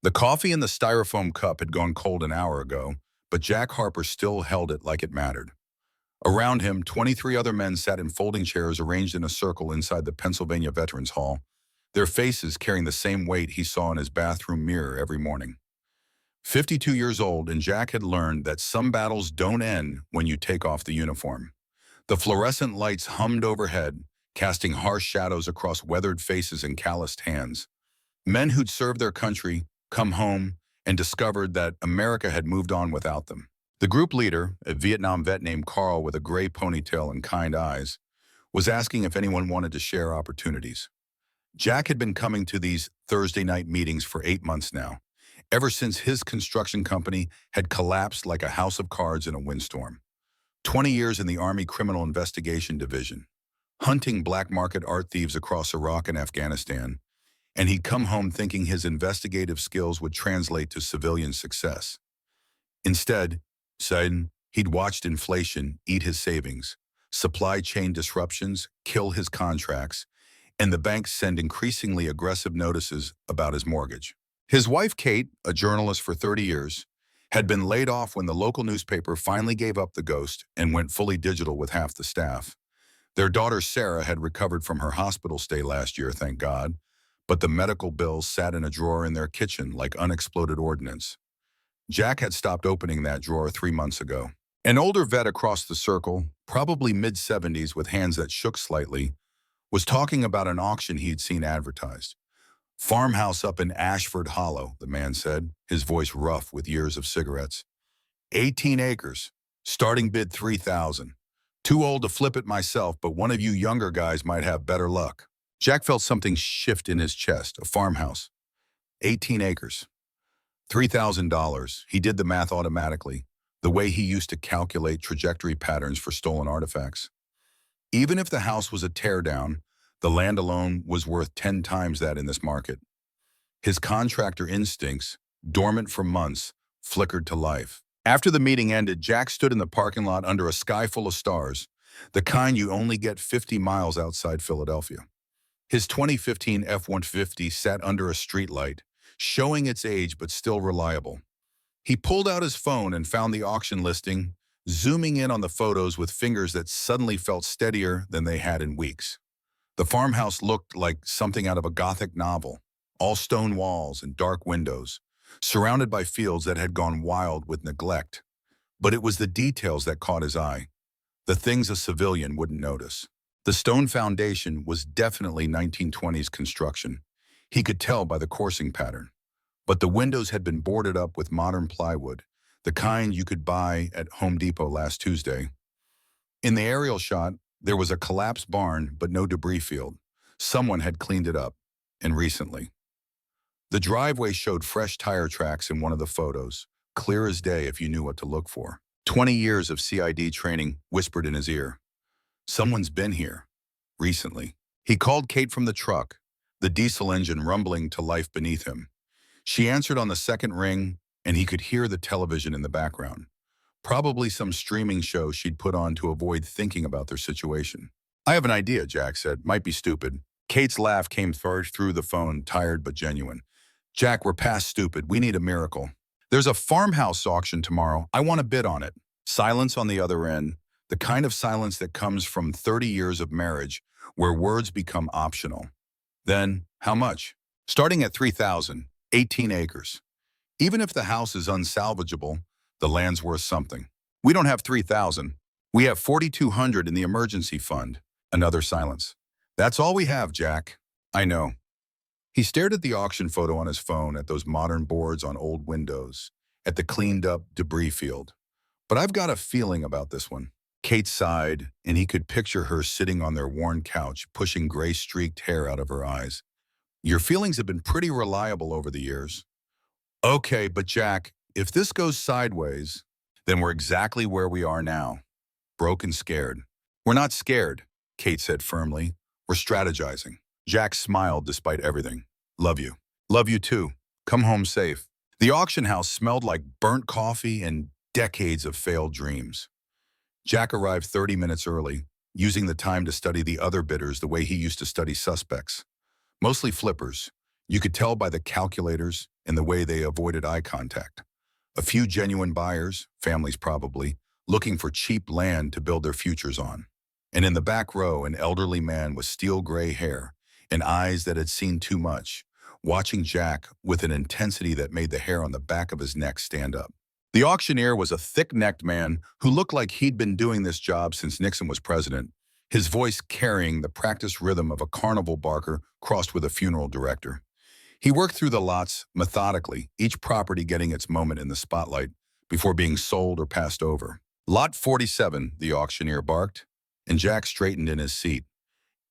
The coffee in the styrofoam cup had gone cold an hour ago, but Jack Harper still held it like it mattered. Around him, 23 other men sat in folding chairs arranged in a circle inside the Pennsylvania Veterans Hall, their faces carrying the same weight he saw in his bathroom mirror every morning. 52 years old, and Jack had learned that some battles don't end when you take off the uniform. The fluorescent lights hummed overhead, casting harsh shadows across weathered faces and calloused hands. Men who'd served their country, come home, and discovered that America had moved on without them. The group leader, a Vietnam vet named Carl with a gray ponytail and kind eyes, was asking if anyone wanted to share opportunities. Jack had been coming to these Thursday night meetings for 8 months now, ever since his construction company had collapsed like a house of cards in a windstorm. 20 years in the Army Criminal Investigation Division, hunting black market art thieves across Iraq and Afghanistan, and he'd come home thinking his investigative skills would translate to civilian success. Instead, he'd watched inflation eat his savings, supply chain disruptions kill his contracts, and the banks send increasingly aggressive notices about his mortgage. His wife, Kate, a journalist for 30 years, had been laid off when the local newspaper finally gave up the ghost and went fully digital with half the staff. Their daughter, Sarah, had recovered from her hospital stay last year, thank God, but the medical bills sat in a drawer in their kitchen like unexploded ordnance. Jack had stopped opening that drawer 3 months ago. An older vet across the circle, probably mid-70s with hands that shook slightly, was talking about an auction he'd seen advertised. "Farmhouse up in Ashford Hollow," the man said, his voice rough with years of cigarettes. 18 acres, starting bid 3,000. Too old to flip it myself, but one of you younger guys might have better luck. Jack felt something shift in his chest. A farmhouse. 18 acres. $3,000. He did the math automatically, the way he used to calculate trajectory patterns for stolen artifacts. Even if the house was a teardown, the land alone was worth 10 times that in this market. His contractor instincts, dormant for months, flickered to life. After the meeting ended, Jack stood in the parking lot under a sky full of stars, the kind you only get 50 miles outside Philadelphia. His 2015 F-150 sat under a streetlight, showing its age but still reliable. He pulled out his phone and found the auction listing, zooming in on the photos with fingers that suddenly felt steadier than they had in weeks. The farmhouse looked like something out of a Gothic novel, all stone walls and dark windows, surrounded by fields that had gone wild with neglect. But it was the details that caught his eye, the things a civilian wouldn't notice. The stone foundation was definitely 1920s construction. He could tell by the coursing pattern. But the windows had been boarded up with modern plywood, the kind you could buy at Home Depot last Tuesday. In the aerial shot, there was a collapsed barn but no debris field. Someone had cleaned it up, and recently. The driveway showed fresh tire tracks in one of the photos, clear as day if you knew what to look for. 20 years of CID training whispered in his ear. Someone's been here, recently. He called Kate from the truck, the diesel engine rumbling to life beneath him. She answered on the second ring, and he could hear the television in the background. Probably some streaming show she'd put on to avoid thinking about their situation. "I have an idea," Jack said. "Might be stupid." Kate's laugh came through the phone, tired but genuine. "Jack, we're past stupid. We need a miracle. There's a farmhouse auction tomorrow. I want to bid on it." Silence on the other end, the kind of silence that comes from 30 years of marriage where words become optional. Then, how much? "Starting at 3,000, 18 acres. Even if the house is unsalvageable, the land's worth something." "We don't have 3,000. We have 4,200 in the emergency fund." Another silence. "That's all we have, Jack." "I know." He stared at the auction photo on his phone, at those modern boards on old windows, at the cleaned-up debris field. "But I've got a feeling about this one." Kate sighed, and he could picture her sitting on their worn couch, pushing gray-streaked hair out of her eyes. "Your feelings have been pretty reliable over the years." "Okay, but Jack, if this goes sideways, then we're exactly where we are now, broke and scared." "We're not scared," Kate said firmly. "We're strategizing." Jack smiled despite everything. "Love you." "Love you too. Come home safe." The auction house smelled like burnt coffee and decades of failed dreams. Jack arrived 30 minutes early, using the time to study the other bidders the way he used to study suspects. Mostly flippers. You could tell by the calculators in the way they avoided eye contact. A few genuine buyers, families probably, looking for cheap land to build their futures on. And in the back row, an elderly man with steel gray hair and eyes that had seen too much, watching Jack with an intensity that made the hair on the back of his neck stand up. The auctioneer was a thick-necked man who looked like he'd been doing this job since Nixon was president, his voice carrying the practiced rhythm of a carnival barker crossed with a funeral director. He worked through the lots methodically, each property getting its moment in the spotlight before being sold or passed over. Lot 47, the auctioneer barked, and Jack straightened in his seat.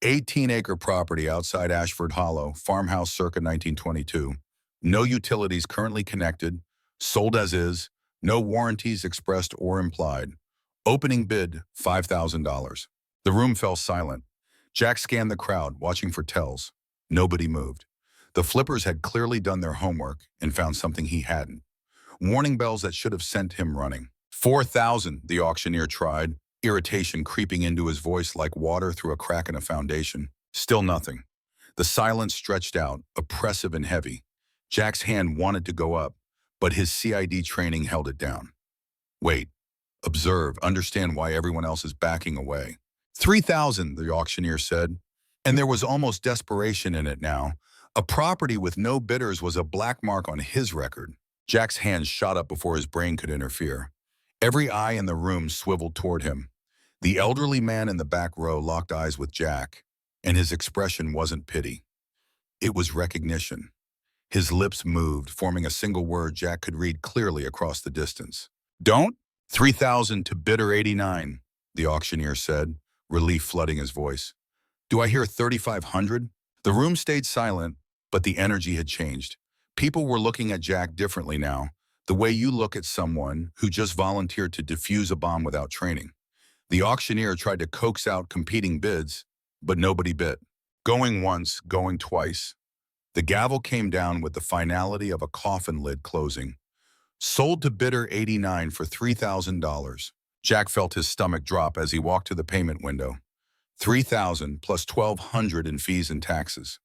18-acre property outside Ashford Hollow, farmhouse circa 1922. No utilities currently connected, sold as is, no warranties expressed or implied. Opening bid, $5,000. The room fell silent. Jack scanned the crowd, watching for tells. Nobody moved. The flippers had clearly done their homework and found something he hadn't. Warning bells that should have sent him running. 4,000, the auctioneer tried, irritation creeping into his voice like water through a crack in a foundation. Still nothing. The silence stretched out, oppressive and heavy. Jack's hand wanted to go up, but his CID training held it down. Wait, observe, understand why everyone else is backing away. 3,000, the auctioneer said, and there was almost desperation in it now. A property with no bidders was a black mark on his record. Jack's hands shot up before his brain could interfere. Every eye in the room swiveled toward him. The elderly man in the back row locked eyes with Jack, and his expression wasn't pity. It was recognition. His lips moved, forming a single word Jack could read clearly across the distance. Don't? 3,000 to bidder 89, the auctioneer said, relief flooding his voice. Do I hear 3,500? The room stayed silent, but the energy had changed. People were looking at Jack differently now, the way you look at someone who just volunteered to defuse a bomb without training. The auctioneer tried to coax out competing bids, but nobody bid. Going once, going twice. The gavel came down with the finality of a coffin lid closing. Sold to bidder 89 for $3,000. Jack felt his stomach drop as he walked to the payment window. $3,000 plus $1,200 in fees and taxes.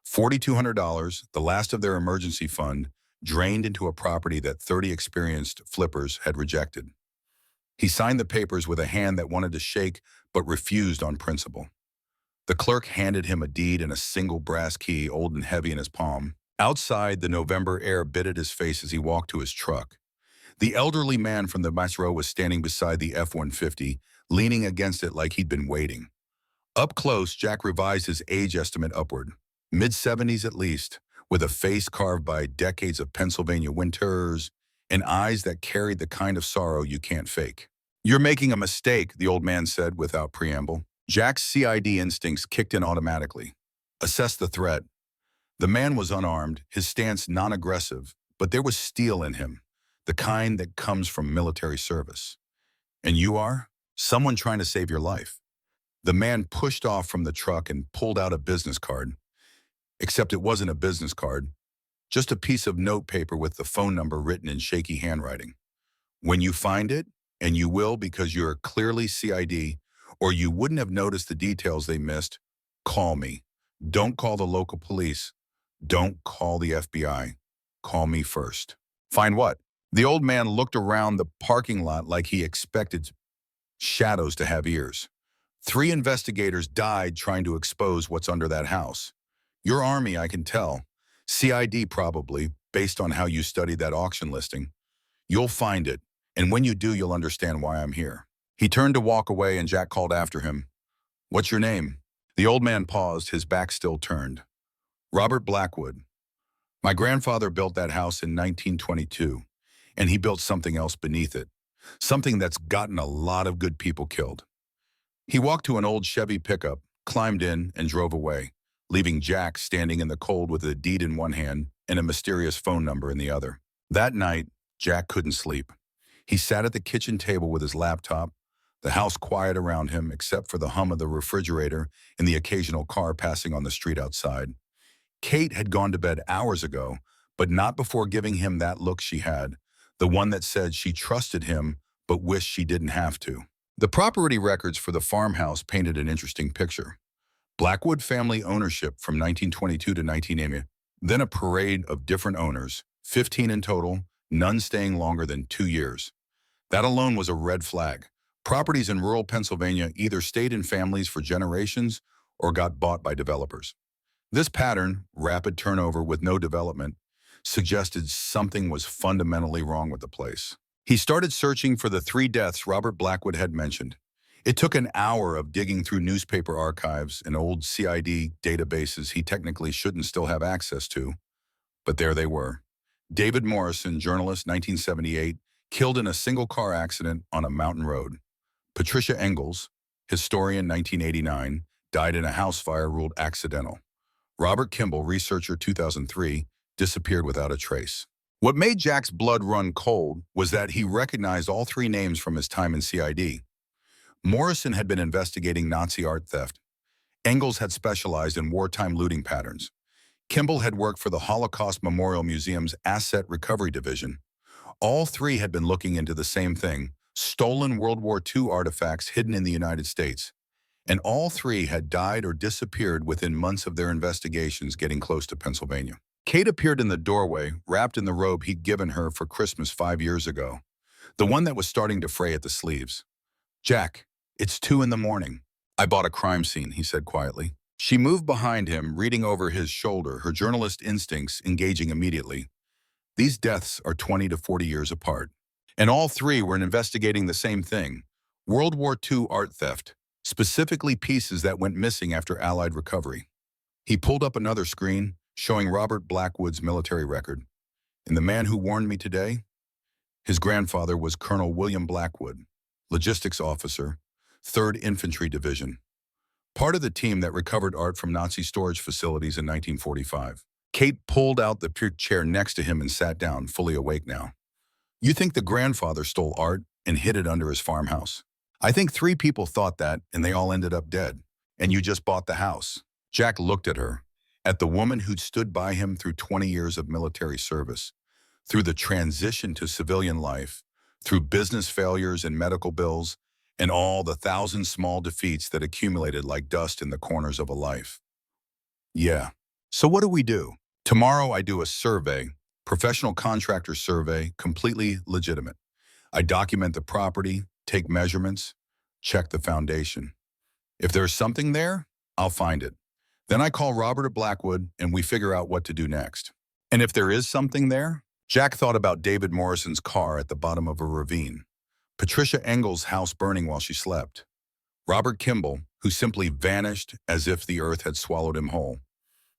$4,200, the last of their emergency fund, drained into a property that 30 experienced flippers had rejected. He signed the papers with a hand that wanted to shake but refused on principle. The clerk handed him a deed and a single brass key, old and heavy in his palm. Outside, the November air bit at his face as he walked to his truck. The elderly man from the back row was standing beside the F-150, leaning against it like he'd been waiting. Up close, Jack revised his age estimate upward. Mid-70s at least, with a face carved by decades of Pennsylvania winters and eyes that carried the kind of sorrow you can't fake. You're making a mistake, the old man said without preamble. Jack's CID instincts kicked in automatically. Assess the threat. The man was unarmed, his stance non-aggressive, but there was steel in him, the kind that comes from military service. And you are? Someone trying to save your life. The man pushed off from the truck and pulled out a business card. Except it wasn't a business card, just a piece of notepaper with the phone number written in shaky handwriting. When you find it, and you will because you're clearly CID, or you wouldn't have noticed the details they missed, call me. Don't call the local police. Don't call the FBI. Call me first. Find what? The old man looked around the parking lot like he expected shadows to have ears. 3 investigators died trying to expose what's under that house. Your army, I can tell. CID probably, based on how you studied that auction listing. You'll find it, and when you do, you'll understand why I'm here. He turned to walk away, and Jack called after him. What's your name? The old man paused, his back still turned. Robert Blackwood. My grandfather built that house in 1922, and he built something else beneath it, something that's gotten a lot of good people killed. He walked to an old Chevy pickup, climbed in, and drove away, leaving Jack standing in the cold with a deed in one hand and a mysterious phone number in the other. That night, Jack couldn't sleep. He sat at the kitchen table with his laptop, the house quiet around him except for the hum of the refrigerator and the occasional car passing on the street outside. Kate had gone to bed hours ago, but not before giving him that look she had, the one that said she trusted him but wished she didn't have to. The property records for the farmhouse painted an interesting picture. Blackwood family ownership from 1922 to 1980. Then a parade of different owners, 15 in total, none staying longer than 2 years. That alone was a red flag. Properties in rural Pennsylvania either stayed in families for generations or got bought by developers. This pattern, rapid turnover with no development, suggested something was fundamentally wrong with the place. He started searching for the 3 deaths Robert Blackwood had mentioned. It took an hour of digging through newspaper archives and old CID databases he technically shouldn't still have access to, but there they were. David Morrison, journalist, 1978, killed in a single car accident on a mountain road. Patricia Engels, historian, 1989, died in a house fire ruled accidental. Robert Kimball, researcher, 2003, disappeared without a trace. What made Jack's blood run cold was that he recognized all 3 names from his time in CID. Morrison had been investigating Nazi art theft. Engels had specialized in wartime looting patterns. Kimball had worked for the Holocaust Memorial Museum's Asset Recovery Division. All 3 had been looking into the same thing, stolen World War II artifacts hidden in the United States. And all 3 had died or disappeared within months of their investigations getting close to Pennsylvania. Kate appeared in the doorway, wrapped in the robe he'd given her for Christmas 5 years ago, the one that was starting to fray at the sleeves. "Jack, it's 2 in the morning. I bought a crime scene," he said quietly. She moved behind him, reading over his shoulder, her journalist instincts engaging immediately. "These deaths are 20 to 40 years apart. And all 3 were investigating the same thing, World War II art theft, specifically pieces that went missing after Allied recovery." He pulled up another screen, showing Robert Blackwood's military record. "And the man who warned me today? His grandfather was Colonel William Blackwood, logistics officer, 3rd Infantry Division, part of the team that recovered art from Nazi storage facilities in 1945. Kate pulled out the chair next to him and sat down, fully awake now. "You think the grandfather stole art and hid it under his farmhouse? I think 3 people thought that, and they all ended up dead. And you just bought the house." Jack looked at her, at the woman who'd stood by him through 20 years of military service, through the transition to civilian life, through business failures and medical bills, and all the 1,000 small defeats that accumulated like dust in the corners of a life. "Yeah. So what do we do?" "Tomorrow I do a survey, professional contractor survey, completely legitimate. I document the property, take measurements, check the foundation. If there's something there, I'll find it. Then I call Robert Blackwood and we figure out what to do next. And if there is something there..." Jack thought about David Morrison's car at the bottom of a ravine, Patricia Engels' house burning while she slept, Robert Kimball, who simply vanished as if the earth had swallowed him whole.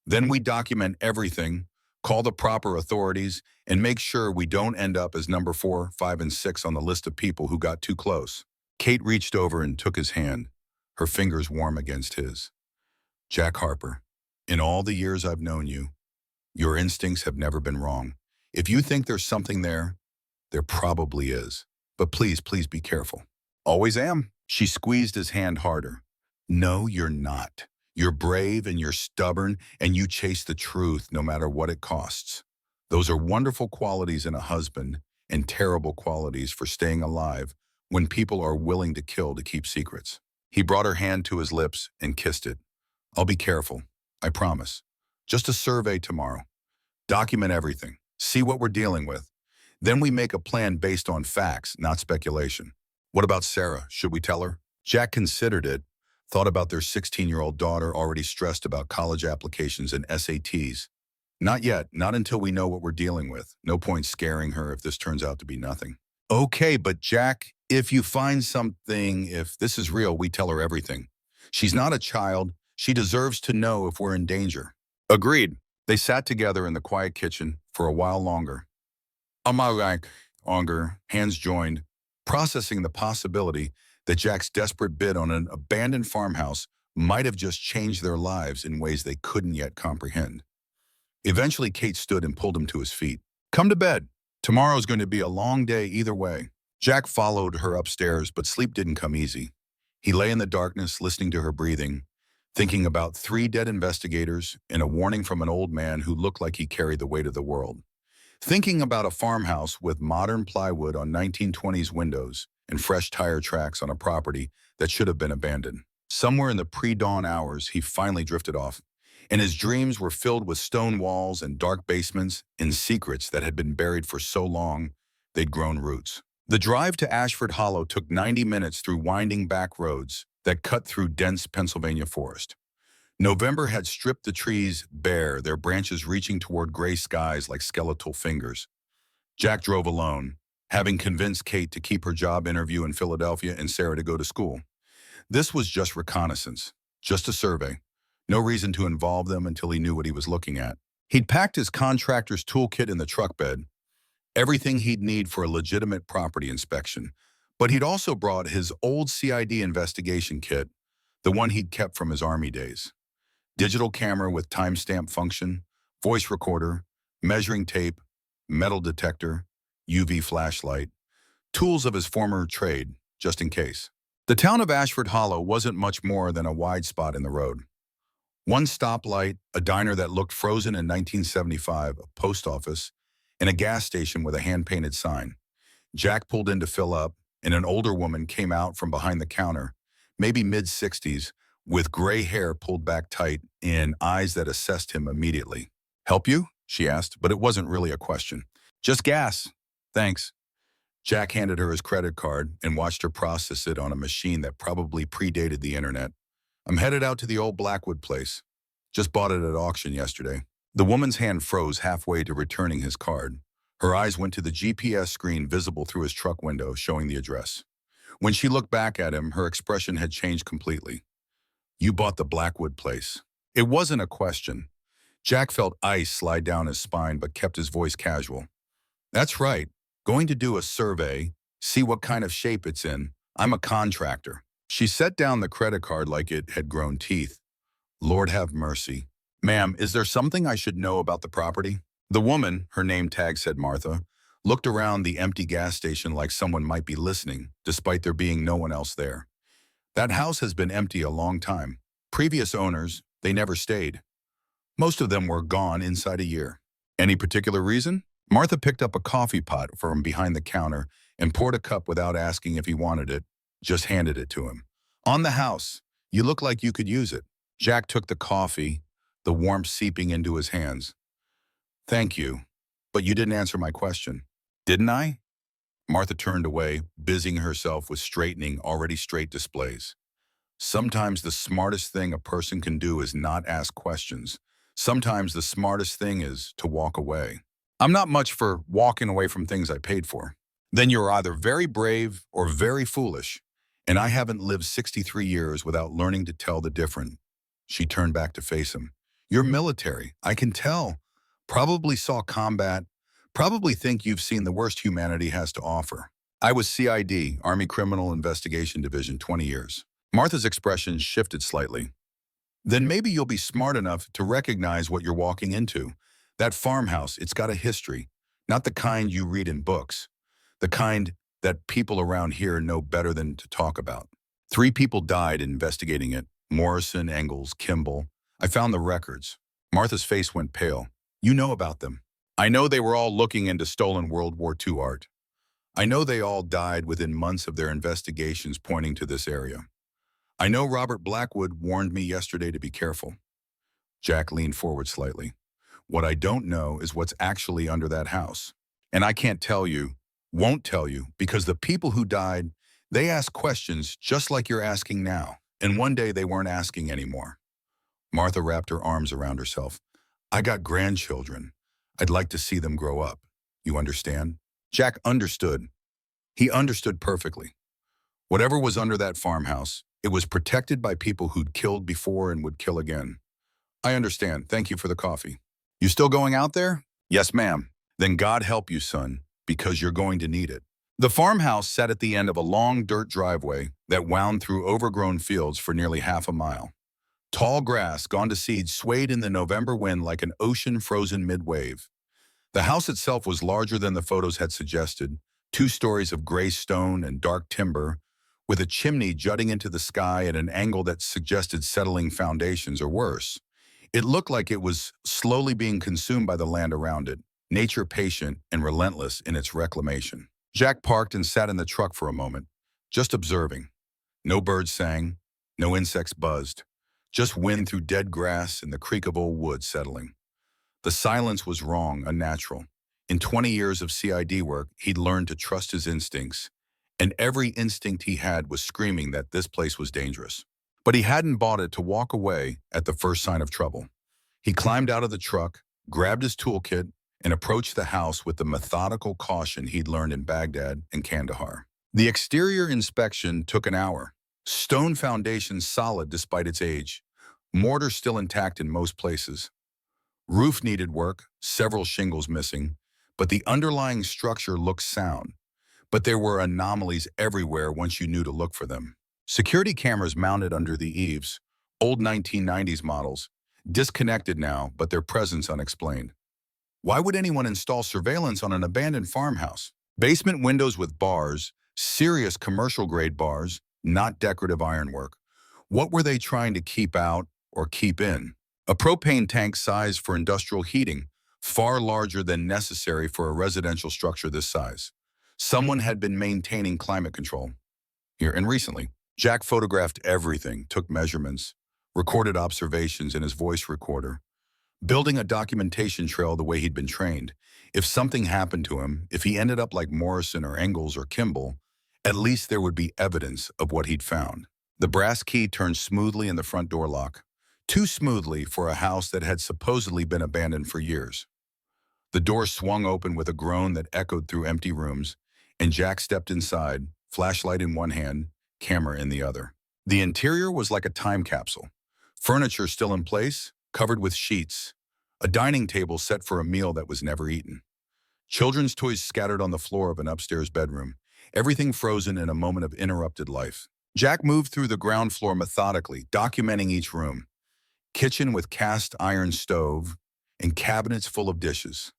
Then we document everything, call the proper authorities, and make sure we don't end up as number 4, 5, and 6 on the list of people who got too close. Kate reached over and took his hand, her fingers warm against his. "Jack Harper, in all the years I've known you, your instincts have never been wrong. If you think there's something there, there probably is. But please, please be careful." "Always am." She squeezed his hand harder. "No, you're not. You're brave and you're stubborn and you chase the truth no matter what it costs. Those are wonderful qualities in a husband and terrible qualities for staying alive when people are willing to kill to keep secrets." He brought her hand to his lips and kissed it. "I'll be careful. I promise. Just a survey tomorrow. Document everything. See what we're dealing with. Then we make a plan based on facts, not speculation." "What about Sarah? Should we tell her?" Jack considered it, thought about their 16-year-old daughter already stressed about college applications and SATs. "Not yet, not until we know what we're dealing with. No point scaring her if this turns out to be nothing." "Okay, but Jack, if you find something, if this is real, we tell her everything. She's not a child. She deserves to know if we're in danger." "Agreed." They sat together in the quiet kitchen for a while longer. Hands joined, processing the possibility that Jack's desperate bid on an abandoned farmhouse might have just changed their lives in ways they couldn't yet comprehend. Eventually, Kate stood and pulled him to his feet. "Come to bed. Tomorrow's going to be a long day either way." Jack followed her upstairs, but sleep didn't come easy. He lay in the darkness, listening to her breathing, thinking about 3 dead investigators and a warning from an old man who looked like he carried the weight of the world. Thinking about a farmhouse with modern plywood on 1920s windows and fresh tire tracks on a property that should have been abandoned. Somewhere in the pre-dawn hours, he finally drifted off. and his dreams were filled with stone walls and dark basements and secrets that had been buried for so long they'd grown roots. The drive to Ashford Hollow took 90 minutes through winding back roads that cut through dense Pennsylvania forest. November had stripped the trees bare, their branches reaching toward gray skies like skeletal fingers. Jack drove alone, having convinced Kate to keep her job interview in Philadelphia and Sarah to go to school. This was just reconnaissance, just a survey. No reason to involve them until he knew what he was looking at. He'd packed his contractor's toolkit in the truck bed, everything he'd need for a legitimate property inspection. But he'd also brought his old CID investigation kit, the one he'd kept from his Army days. Digital camera with timestamp function, voice recorder, measuring tape, metal detector, UV flashlight, tools of his former trade, just in case. The town of Ashford Hollow wasn't much more than a wide spot in the road. One stoplight, a diner that looked frozen in 1975, a post office, and a gas station with a hand-painted sign. Jack pulled in to fill up, and an older woman came out from behind the counter, maybe mid-60s, with gray hair pulled back tight and eyes that assessed him immediately. "Help you?" she asked, but it wasn't really a question. "Just gas. Thanks." Jack handed her his credit card and watched her process it on a machine that probably predated the internet. "I'm headed out to the old Blackwood place. Just bought it at auction yesterday." The woman's hand froze halfway to returning his card. Her eyes went to the GPS screen visible through his truck window, showing the address. When she looked back at him, her expression had changed completely. "You bought the Blackwood place." It wasn't a question. Jack felt ice slide down his spine, but kept his voice casual. "That's right. Going to do a survey, see what kind of shape it's in. I'm a contractor." She set down the credit card like it had grown teeth. "Lord have mercy. Ma'am, is there something I should know about the property?" The woman, her name tag said Martha, looked around the empty gas station like someone might be listening, despite there being no one else there. "That house has been empty a long time. Previous owners, they never stayed. Most of them were gone inside a year." "Any particular reason?" Martha picked up a coffee pot from behind the counter and poured a cup without asking if he wanted it, just handed it to him. "On the house. You look like you could use it." Jack took the coffee, the warmth seeping into his hands. "Thank you, but you didn't answer my question." "Didn't I?" Martha turned away, busying herself with straightening already straight displays. Sometimes the smartest thing a person can do is not ask questions. Sometimes the smartest thing is to walk away. "I'm not much for walking away from things I paid for." "Then you're either very brave or very foolish, and I haven't lived 63 years without learning to tell the difference." She turned back to face him. "You're military, I can tell. Probably saw combat. Probably think you've seen the worst humanity has to offer." "I was CID, Army Criminal Investigation Division, 20 years. Martha's expression shifted slightly. "Then maybe you'll be smart enough to recognize what you're walking into. That farmhouse, it's got a history. Not the kind you read in books. The kind that people around here know better than to talk about. 3 people died investigating it. Morrison, Engels, Kimball. I found the records." Martha's face went pale. "You know about them." "I know they were all looking into stolen World War II art. I know they all died within months of their investigations pointing to this area. I know Robert Blackwood warned me yesterday to be careful." Jack leaned forward slightly. "What I don't know is what's actually under that house. And I can't tell you, won't tell you, because the people who died, they asked questions just like you're asking now. And one day they weren't asking anymore." Martha wrapped her arms around herself. "I got grandchildren. I'd like to see them grow up. You understand?" Jack understood. He understood perfectly. Whatever was under that farmhouse, it was protected by people who'd killed before and would kill again. "I understand. Thank you for the coffee." "You still going out there?" "Yes, ma'am." "Then God help you, son, because you're going to need it." The farmhouse sat at the end of a long dirt driveway that wound through overgrown fields for nearly half a mile. Tall grass, gone to seed, swayed in the November wind like an ocean frozen mid-wave. The house itself was larger than the photos had suggested, 2 stories of gray stone and dark timber, with a chimney jutting into the sky at an angle that suggested settling foundations or worse. It looked like it was slowly being consumed by the land around it, nature patient and relentless in its reclamation. Jack parked and sat in the truck for a moment, just observing. No birds sang, no insects buzzed, Just wind through dead grass and the creak of old wood settling. The silence was wrong, unnatural. In 20 years of CID work, he'd learned to trust his instincts, and every instinct he had was screaming that this place was dangerous. But he hadn't bought it to walk away at the first sign of trouble. He climbed out of the truck, grabbed his toolkit, and approached the house with the methodical caution he'd learned in Baghdad and Kandahar. The exterior inspection took an hour. Stone foundation solid despite its age. Mortar still intact in most places. Roof needed work, several shingles missing, but the underlying structure looked sound. But there were anomalies everywhere once you knew to look for them. Security cameras mounted under the eaves, old 1990s models, disconnected now, but their presence unexplained. Why would anyone install surveillance on an abandoned farmhouse? Basement windows with bars, serious commercial-grade bars, not decorative ironwork. What were they trying to keep out or keep in? A propane tank size for industrial heating, far larger than necessary for a residential structure this size. Someone had been maintaining climate control here, and recently, Jack photographed everything, took measurements, recorded observations in his voice recorder, building a documentation trail the way he'd been trained. If something happened to him, if he ended up like Morrison or Engels or Kimball, at least there would be evidence of what he'd found. The brass key turned smoothly in the front door lock, too smoothly for a house that had supposedly been abandoned for years. The door swung open with a groan that echoed through empty rooms, and Jack stepped inside, flashlight in one hand, camera in the other. The interior was like a time capsule. Furniture still in place, covered with sheets. A dining table set for a meal that was never eaten. Children's toys scattered on the floor of an upstairs bedroom. Everything frozen in a moment of interrupted life. Jack moved through the ground floor methodically, documenting each room. Kitchen with cast iron stove and cabinets full of dishes.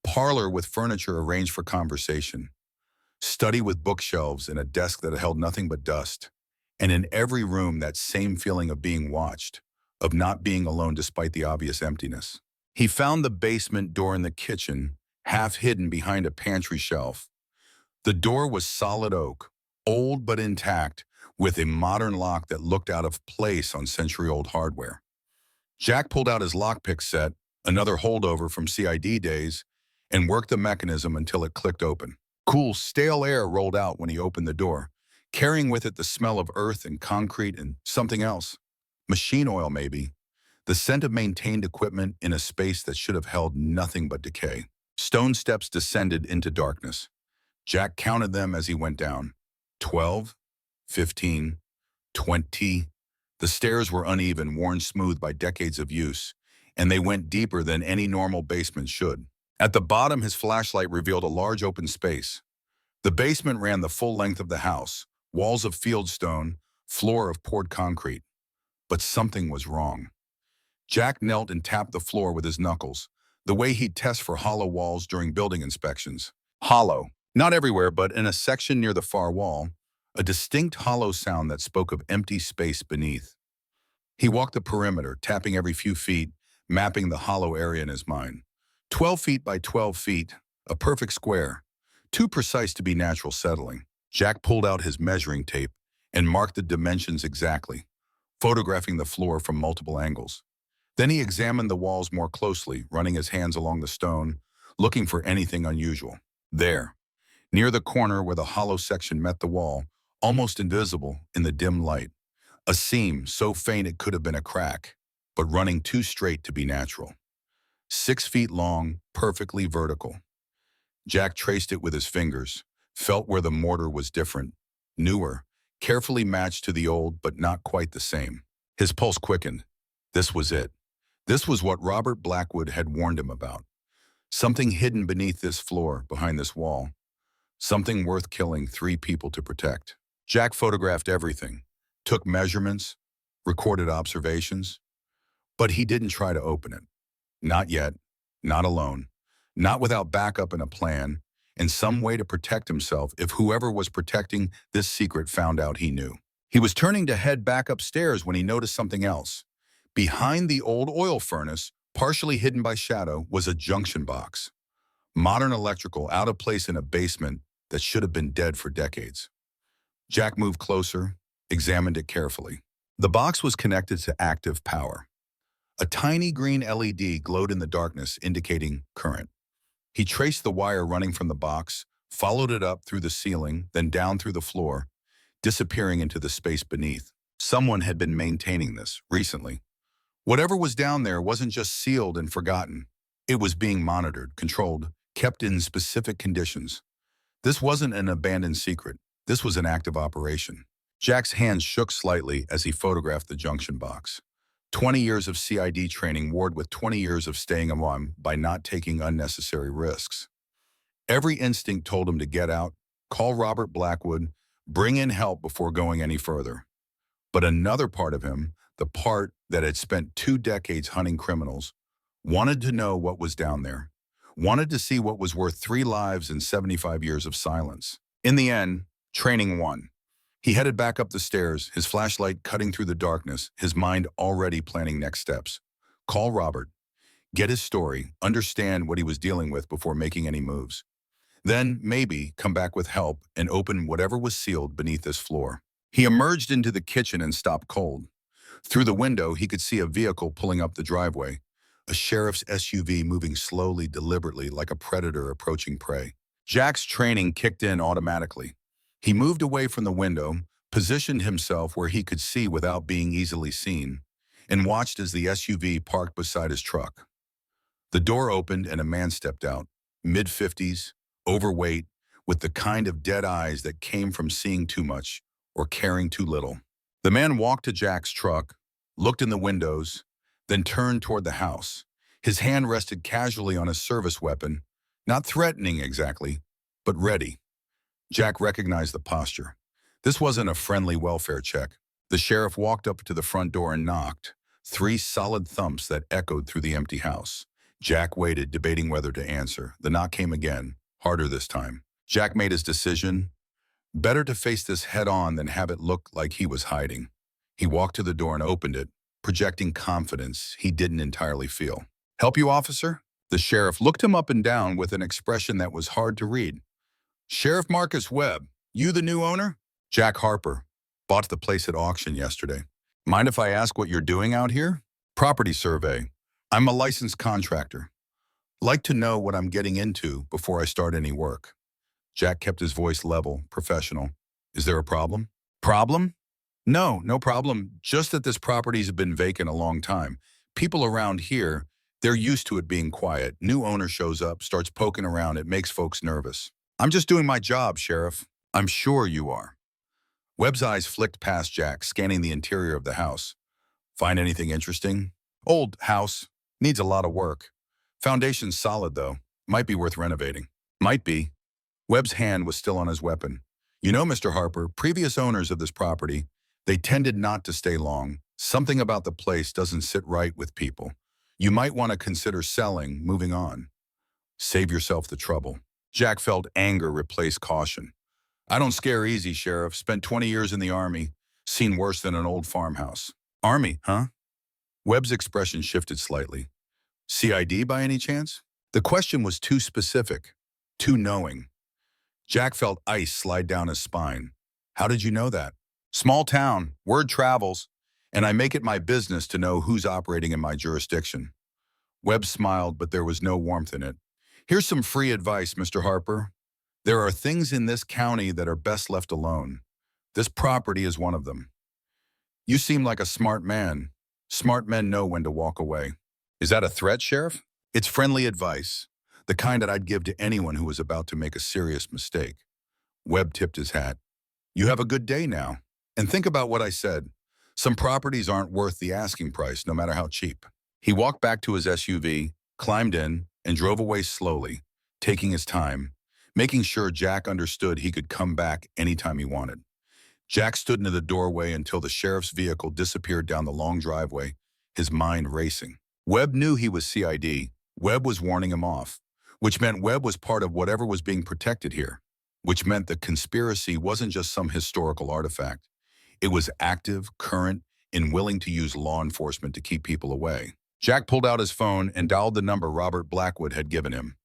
Parlor with furniture arranged for conversation. Study with bookshelves and a desk that held nothing but dust. And in every room, that same feeling of being watched, of not being alone despite the obvious emptiness. He found the basement door in the kitchen, half hidden behind a pantry shelf. The door was solid oak, old but intact, with a modern lock that looked out of place on century-old hardware. Jack pulled out his lockpick set, another holdover from CID days, and worked the mechanism until it clicked open. Cool, stale air rolled out when he opened the door, carrying with it the smell of earth and concrete and something else. Machine oil, maybe. The scent of maintained equipment in a space that should have held nothing but decay. Stone steps descended into darkness. Jack counted them as he went down. 12, 15, 20. The stairs were uneven, worn smooth by decades of use, and they went deeper than any normal basement should. At the bottom, his flashlight revealed a large open space. The basement ran the full length of the house, walls of fieldstone, floor of poured concrete. But something was wrong. Jack knelt and tapped the floor with his knuckles, the way he'd test for hollow walls during building inspections. Hollow. Not everywhere, but in a section near the far wall, a distinct hollow sound that spoke of empty space beneath. He walked the perimeter, tapping every few feet, mapping the hollow area in his mind. 12 feet by 12 feet, a perfect square, too precise to be natural settling. Jack pulled out his measuring tape and marked the dimensions exactly, photographing the floor from multiple angles. Then he examined the walls more closely, running his hands along the stone, looking for anything unusual. There, near the corner where the hollow section met the wall, almost invisible in the dim light, a seam so faint it could have been a crack, but running too straight to be natural. 6 feet long, perfectly vertical. Jack traced it with his fingers, felt where the mortar was different, newer, carefully matched to the old but not quite the same. His pulse quickened. This was it. This was what Robert Blackwood had warned him about. Something hidden beneath this floor, behind this wall. Something worth killing 3 people to protect. Jack photographed everything, took measurements, recorded observations, but he didn't try to open it. Not yet, not alone, not without backup and a plan, and some way to protect himself if whoever was protecting this secret found out he knew. He was turning to head back upstairs when he noticed something else. Behind the old oil furnace, partially hidden by shadow, was a junction box. Modern electrical, out of place in a basement that should have been dead for decades. Jack moved closer, examined it carefully. The box was connected to active power. A tiny green LED glowed in the darkness, indicating current. He traced the wire running from the box, followed it up through the ceiling, then down through the floor, disappearing into the space beneath. Someone had been maintaining this recently. Whatever was down there wasn't just sealed and forgotten. It was being monitored, controlled, kept in specific conditions. This wasn't an abandoned secret. This was an active operation. Jack's hands shook slightly as he photographed the junction box. 20 years of CID training warred with 20 years of staying on by not taking unnecessary risks. Every instinct told him to get out, call Robert Blackwood, bring in help before going any further. But another part of him, the part that had spent 2 decades hunting criminals, wanted to know what was down there, wanted to see what was worth 3 lives and 75 years of silence. In the end, training won. He headed back up the stairs, his flashlight cutting through the darkness, his mind already planning next steps. Call Robert, get his story, understand what he was dealing with before making any moves. Then, maybe, come back with help and open whatever was sealed beneath this floor. He emerged into the kitchen and stopped cold. Through the window, he could see a vehicle pulling up the driveway, a sheriff's SUV moving slowly, deliberately, like a predator approaching prey. Jack's training kicked in automatically. He moved away from the window, positioned himself where he could see without being easily seen, and watched as the SUV parked beside his truck. The door opened and a man stepped out, mid-50s, overweight, with the kind of dead eyes that came from seeing too much or caring too little. The man walked to Jack's truck, looked in the windows, then turned toward the house. His hand rested casually on his service weapon, not threatening exactly, but ready. Jack recognized the posture. This wasn't a friendly welfare check. The sheriff walked up to the front door and knocked, 3 solid thumps that echoed through the empty house. Jack waited, debating whether to answer. The knock came again, harder this time. Jack made his decision. Better to face this head-on than have it look like he was hiding. He walked to the door and opened it, projecting confidence he didn't entirely feel. "Help you, officer?" The sheriff looked him up and down with an expression that was hard to read. "Sheriff Marcus Webb, you the new owner?" "Jack Harper. Bought the place at auction yesterday." "Mind if I ask what you're doing out here?" "Property survey. I'm a licensed contractor. Like to know what I'm getting into before I start any work." Jack kept his voice level, professional. "Is there a problem?" "Problem? No problem. Just that this property's been vacant a long time. People around here, they're used to it being quiet. New owner shows up, starts poking around. It makes folks nervous." "I'm just doing my job, Sheriff." "I'm sure you are." Webb's eyes flicked past Jack, scanning the interior of the house. "Find anything interesting?" "Old house. Needs a lot of work. Foundation's solid, though. Might be worth renovating." "Might be." Webb's hand was still on his weapon. "You know, Mr. Harper, previous owners of this property, they tended not to stay long. Something about the place doesn't sit right with people. You might want to consider selling, moving on. Save yourself the trouble." Jack felt anger replace caution. "I don't scare easy, Sheriff. Spent 20 years in the Army. Seen worse than an old farmhouse." "Army, huh?" Webb's expression shifted slightly. "CID by any chance?" The question was too specific, too knowing. Jack felt ice slide down his spine. "How did you know that?" "Small town. Word travels. And I make it my business to know who's operating in my jurisdiction." Webb smiled, but there was no warmth in it. "Here's some free advice, Mr. Harper. There are things in this county that are best left alone. This property is one of them. You seem like a smart man. Smart men know when to walk away." "Is that a threat, Sheriff?" "It's friendly advice, the kind that I'd give to anyone who was about to make a serious mistake." Webb tipped his hat. "You have a good day now. And think about what I said. Some properties aren't worth the asking price, no matter how cheap." He walked back to his SUV, climbed in, and drove away slowly, taking his time, making sure Jack understood he could come back anytime he wanted. Jack stood into the doorway until the sheriff's vehicle disappeared down the long driveway, his mind racing. Webb knew he was CID. Webb was warning him off, which meant Webb was part of whatever was being protected here, which meant the conspiracy wasn't just some historical artifact. It was active, current, and willing to use law enforcement to keep people away. Jack pulled out his phone and dialed the number Robert Blackwood had given him.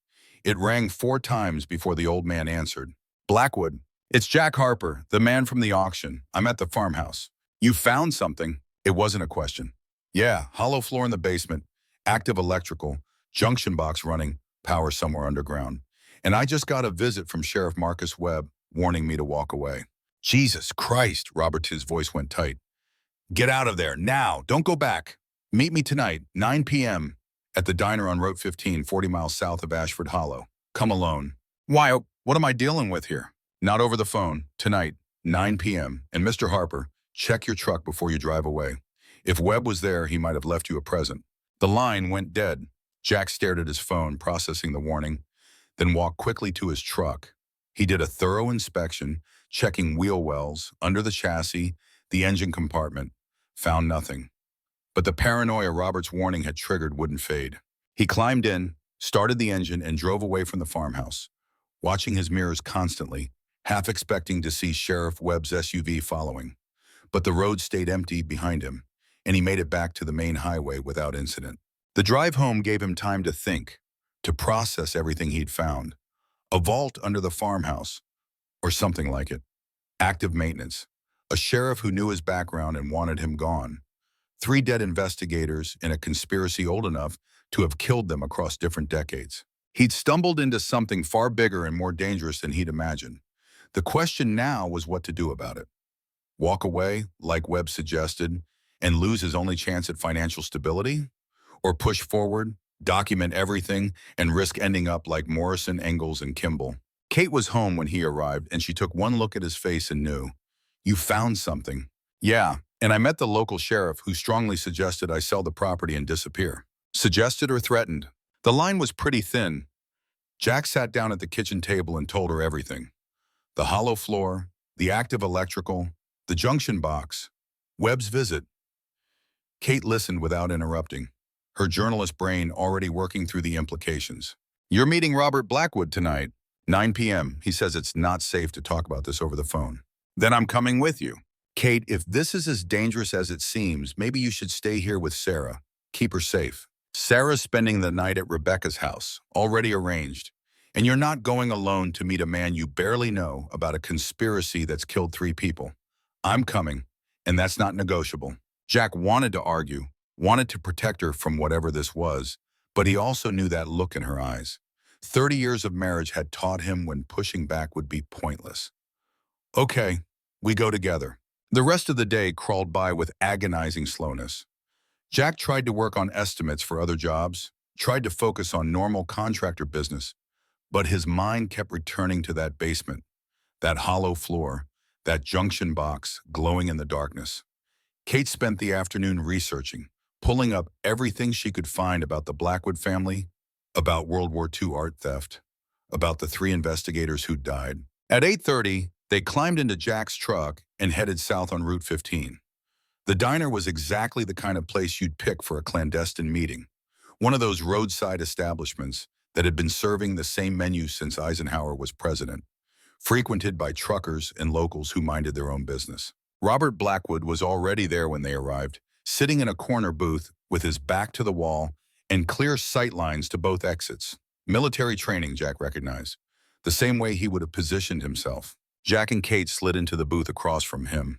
It rang 4 times before the old man answered. "Blackwood, it's Jack Harper, the man from the auction. I'm at the farmhouse." "You found something?" It wasn't a question. Yeah, hollow floor in the basement, active electrical, junction box running, power somewhere underground. And I just got a visit from Sheriff Marcus Webb warning me to walk away. Jesus Christ, Robert's voice went tight. Get out of there, now, don't go back. Meet me tonight, 9 p.m., at the diner on Route 15, 40 miles south of Ashford Hollow. Come alone. Why, what am I dealing with here? Not over the phone, tonight, 9 p.m., and Mr. Harper, check your truck before you drive away. If Webb was there, he might have left you a present. The line went dead. Jack stared at his phone, processing the warning, then walked quickly to his truck. He did a thorough inspection, checking wheel wells, under the chassis, the engine compartment. Found nothing. But the paranoia Robert's warning had triggered wouldn't fade. He climbed in, started the engine, and drove away from the farmhouse, watching his mirrors constantly, half expecting to see Sheriff Webb's SUV following. But the road stayed empty behind him, and he made it back to the main highway without incident. The drive home gave him time to think, to process everything he'd found. A vault under the farmhouse, or something like it. Active maintenance. A sheriff who knew his background and wanted him gone. 3 dead investigators in a conspiracy old enough to have killed them across different decades. He'd stumbled into something far bigger and more dangerous than he'd imagined. The question now was what to do about it. Walk away, like Webb suggested, and lose his only chance at financial stability? Or push forward, document everything, and risk ending up like Morrison, Engels, and Kimball? Kate was home when he arrived, and she took one look at his face and knew. You found something. Yeah, and I met the local sheriff who strongly suggested I sell the property and disappear. Suggested or threatened? The line was pretty thin. Jack sat down at the kitchen table and told her everything. The hollow floor, the active electrical, the junction box, Webb's visit. Kate listened without interrupting, her journalist brain already working through the implications. You're meeting Robert Blackwood tonight, 9 p.m. He says it's not safe to talk about this over the phone. Then I'm coming with you. Kate, if this is as dangerous as it seems, maybe you should stay here with Sarah. Keep her safe. Sarah's spending the night at Rebecca's house, already arranged. And you're not going alone to meet a man you barely know about a conspiracy that's killed 3 people. I'm coming, and that's not negotiable. Jack wanted to argue, wanted to protect her from whatever this was, but he also knew that look in her eyes. 30 years of marriage had taught him when pushing back would be pointless. Okay, we go together. The rest of the day crawled by with agonizing slowness. Jack tried to work on estimates for other jobs, tried to focus on normal contractor business, but his mind kept returning to that basement, that hollow floor, that junction box glowing in the darkness. Kate spent the afternoon researching, pulling up everything she could find about the Blackwood family, about World War II art theft, about the 3 investigators who'd died. At 8:30, they climbed into Jack's truck and headed south on Route 15. The diner was exactly the kind of place you'd pick for a clandestine meeting, one of those roadside establishments that had been serving the same menu since Eisenhower was president, frequented by truckers and locals who minded their own business. Robert Blackwood was already there when they arrived, sitting in a corner booth with his back to the wall and clear sight lines to both exits. Military training, Jack recognized, the same way he would have positioned himself. Jack and Kate slid into the booth across from him.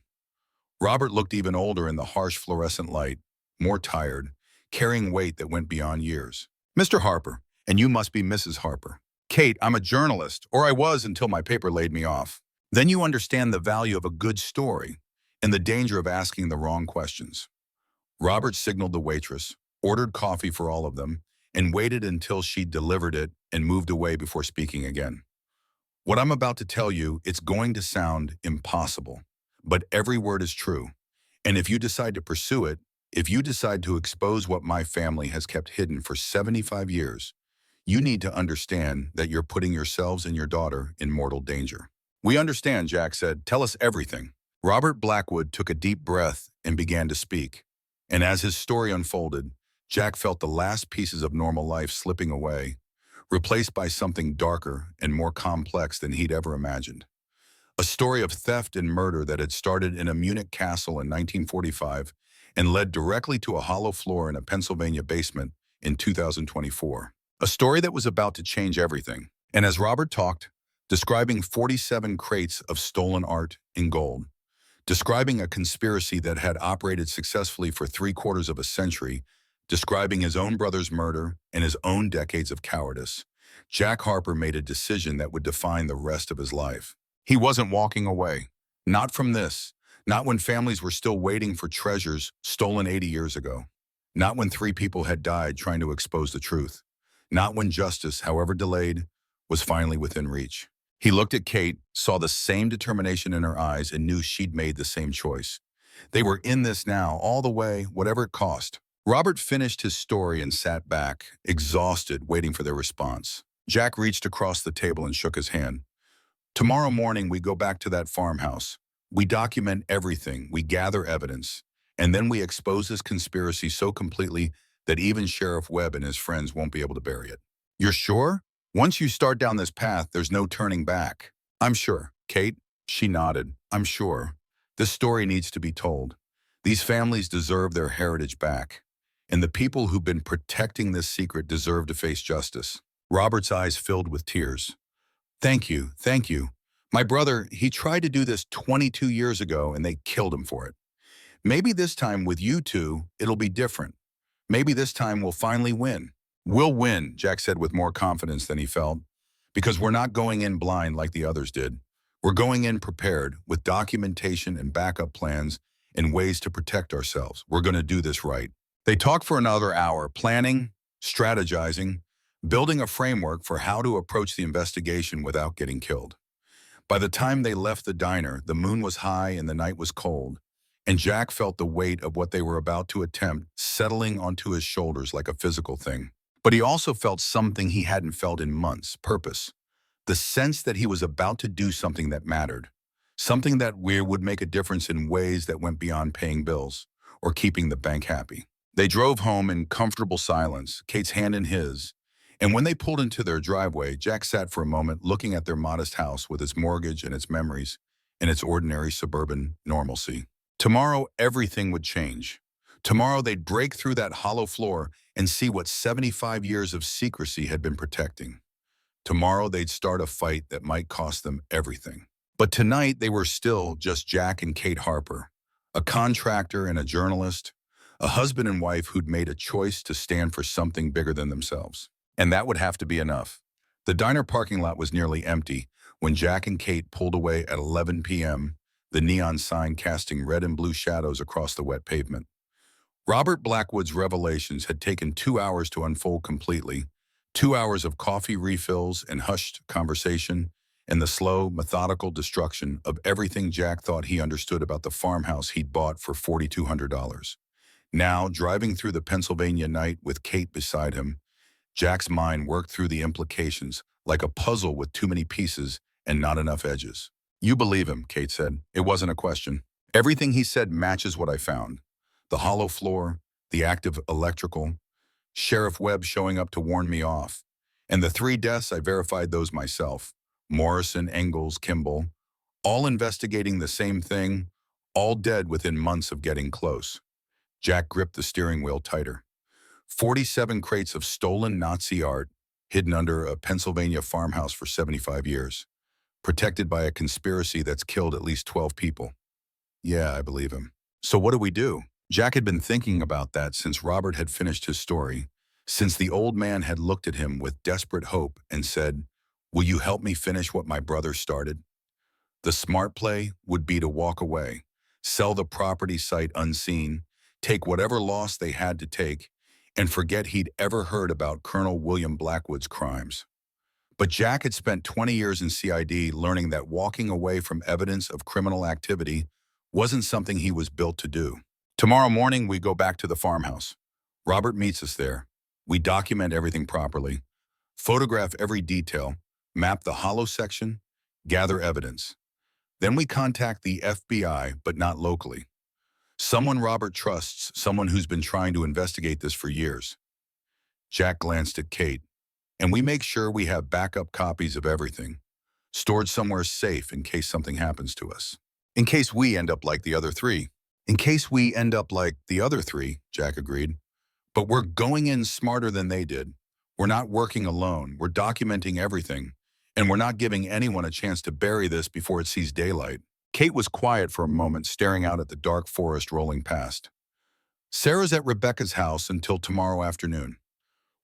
Robert looked even older in the harsh fluorescent light, more tired, carrying weight that went beyond years. Mr. Harper, and you must be Mrs. Harper. Kate, I'm a journalist, or I was until my paper laid me off. Then you understand the value of a good story and the danger of asking the wrong questions. Robert signaled the waitress, ordered coffee for all of them, and waited until she delivered it and moved away before speaking again. What I'm about to tell you, it's going to sound impossible, but every word is true. And if you decide to pursue it, if you decide to expose what my family has kept hidden for 75 years, you need to understand that you're putting yourselves and your daughter in mortal danger. We understand, Jack said. Tell us everything. Robert Blackwood took a deep breath and began to speak. And as his story unfolded, Jack felt the last pieces of normal life slipping away, replaced by something darker and more complex than he'd ever imagined. A story of theft and murder that had started in a Munich castle in 1945 and led directly to a hollow floor in a Pennsylvania basement in 2024. A story that was about to change everything. And as Robert talked, describing 47 crates of stolen art in gold, describing a conspiracy that had operated successfully for three-quarters of a century, describing his own brother's murder and his own decades of cowardice. Jack Harper made a decision that would define the rest of his life. He wasn't walking away. Not from this. Not when families were still waiting for treasures stolen 80 years ago. Not when three people had died trying to expose the truth. Not when justice, however delayed, was finally within reach. He looked at Kate, saw the same determination in her eyes, and knew she'd made the same choice. They were in this now, all the way, whatever it cost. Robert finished his story and sat back, exhausted, waiting for their response. Jack reached across the table and shook his hand. Tomorrow morning, we go back to that farmhouse. We document everything, we gather evidence, and then we expose this conspiracy so completely that even Sheriff Webb and his friends won't be able to bury it. You're sure? Once you start down this path, there's no turning back. I'm sure. Kate? She nodded. I'm sure. This story needs to be told. These families deserve their heritage back. And the people who've been protecting this secret deserve to face justice. Robert's eyes filled with tears. Thank you, thank you. My brother, he tried to do this 22 years ago and they killed him for it. Maybe this time with you two, it'll be different. Maybe this time we'll finally win. We'll win, Jack said with more confidence than he felt, because we're not going in blind like the others did. We're going in prepared with documentation and backup plans and ways to protect ourselves. We're going to do this right. They talked for another hour, planning, strategizing, building a framework for how to approach the investigation without getting killed. By the time they left the diner, the moon was high and the night was cold, and Jack felt the weight of what they were about to attempt settling onto his shoulders like a physical thing. But he also felt something he hadn't felt in months, purpose. The sense that he was about to do something that mattered, something that would make a difference in ways that went beyond paying bills or keeping the bank happy. They drove home in comfortable silence, Kate's hand in his, and when they pulled into their driveway, Jack sat for a moment looking at their modest house with its mortgage and its memories and its ordinary suburban normalcy. Tomorrow, everything would change. Tomorrow, they'd break through that hollow floor and see what 75 years of secrecy had been protecting. Tomorrow, they'd start a fight that might cost them everything. But tonight, they were still just Jack and Kate Harper, a contractor and a journalist, a husband and wife who'd made a choice to stand for something bigger than themselves. And that would have to be enough. The diner parking lot was nearly empty when Jack and Kate pulled away at 11 p.m., the neon sign casting red and blue shadows across the wet pavement. Robert Blackwood's revelations had taken 2 hours to unfold completely, 2 hours of coffee refills and hushed conversation, and the slow, methodical destruction of everything Jack thought he understood about the farmhouse he'd bought for $4,200. Now, driving through the Pennsylvania night with Kate beside him, Jack's mind worked through the implications like a puzzle with too many pieces and not enough edges. You believe him, Kate said. It wasn't a question. Everything he said matches what I found. The hollow floor, the active electrical, Sheriff Webb showing up to warn me off. And the 3 deaths, I verified those myself. Morrison, Engels, Kimball, all investigating the same thing, all dead within months of getting close. Jack gripped the steering wheel tighter. 47 crates of stolen Nazi art hidden under a Pennsylvania farmhouse for 75 years, protected by a conspiracy that's killed at least 12 people. Yeah, I believe him. So what do we do? Jack had been thinking about that since Robert had finished his story, since the old man had looked at him with desperate hope and said, "Will you help me finish what my brother started?" The smart play would be to walk away, sell the property sight unseen, take whatever loss they had to take, and forget he'd ever heard about Colonel William Blackwood's crimes. But Jack had spent 20 years in CID learning that walking away from evidence of criminal activity wasn't something he was built to do. Tomorrow morning, we go back to the farmhouse. Robert meets us there. We document everything properly, photograph every detail, map the hollow section, gather evidence. Then we contact the FBI, but not locally. Someone Robert trusts, someone who's been trying to investigate this for years. Jack glanced at Kate, and we make sure we have backup copies of everything, stored somewhere safe in case something happens to us. In case we end up like the other 3. In case we end up like the other 3, Jack agreed. But we're going in smarter than they did. We're not working alone. We're documenting everything. And we're not giving anyone a chance to bury this before it sees daylight. Kate was quiet for a moment, staring out at the dark forest rolling past. Sarah's at Rebecca's house until tomorrow afternoon.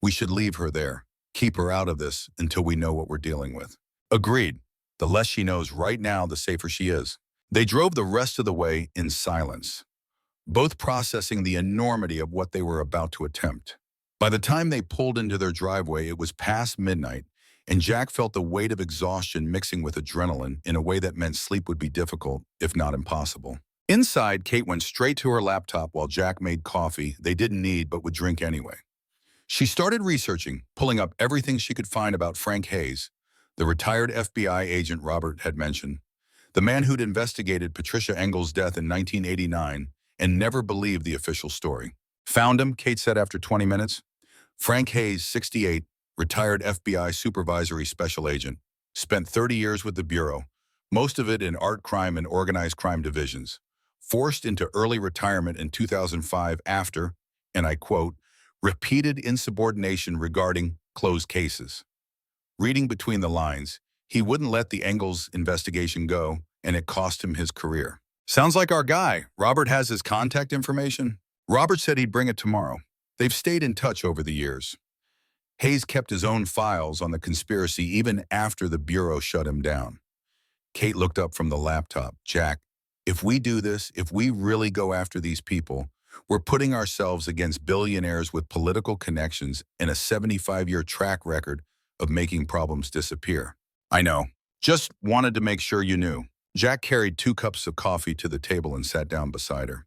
We should leave her there. Keep her out of this until we know what we're dealing with. Agreed. The less she knows right now, the safer she is. They drove the rest of the way in silence, both processing the enormity of what they were about to attempt. By the time they pulled into their driveway, it was past midnight, and Jack felt the weight of exhaustion mixing with adrenaline in a way that meant sleep would be difficult, if not impossible. Inside, Kate went straight to her laptop while Jack made coffee they didn't need but would drink anyway. She started researching, pulling up everything she could find about Frank Hayes, the retired FBI agent Robert had mentioned, the man who'd investigated Patricia Engel's death in 1989 and never believed the official story. Found him, Kate said after 20 minutes. Frank Hayes, 68, retired FBI supervisory special agent, spent 30 years with the Bureau, most of it in art crime and organized crime divisions, forced into early retirement in 2005 after, and I quote, repeated insubordination regarding closed cases. Reading between the lines, he wouldn't let the Engels investigation go, and it cost him his career. Sounds like our guy. Robert has his contact information. Robert said he'd bring it tomorrow. They've stayed in touch over the years. Hayes kept his own files on the conspiracy even after the Bureau shut him down. Kate looked up from the laptop. Jack, if we do this, if we really go after these people, we're putting ourselves against billionaires with political connections and a 75-year track record of making problems disappear. I know. Just wanted to make sure you knew. Jack carried 2 cups of coffee to the table and sat down beside her.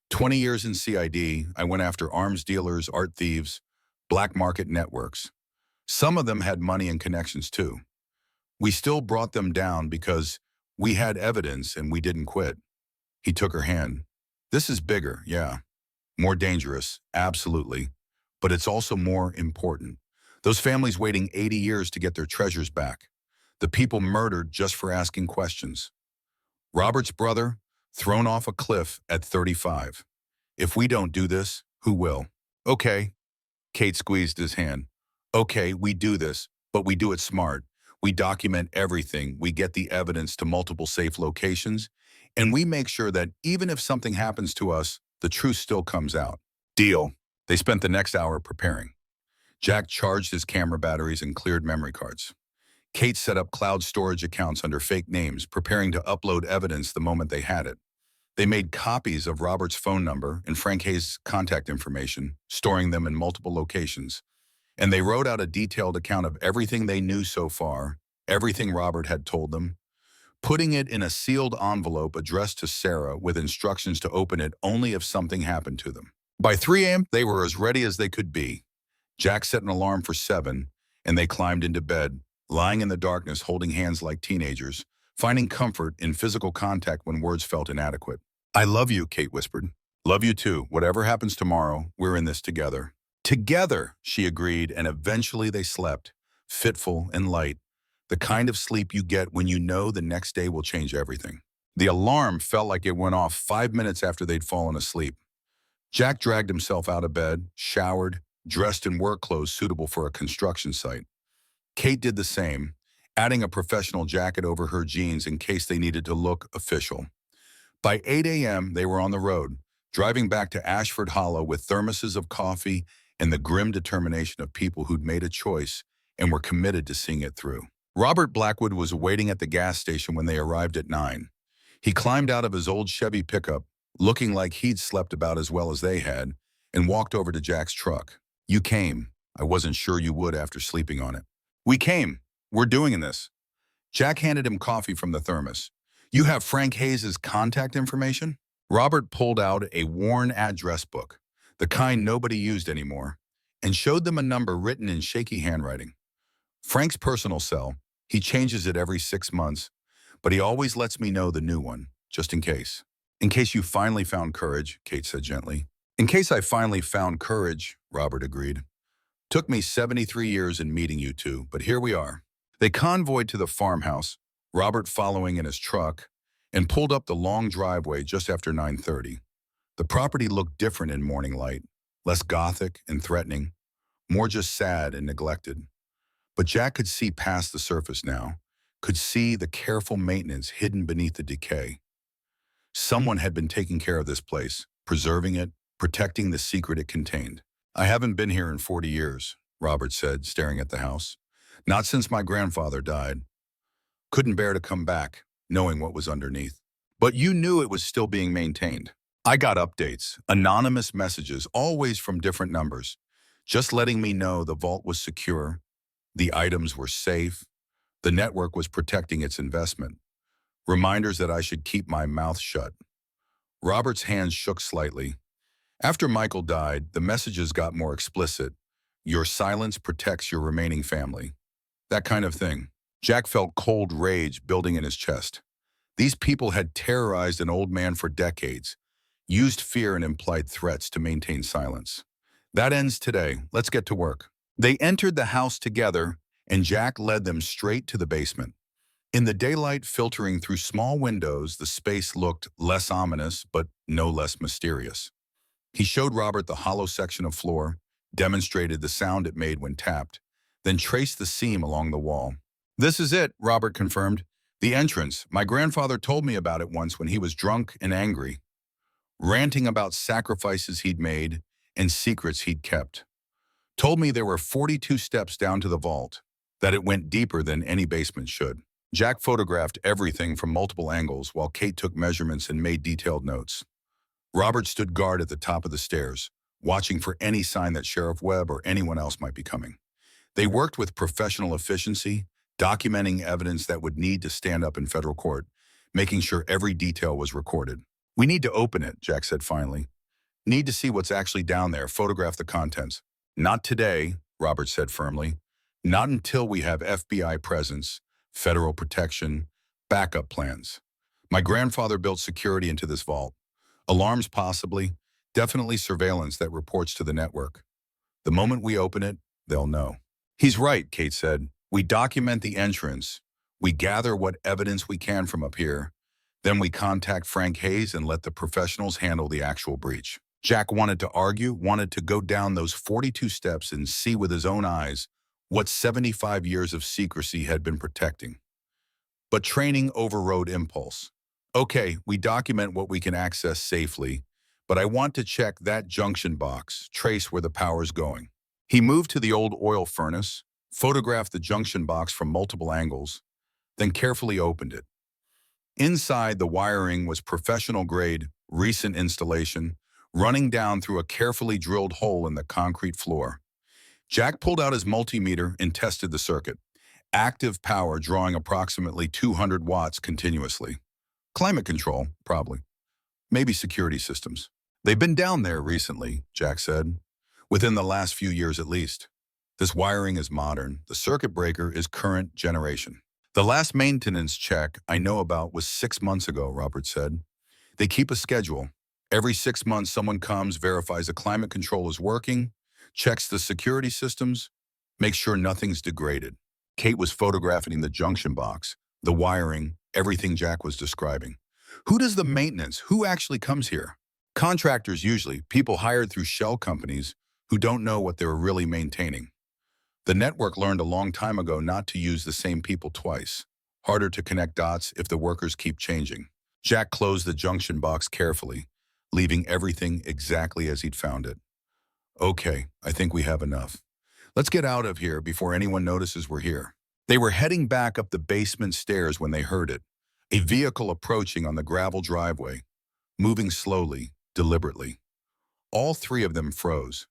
20 years in CID, I went after arms dealers, art thieves, black market networks. Some of them had money and connections too. We still brought them down because we had evidence and we didn't quit. He took her hand. This is bigger, yeah. More dangerous, absolutely. But it's also more important. Those families waiting 80 years to get their treasures back. The people murdered just for asking questions. Robert's brother, thrown off a cliff at 35. If we don't do this, who will? Okay. Kate squeezed his hand. Okay, we do this, but we do it smart. We document everything. We get the evidence to multiple safe locations, and we make sure that even if something happens to us, the truth still comes out. Deal. They spent the next hour preparing. Jack charged his camera batteries and cleared memory cards. Kate set up cloud storage accounts under fake names, preparing to upload evidence the moment they had it. They made copies of Robert's phone number and Frank Hayes' contact information, storing them in multiple locations. And they wrote out a detailed account of everything they knew so far, everything Robert had told them, putting it in a sealed envelope addressed to Sarah with instructions to open it only if something happened to them. By 3 a.m., they were as ready as they could be. Jack set an alarm for 7, and they climbed into bed, lying in the darkness holding hands like teenagers, finding comfort in physical contact when words felt inadequate. I love you, Kate whispered. Love you too. Whatever happens tomorrow, we're in this together. Together, she agreed, and eventually they slept, fitful and light, the kind of sleep you get when you know the next day will change everything. The alarm felt like it went off 5 minutes after they'd fallen asleep. Jack dragged himself out of bed, showered, dressed in work clothes suitable for a construction site. Kate did the same, adding a professional jacket over her jeans in case they needed to look official. By 8 a.m., they were on the road, driving back to Ashford Hollow with thermoses of coffee and the grim determination of people who'd made a choice and were committed to seeing it through. Robert Blackwood was waiting at the gas station when they arrived at 9. He climbed out of his old Chevy pickup, looking like he'd slept about as well as they had, and walked over to Jack's truck. You came. I wasn't sure you would after sleeping on it. We came. We're doing this. Jack handed him coffee from the thermos. You have Frank Hayes' contact information? Robert pulled out a worn address book, the kind nobody used anymore, and showed them a number written in shaky handwriting. Frank's personal cell. He changes it every 6 months, but he always lets me know the new one, just in case. In case you finally found courage, Kate said gently. In case I finally found courage, Robert agreed. Took me 73 years in meeting you two, but here we are. They convoyed to the farmhouse, Robert following in his truck, and pulled up the long driveway just after 9:30. The property looked different in morning light, less gothic and threatening, more just sad and neglected. But Jack could see past the surface now, could see the careful maintenance hidden beneath the decay. Someone had been taking care of this place, preserving it, protecting the secret it contained. I haven't been here in 40 years, Robert said, staring at the house. Not since my grandfather died. Couldn't bear to come back, knowing what was underneath. But you knew it was still being maintained. I got updates, anonymous messages, always from different numbers, just letting me know the vault was secure, the items were safe, the network was protecting its investment. Reminders that I should keep my mouth shut. Robert's hands shook slightly. After Michael died, the messages got more explicit. Your silence protects your remaining family. That kind of thing. Jack felt cold rage building in his chest. These people had terrorized an old man for decades, used fear and implied threats to maintain silence. That ends today. Let's get to work. They entered the house together, and Jack led them straight to the basement. In the daylight filtering through small windows, the space looked less ominous, but no less mysterious. He showed Robert the hollow section of floor, demonstrated the sound it made when tapped, then traced the seam along the wall. This is it, Robert confirmed. The entrance. My grandfather told me about it once when he was drunk and angry, ranting about sacrifices he'd made and secrets he'd kept. Told me there were 42 steps down to the vault, that it went deeper than any basement should. Jack photographed everything from multiple angles while Kate took measurements and made detailed notes. Robert stood guard at the top of the stairs, watching for any sign that Sheriff Webb or anyone else might be coming. They worked with professional efficiency, documenting evidence that would need to stand up in federal court, making sure every detail was recorded. We need to open it, Jack said finally. Need to see what's actually down there, photograph the contents. Not today, Robert said firmly. Not until we have FBI presence, federal protection, backup plans. My grandfather built security into this vault. Alarms possibly, definitely surveillance that reports to the network. The moment we open it, they'll know. He's right, Kate said. We document the entrance. We gather what evidence we can from up here. Then we contact Frank Hayes and let the professionals handle the actual breach. Jack wanted to argue, wanted to go down those 42 steps and see with his own eyes what 75 years of secrecy had been protecting. But training overrode impulse. Okay, we document what we can access safely, but I want to check that junction box, trace where the power's going. He moved to the old oil furnace, photographed the junction box from multiple angles, then carefully opened it. Inside, the wiring was professional-grade, recent installation, running down through a carefully drilled hole in the concrete floor. Jack pulled out his multimeter and tested the circuit. Active power drawing approximately 200 watts continuously. Climate control, probably. Maybe security systems. They've been down there recently, Jack said. Within the last few years at least. This wiring is modern. The circuit breaker is current generation. The last maintenance check I know about was 6 months ago, Robert said. They keep a schedule. Every 6 months, someone comes, verifies the climate control is working, checks the security systems, makes sure nothing's degraded. Kate was photographing the junction box, the wiring, everything Jack was describing. Who does the maintenance? Who actually comes here? Contractors usually, people hired through shell companies who don't know what they're really maintaining. The network learned a long time ago not to use the same people twice. Harder to connect dots if the workers keep changing. Jack closed the junction box carefully, leaving everything exactly as he'd found it. Okay, I think we have enough. Let's get out of here before anyone notices we're here. They were heading back up the basement stairs when they heard it. A vehicle approaching on the gravel driveway, moving slowly, deliberately. All three of them froze.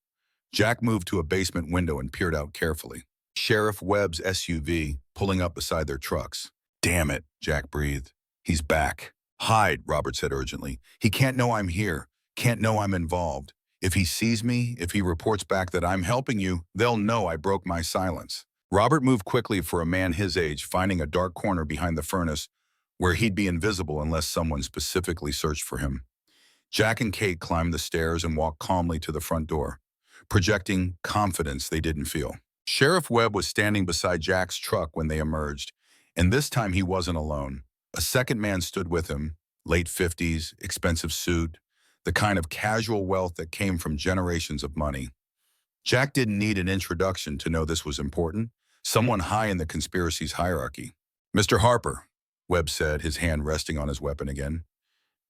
Jack moved to a basement window and peered out carefully. Sheriff Webb's SUV pulling up beside their trucks. Damn it, Jack breathed. He's back. Hide, Robert said urgently. He can't know I'm here, can't know I'm involved. If he sees me, if he reports back that I'm helping you, they'll know I broke my silence. Robert moved quickly for a man his age, finding a dark corner behind the furnace where he'd be invisible unless someone specifically searched for him. Jack and Kate climbed the stairs and walked calmly to the front door, projecting confidence they didn't feel. Sheriff Webb was standing beside Jack's truck when they emerged, and this time he wasn't alone. A second man stood with him, late 50s, expensive suit, the kind of casual wealth that came from generations of money. Jack didn't need an introduction to know this was important, someone high in the conspiracy's hierarchy. Mr. Harper, Webb said, his hand resting on his weapon again.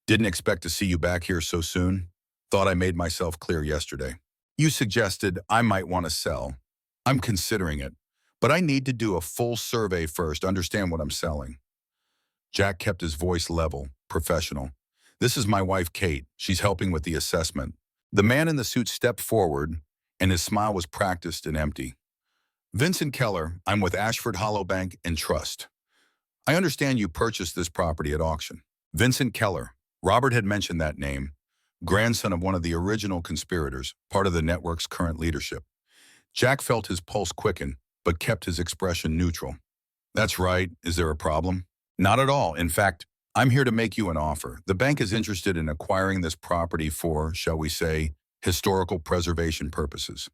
Didn't expect to see you back here so soon. Thought I made myself clear yesterday. You suggested I might want to sell. I'm considering it, but I need to do a full survey first, understand what I'm selling. Jack kept his voice level, professional. This is my wife, Kate. She's helping with the assessment. The man in the suit stepped forward, and his smile was practiced and empty. Vincent Keller, I'm with Ashford Hollow Bank and Trust. I understand you purchased this property at auction. Vincent Keller. Robert had mentioned that name. Grandson of one of the original conspirators, part of the network's current leadership. Jack felt his pulse quicken, but kept his expression neutral. That's right. Is there a problem? Not at all. In fact, I'm here to make you an offer. The bank is interested in acquiring this property for, shall we say, historical preservation purposes.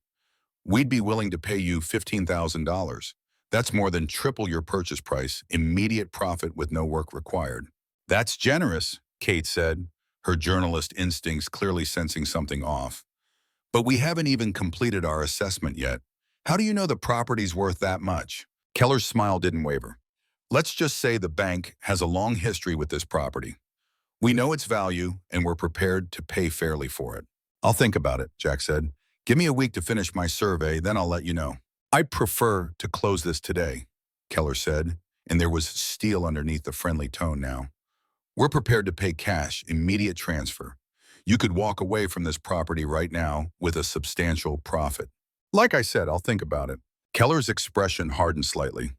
We'd be willing to pay you $15,000. That's more than triple your purchase price, immediate profit with no work required. That's generous, Kate said, her journalist instincts clearly sensing something off. But we haven't even completed our assessment yet. How do you know the property's worth that much? Keller's smile didn't waver. Let's just say the bank has a long history with this property. We know its value, and we're prepared to pay fairly for it. I'll think about it, Jack said. Give me a week to finish my survey, then I'll let you know. I'd prefer to close this today, Keller said, and there was steel underneath the friendly tone now. We're prepared to pay cash, immediate transfer. You could walk away from this property right now with a substantial profit. Like I said, I'll think about it. Keller's expression hardened slightly.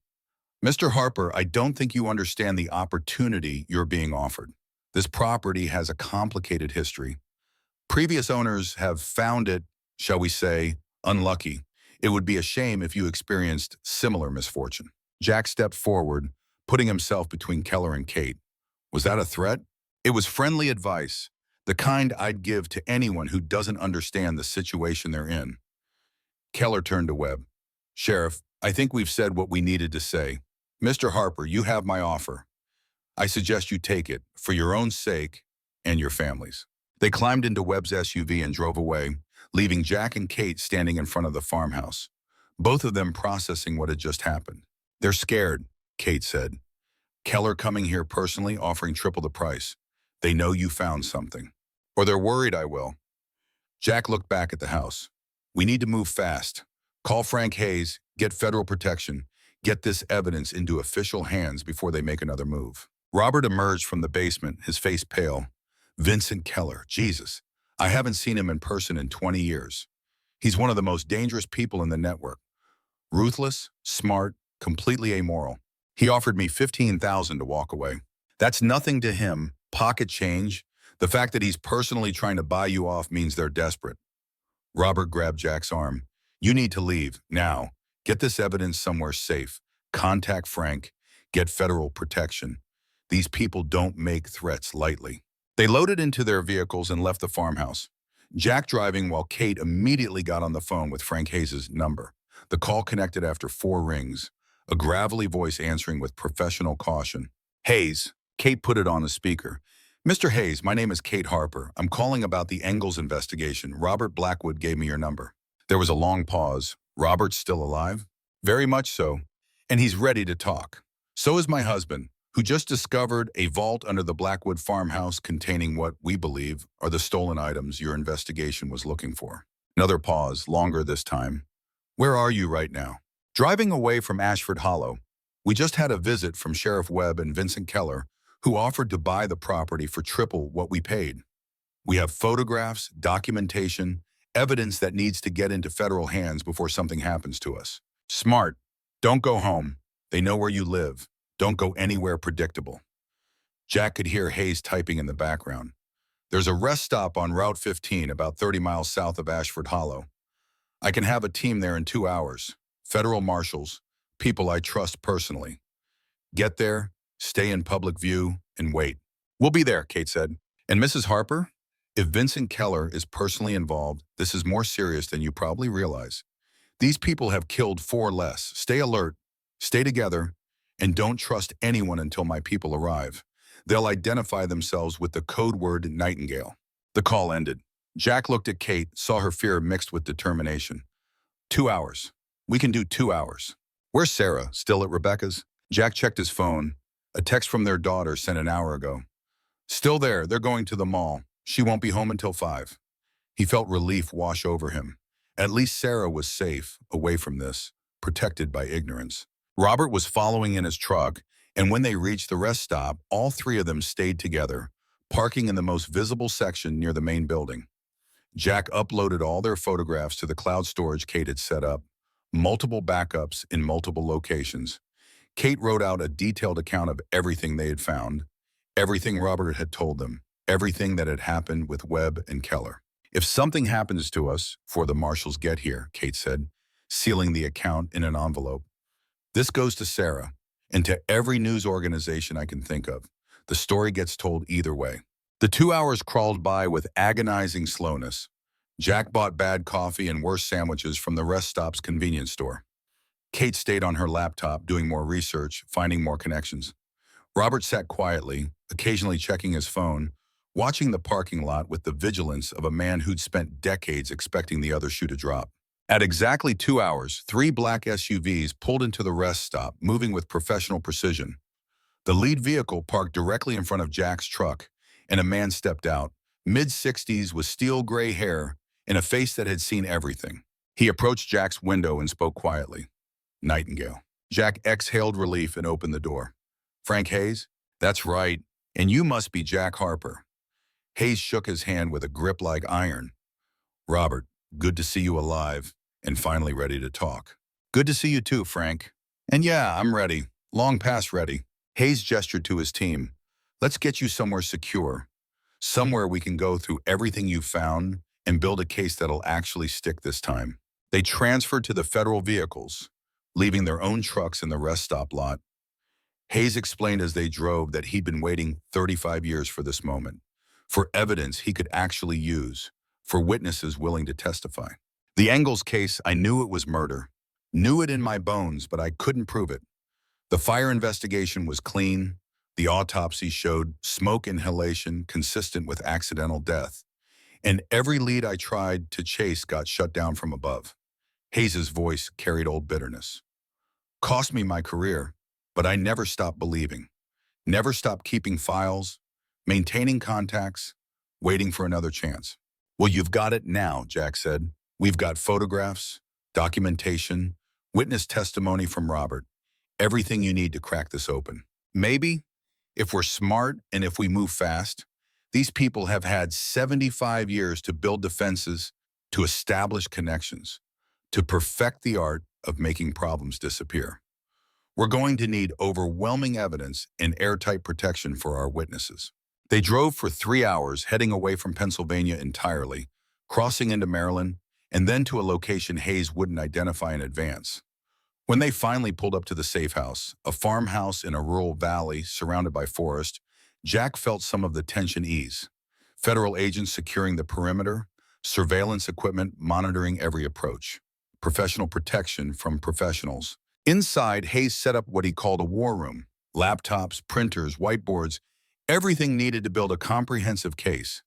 Mr. Harper, I don't think you understand the opportunity you're being offered. This property has a complicated history. Previous owners have found it, shall we say, unlucky. It would be a shame if you experienced similar misfortune. Jack stepped forward, putting himself between Keller and Kate. Was that a threat? It was friendly advice, the kind I'd give to anyone who doesn't understand the situation they're in. Keller turned to Webb. Sheriff, I think we've said what we needed to say. Mr. Harper, you have my offer. I suggest you take it, for your own sake and your family's. They climbed into Webb's SUV and drove away, leaving Jack and Kate standing in front of the farmhouse, both of them processing what had just happened. They're scared, Kate said. Keller coming here personally offering triple the price. They know you found something. Or they're worried I will. Jack looked back at the house. We need to move fast. Call Frank Hayes, get federal protection, get this evidence into official hands before they make another move. Robert emerged from the basement, his face pale. Vincent Keller, Jesus. I haven't seen him in person in 20 years. He's one of the most dangerous people in the network. Ruthless, smart, completely amoral. He offered me $15,000 to walk away. That's nothing to him. Pocket change. The fact that he's personally trying to buy you off means they're desperate. Robert grabbed Jack's arm. You need to leave, now. Get this evidence somewhere safe. Contact Frank. Get federal protection. These people don't make threats lightly. They loaded into their vehicles and left the farmhouse. Jack driving while Kate immediately got on the phone with Frank Hayes' number. The call connected after 4 rings, a gravelly voice answering with professional caution. Hayes. Kate put it on the speaker. Mr. Hayes, my name is Kate Harper. I'm calling about the Engels investigation. Robert Blackwood gave me your number. There was a long pause. Robert's still alive? Very much so. And he's ready to talk. So is my husband, who just discovered a vault under the Blackwood farmhouse containing what we believe are the stolen items your investigation was looking for. Another pause, longer this time. Where are you right now? Driving away from Ashford Hollow. We just had a visit from Sheriff Webb and Vincent Keller, who offered to buy the property for triple what we paid. We have photographs, documentation, evidence that needs to get into federal hands before something happens to us. Smart. Don't go home. They know where you live. Don't go anywhere predictable. Jack could hear Hayes typing in the background. There's a rest stop on Route 15 about 30 miles south of Ashford Hollow. I can have a team there in 2 hours. Federal marshals, people I trust personally. Get there, stay in public view, and wait. We'll be there, Kate said. And Mrs. Harper? If Vincent Keller is personally involved, this is more serious than you probably realize. These people have killed 4 less. Stay alert, stay together, and don't trust anyone until my people arrive. They'll identify themselves with the code word Nightingale. The call ended. Jack looked at Kate, saw her fear mixed with determination. 2 hours. We can do 2 hours. Where's Sarah? Still at Rebecca's? Jack checked his phone. A text from their daughter sent an hour ago. Still there, they're going to the mall. She won't be home until 5. He felt relief wash over him. At least Sarah was safe, away from this, protected by ignorance. Robert was following in his truck, and when they reached the rest stop, all three of them stayed together, parking in the most visible section near the main building. Jack uploaded all their photographs to the cloud storage Kate had set up, multiple backups in multiple locations. Kate wrote out a detailed account of everything they had found, everything Robert had told them, everything that had happened with Webb and Keller. If something happens to us before the marshals get here, Kate said, sealing the account in an envelope. This goes to Sarah and to every news organization I can think of. The story gets told either way. The 2 hours crawled by with agonizing slowness. Jack bought bad coffee and worse sandwiches from the rest stop's convenience store. Kate stayed on her laptop doing more research, finding more connections. Robert sat quietly, occasionally checking his phone, watching the parking lot with the vigilance of a man who'd spent decades expecting the other shoe to drop. At exactly 2 hours, 3 black SUVs pulled into the rest stop, moving with professional precision. The lead vehicle parked directly in front of Jack's truck, and a man stepped out, mid-60s with steel gray hair and a face that had seen everything. He approached Jack's window and spoke quietly. Nightingale. Jack exhaled relief and opened the door. Frank Hayes? That's right, and you must be Jack Harper. Hayes shook his hand with a grip like iron. Robert, good to see you alive and finally ready to talk. Good to see you too, Frank. And yeah, I'm ready. Long past ready. Hayes gestured to his team. Let's get you somewhere secure. Somewhere we can go through everything you found and build a case that'll actually stick this time. They transferred to the federal vehicles, leaving their own trucks in the rest stop lot. Hayes explained as they drove that he'd been waiting 35 years for this moment, for evidence he could actually use, for witnesses willing to testify. The Engels case, I knew it was murder. Knew it in my bones, but I couldn't prove it. The fire investigation was clean. The autopsy showed smoke inhalation consistent with accidental death. And every lead I tried to chase got shut down from above. Hayes's voice carried old bitterness. Cost me my career, but I never stopped believing. Never stopped keeping files, maintaining contacts, waiting for another chance. Well, you've got it now, Jack said. We've got photographs, documentation, witness testimony from Robert. Everything you need to crack this open. Maybe, if we're smart and if we move fast, these people have had 75 years to build defenses, to establish connections, to perfect the art of making problems disappear. We're going to need overwhelming evidence and airtight protection for our witnesses. They drove for 3 hours, heading away from Pennsylvania entirely, crossing into Maryland, and then to a location Hayes wouldn't identify in advance. When they finally pulled up to the safe house, a farmhouse in a rural valley surrounded by forest, Jack felt some of the tension ease. Federal agents securing the perimeter, surveillance equipment monitoring every approach, professional protection from professionals. Inside, Hayes set up what he called a war room. Laptops, printers, whiteboards, everything needed to build a comprehensive case.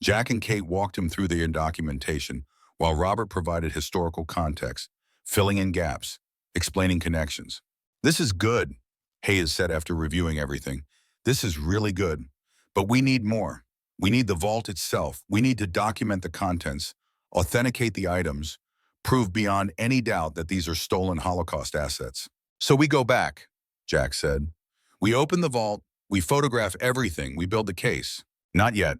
Jack and Kate walked him through the documentation, while Robert provided historical context, filling in gaps, explaining connections. This is good, Hayes said after reviewing everything. This is really good, but we need more. We need the vault itself. We need to document the contents, authenticate the items, prove beyond any doubt that these are stolen Holocaust assets. So we go back, Jack said. We open the vault, we photograph everything, we build the case. Not yet.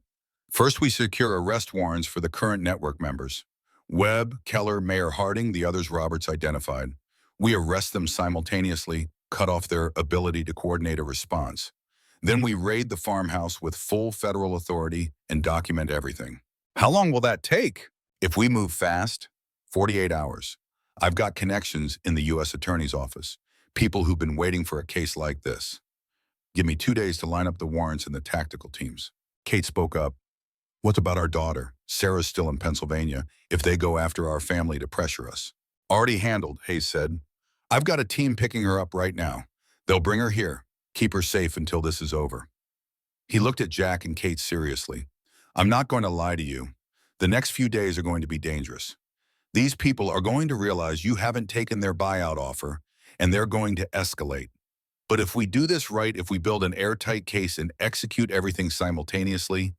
First, we secure arrest warrants for the current network members. Webb, Keller, Mayor Harding, the others Roberts identified. We arrest them simultaneously, cut off their ability to coordinate a response. Then we raid the farmhouse with full federal authority and document everything. How long will that take? If we move fast, 48 hours. I've got connections in the U.S. Attorney's Office, people who've been waiting for a case like this. Give me 2 days to line up the warrants and the tactical teams. Kate spoke up. What about our daughter? Sarah's still in Pennsylvania. If they go after our family to pressure us. Already handled, Hayes said. I've got a team picking her up right now. They'll bring her here. Keep her safe until this is over. He looked at Jack and Kate seriously. I'm not going to lie to you. The next few days are going to be dangerous. These people are going to realize you haven't taken their buyout offer, and they're going to escalate. But if we do this right, if we build an airtight case and execute everything simultaneously,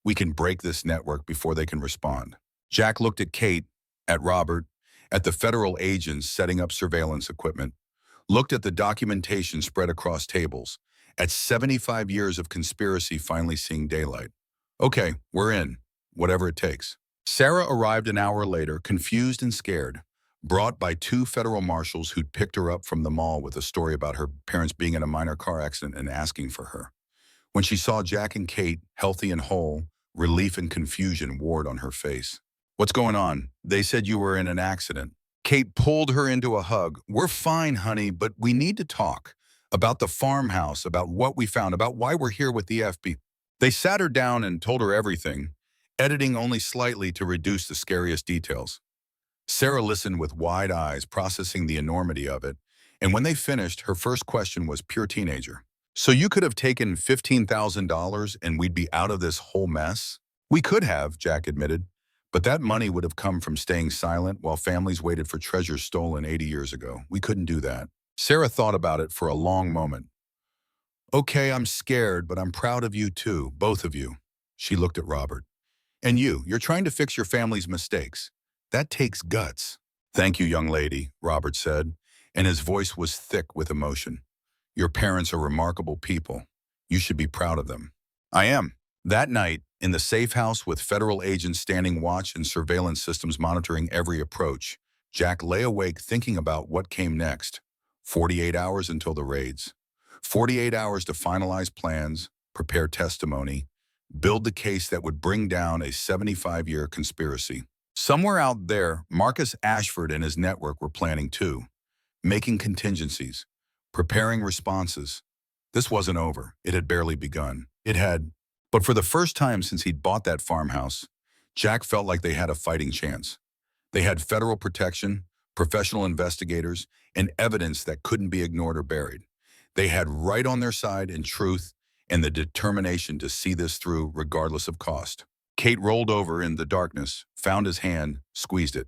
we can break this network before they can respond. Jack looked at Kate, at Robert, at the federal agents setting up surveillance equipment, looked at the documentation spread across tables, at 75 years of conspiracy finally seeing daylight. Okay, we're in, whatever it takes. Sarah arrived an hour later, confused and scared, brought by two federal marshals who'd picked her up from the mall with a story about her parents being in a minor car accident and asking for her. When she saw Jack and Kate, healthy and whole, relief and confusion warred on her face. What's going on? They said you were in an accident. Kate pulled her into a hug. We're fine, honey, but we need to talk about the farmhouse, about what we found, about why we're here with the FB. They sat her down and told her everything, editing only slightly to reduce the scariest details. Sarah listened with wide eyes, processing the enormity of it, and when they finished, her first question was pure teenager. So you could have taken $15,000 and we'd be out of this whole mess? We could have, Jack admitted, but that money would have come from staying silent while families waited for treasures stolen 80 years ago. We couldn't do that. Sarah thought about it for a long moment. Okay, I'm scared, but I'm proud of you too, both of you. She looked at Robert. And you're trying to fix your family's mistakes. That takes guts. Thank you, young lady, Robert said, and his voice was thick with emotion. Your parents are remarkable people. You should be proud of them. I am. That night, in the safe house with federal agents standing watch and surveillance systems monitoring every approach, Jack lay awake thinking about what came next. 48 hours until the raids. 48 hours to finalize plans, prepare testimony, build the case that would bring down a 75-year conspiracy. Somewhere out there, Marcus Ashford and his network were planning too, making contingencies, preparing responses. This wasn't over. It had barely begun. But for the first time since he'd bought that farmhouse, Jack felt like they had a fighting chance. They had federal protection, professional investigators, and evidence that couldn't be ignored or buried. They had right on their side in truth and the determination to see this through regardless of cost. Kate rolled over in the darkness, found his hand, squeezed it.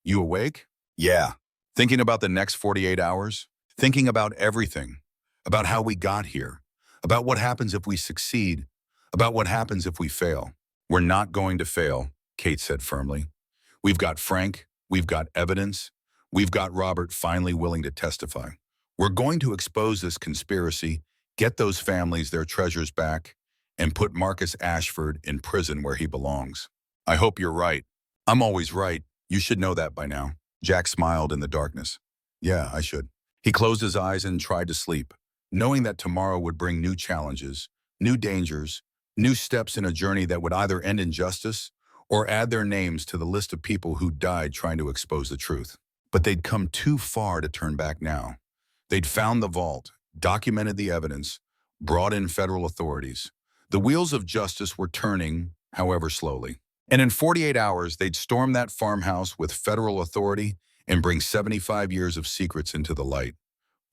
You awake? Yeah. Thinking about the next 48 hours? Thinking about everything. About how we got here. About what happens if we succeed. About what happens if we fail. We're not going to fail, Kate said firmly. We've got Frank. We've got evidence. We've got Robert finally willing to testify. We're going to expose this conspiracy, get those families their treasures back, and put Marcus Ashford in prison where he belongs. I hope you're right. I'm always right. You should know that by now. Jack smiled in the darkness. Yeah, I should. He closed his eyes and tried to sleep, knowing that tomorrow would bring new challenges, new dangers, new steps in a journey that would either end in justice or add their names to the list of people who died trying to expose the truth. But they'd come too far to turn back now. They'd found the vault, documented the evidence, brought in federal authorities. The wheels of justice were turning, however slowly. And in 48 hours, they'd storm that farmhouse with federal authority and bring 75 years of secrets into the light.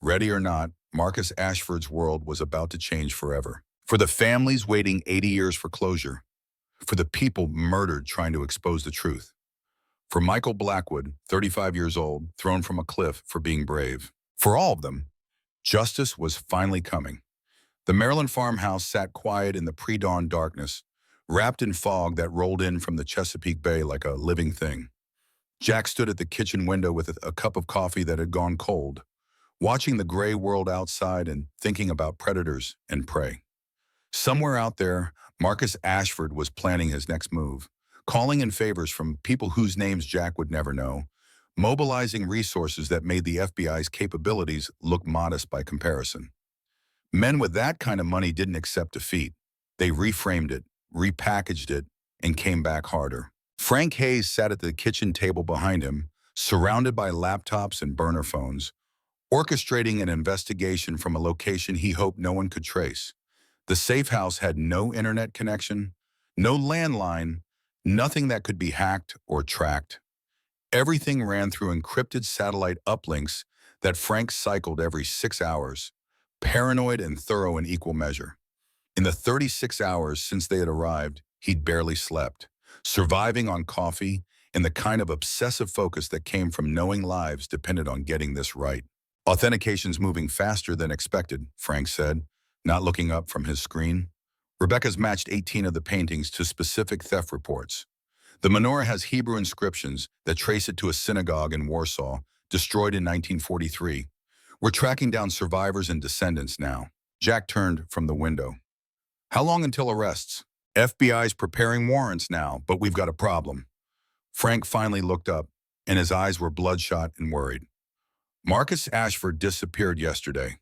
Ready or not, Marcus Ashford's world was about to change forever. For the families waiting 80 years for closure. For the people murdered trying to expose the truth. For Michael Blackwood, 35 years old, thrown from a cliff for being brave. For all of them, justice was finally coming. The Maryland farmhouse sat quiet in the pre-dawn darkness, wrapped in fog that rolled in from the Chesapeake Bay like a living thing. Jack stood at the kitchen window with a cup of coffee that had gone cold, watching the gray world outside and thinking about predators and prey. Somewhere out there, Marcus Ashford was planning his next move, calling in favors from people whose names Jack would never know, mobilizing resources that made the FBI's capabilities look modest by comparison. Men with that kind of money didn't accept defeat. They reframed it, repackaged it, and came back harder. Frank Hayes sat at the kitchen table behind him, surrounded by laptops and burner phones, orchestrating an investigation from a location he hoped no one could trace. The safe house had no internet connection, no landline, nothing that could be hacked or tracked. Everything ran through encrypted satellite uplinks that Frank cycled every 6 hours, paranoid and thorough in equal measure. In the 36 hours since they had arrived, he'd barely slept, surviving on coffee and the kind of obsessive focus that came from knowing lives depended on getting this right. Authentication's moving faster than expected, Frank said, not looking up from his screen. Rebecca's matched 18 of the paintings to specific theft reports. The menorah has Hebrew inscriptions that trace it to a synagogue in Warsaw, destroyed in 1943. We're tracking down survivors and descendants now. Jack turned from the window. How long until arrests? FBI's preparing warrants now, but we've got a problem. Frank finally looked up, and his eyes were bloodshot and worried. Marcus Ashford disappeared yesterday.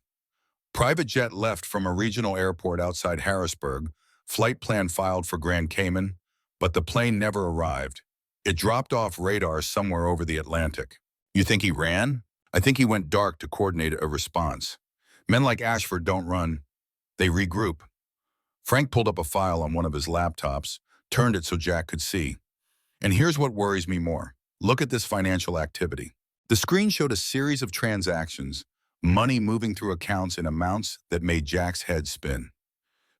Private jet left from a regional airport outside Harrisburg, flight plan filed for Grand Cayman, but the plane never arrived. It dropped off radar somewhere over the Atlantic. You think he ran? I think he went dark to coordinate a response. Men like Ashford don't run, they regroup. Frank pulled up a file on one of his laptops, turned it so Jack could see. And here's what worries me more. Look at this financial activity. The screen showed a series of transactions, money moving through accounts in amounts that made Jack's head spin.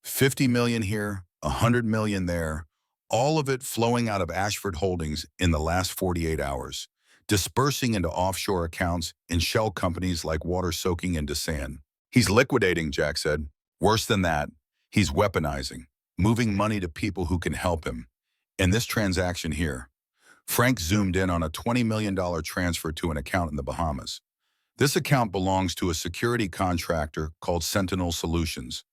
50 million here, 100 million there, all of it flowing out of Ashford Holdings in the last 48 hours, dispersing into offshore accounts in shell companies like Water Soaking into Sand. He's liquidating, Jack said. Worse than that, he's weaponizing, moving money to people who can help him. In this transaction here, Frank zoomed in on a $20 million transfer to an account in the Bahamas. This account belongs to a security contractor called Sentinel Solutions.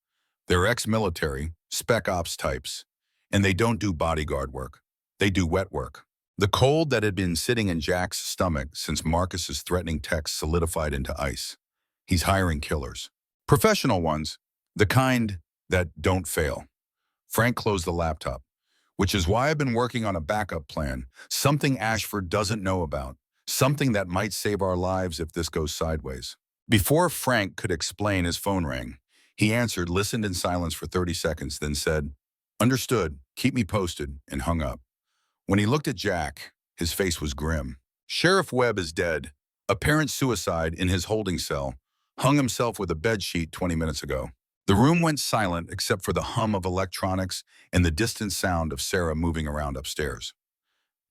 They're ex-military, spec ops types, and they don't do bodyguard work. They do wet work. The cold that had been sitting in Jack's stomach since Marcus's threatening text solidified into ice. He's hiring killers. Professional ones, the kind that don't fail. Frank closed the laptop, which is why I've been working on a backup plan, something Ashford doesn't know about, something that might save our lives if this goes sideways. Before Frank could explain, his phone rang. He answered, listened in silence for 30 seconds, then said, "Understood, keep me posted," and hung up. When he looked at Jack, his face was grim. Sheriff Webb is dead. Apparent suicide in his holding cell. Hung himself with a bedsheet 20 minutes ago. The room went silent except for the hum of electronics and the distant sound of Sarah moving around upstairs.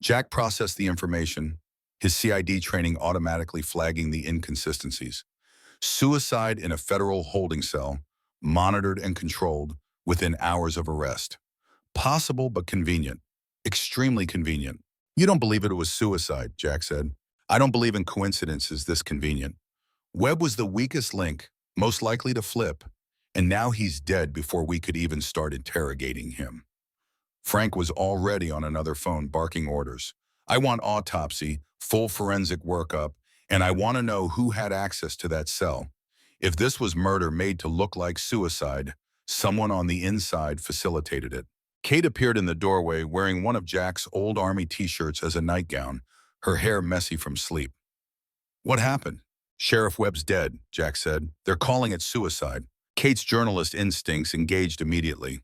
Jack processed the information, his CID training automatically flagging the inconsistencies. Suicide in a federal holding cell, monitored and controlled within hours of arrest. Possible but convenient. Extremely convenient. You don't believe it was suicide, Jack said. I don't believe in coincidences this convenient. Webb was the weakest link, most likely to flip, and now he's dead before we could even start interrogating him. Frank was already on another phone barking orders. I want autopsy, full forensic workup, and I want to know who had access to that cell. If this was murder made to look like suicide, someone on the inside facilitated it. Kate appeared in the doorway wearing one of Jack's old army t-shirts as a nightgown, her hair messy from sleep. What happened? Sheriff Webb's dead, Jack said. They're calling it suicide. Kate's journalist instincts engaged immediately.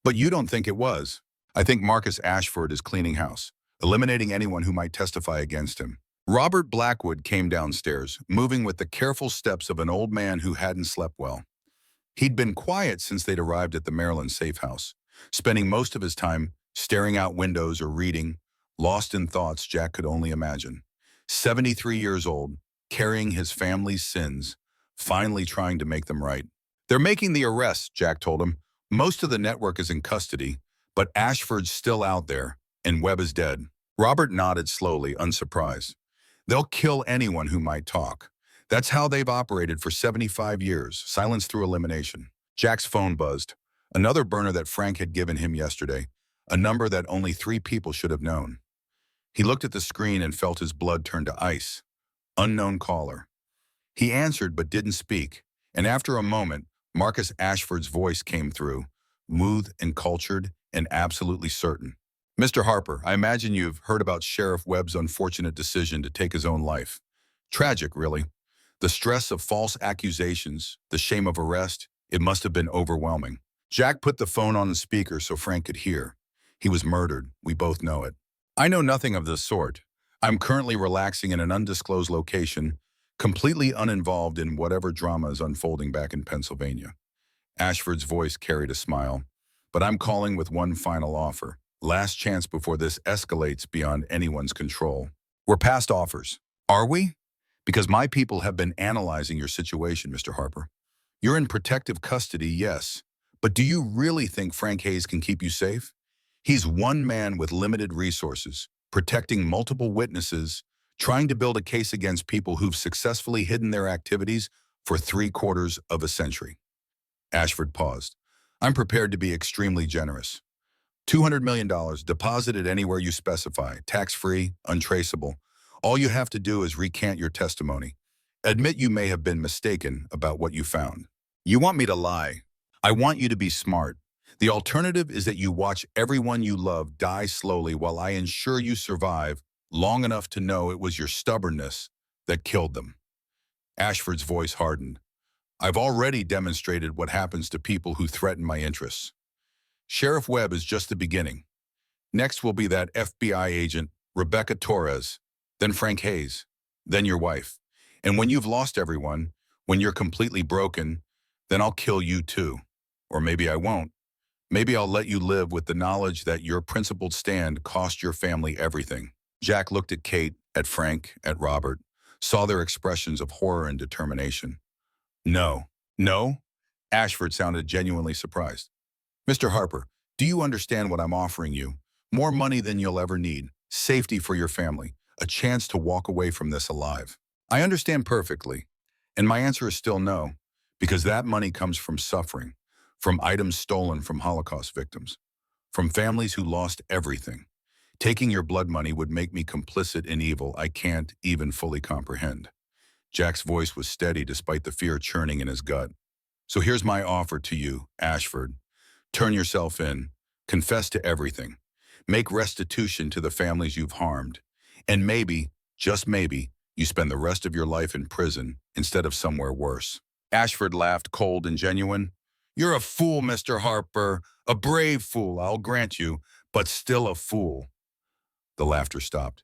But you don't think it was. I think Marcus Ashford is cleaning house, eliminating anyone who might testify against him. Robert Blackwood came downstairs, moving with the careful steps of an old man who hadn't slept well. He'd been quiet since they'd arrived at the Maryland safe house, spending most of his time staring out windows or reading, lost in thoughts Jack could only imagine. 73 years old, carrying his family's sins, finally trying to make them right. They're making the arrests, Jack told him. Most of the network is in custody, but Ashford's still out there, and Webb is dead. Robert nodded slowly, unsurprised. They'll kill anyone who might talk. That's how they've operated for 75 years, silence through elimination. Jack's phone buzzed. Another burner that Frank had given him yesterday, a number that only 3 people should have known. He looked at the screen and felt his blood turn to ice. Unknown caller. He answered but didn't speak, and after a moment, Marcus Ashford's voice came through, smooth and cultured and absolutely certain. Mr. Harper, I imagine you've heard about Sheriff Webb's unfortunate decision to take his own life. Tragic, really. The stress of false accusations, the shame of arrest, it must have been overwhelming. Jack put the phone on the speaker so Frank could hear. He was murdered, we both know it. I know nothing of the sort. I'm currently relaxing in an undisclosed location, completely uninvolved in whatever drama is unfolding back in Pennsylvania. Ashford's voice carried a smile. But I'm calling with one final offer. Last chance before this escalates beyond anyone's control. We're past offers. Are we? Because my people have been analyzing your situation, Mr. Harper. You're in protective custody, yes. But do you really think Frank Hayes can keep you safe? He's one man with limited resources, protecting multiple witnesses, trying to build a case against people who've successfully hidden their activities for 3/4 of a century. Ashford paused. I'm prepared to be extremely generous. $200 million deposited anywhere you specify, tax-free, untraceable. All you have to do is recant your testimony. Admit you may have been mistaken about what you found. You want me to lie. I want you to be smart. The alternative is that you watch everyone you love die slowly while I ensure you survive long enough to know it was your stubbornness that killed them. Ashford's voice hardened. I've already demonstrated what happens to people who threaten my interests. Sheriff Webb is just the beginning. Next will be that FBI agent, Rebecca Torres, then Frank Hayes, then your wife. And when you've lost everyone, when you're completely broken, then I'll kill you too. Or maybe I won't. Maybe I'll let you live with the knowledge that your principled stand cost your family everything. Jack looked at Kate, at Frank, at Robert, saw their expressions of horror and determination. No. No? Ashford sounded genuinely surprised. Mr. Harper, do you understand what I'm offering you? More money than you'll ever need, safety for your family, a chance to walk away from this alive. I understand perfectly, and my answer is still no, because that money comes from suffering, from items stolen from Holocaust victims, from families who lost everything. Taking your blood money would make me complicit in evil I can't even fully comprehend. Jack's voice was steady despite the fear churning in his gut. So here's my offer to you, Ashford. Turn yourself in, confess to everything, make restitution to the families you've harmed, and maybe, just maybe, you spend the rest of your life in prison instead of somewhere worse. Ashford laughed, cold and genuine. You're a fool, Mr. Harper, a brave fool, I'll grant you, but still a fool. The laughter stopped.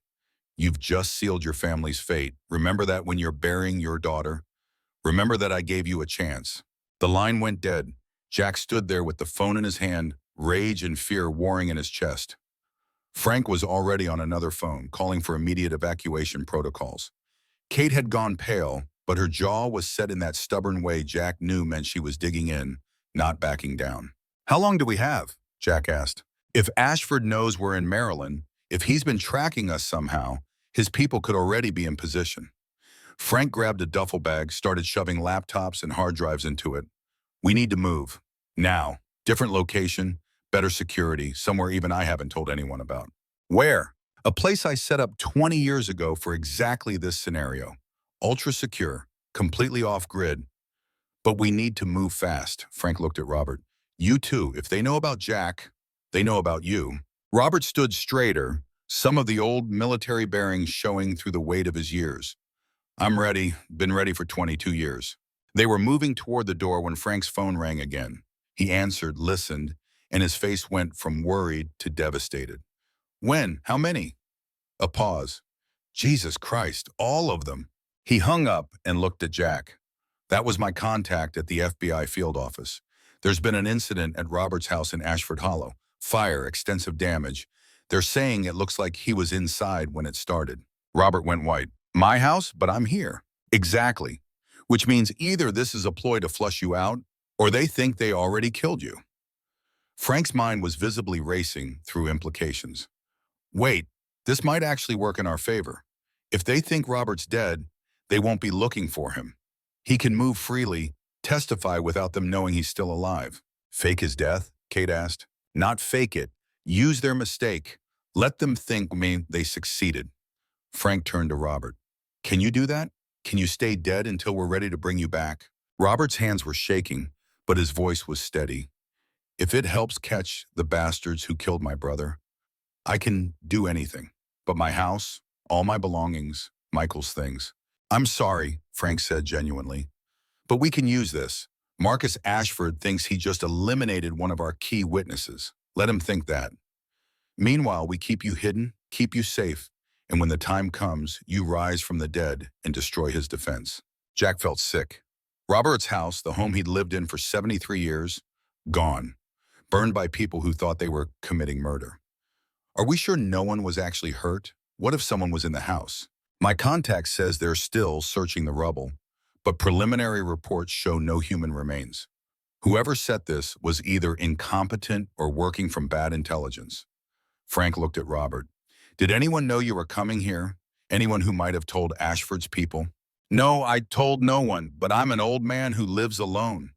You've just sealed your family's fate. Remember that when you're burying your daughter? Remember that I gave you a chance. The line went dead. Jack stood there with the phone in his hand, rage and fear warring in his chest. Frank was already on another phone, calling for immediate evacuation protocols. Kate had gone pale, but her jaw was set in that stubborn way Jack knew meant she was digging in, not backing down. How long do we have? Jack asked. If Ashford knows we're in Maryland, if he's been tracking us somehow, his people could already be in position. Frank grabbed a duffel bag, started shoving laptops and hard drives into it. We need to move. Now. Different location, better security, somewhere even I haven't told anyone about. Where? A place I set up 20 years ago for exactly this scenario. Ultra secure, completely off-grid. But we need to move fast, Frank looked at Robert. You too, if they know about Jack, they know about you. Robert stood straighter, some of the old military bearings showing through the weight of his years. I'm ready, been ready for 22 years. They were moving toward the door when Frank's phone rang again. He answered, listened, and his face went from worried to devastated. When? How many? A pause. Jesus Christ, all of them. He hung up and looked at Jack. That was my contact at the FBI field office. There's been an incident at Robert's house in Ashford Hollow. Fire, extensive damage. They're saying it looks like he was inside when it started. Robert went white. My house, but I'm here. Exactly. Which means either this is a ploy to flush you out, or they think they already killed you. Frank's mind was visibly racing through implications. Wait, this might actually work in our favor. If they think Robert's dead, they won't be looking for him. He can move freely, testify without them knowing he's still alive. Fake his death? Kate asked. Not fake it. Use their mistake. Let them think they succeeded. Frank turned to Robert. Can you do that? Can you stay dead until we're ready to bring you back? Robert's hands were shaking, but his voice was steady. If it helps catch the bastards who killed my brother, I can do anything. But my house, all my belongings, Michael's things. I'm sorry, Frank said genuinely, but we can use this. Marcus Ashford thinks he just eliminated one of our key witnesses. Let him think that. Meanwhile, we keep you hidden, keep you safe, and when the time comes, you rise from the dead and destroy his defense. Jack felt sick. Robert's house, the home he'd lived in for 73 years, gone. Burned by people who thought they were committing murder. Are we sure no one was actually hurt? What if someone was in the house? My contact says they're still searching the rubble, but preliminary reports show no human remains. Whoever set this was either incompetent or working from bad intelligence. Frank looked at Robert. Did anyone know you were coming here? Anyone who might have told Ashford's people? No, I told no one, but I'm an old man who lives alone.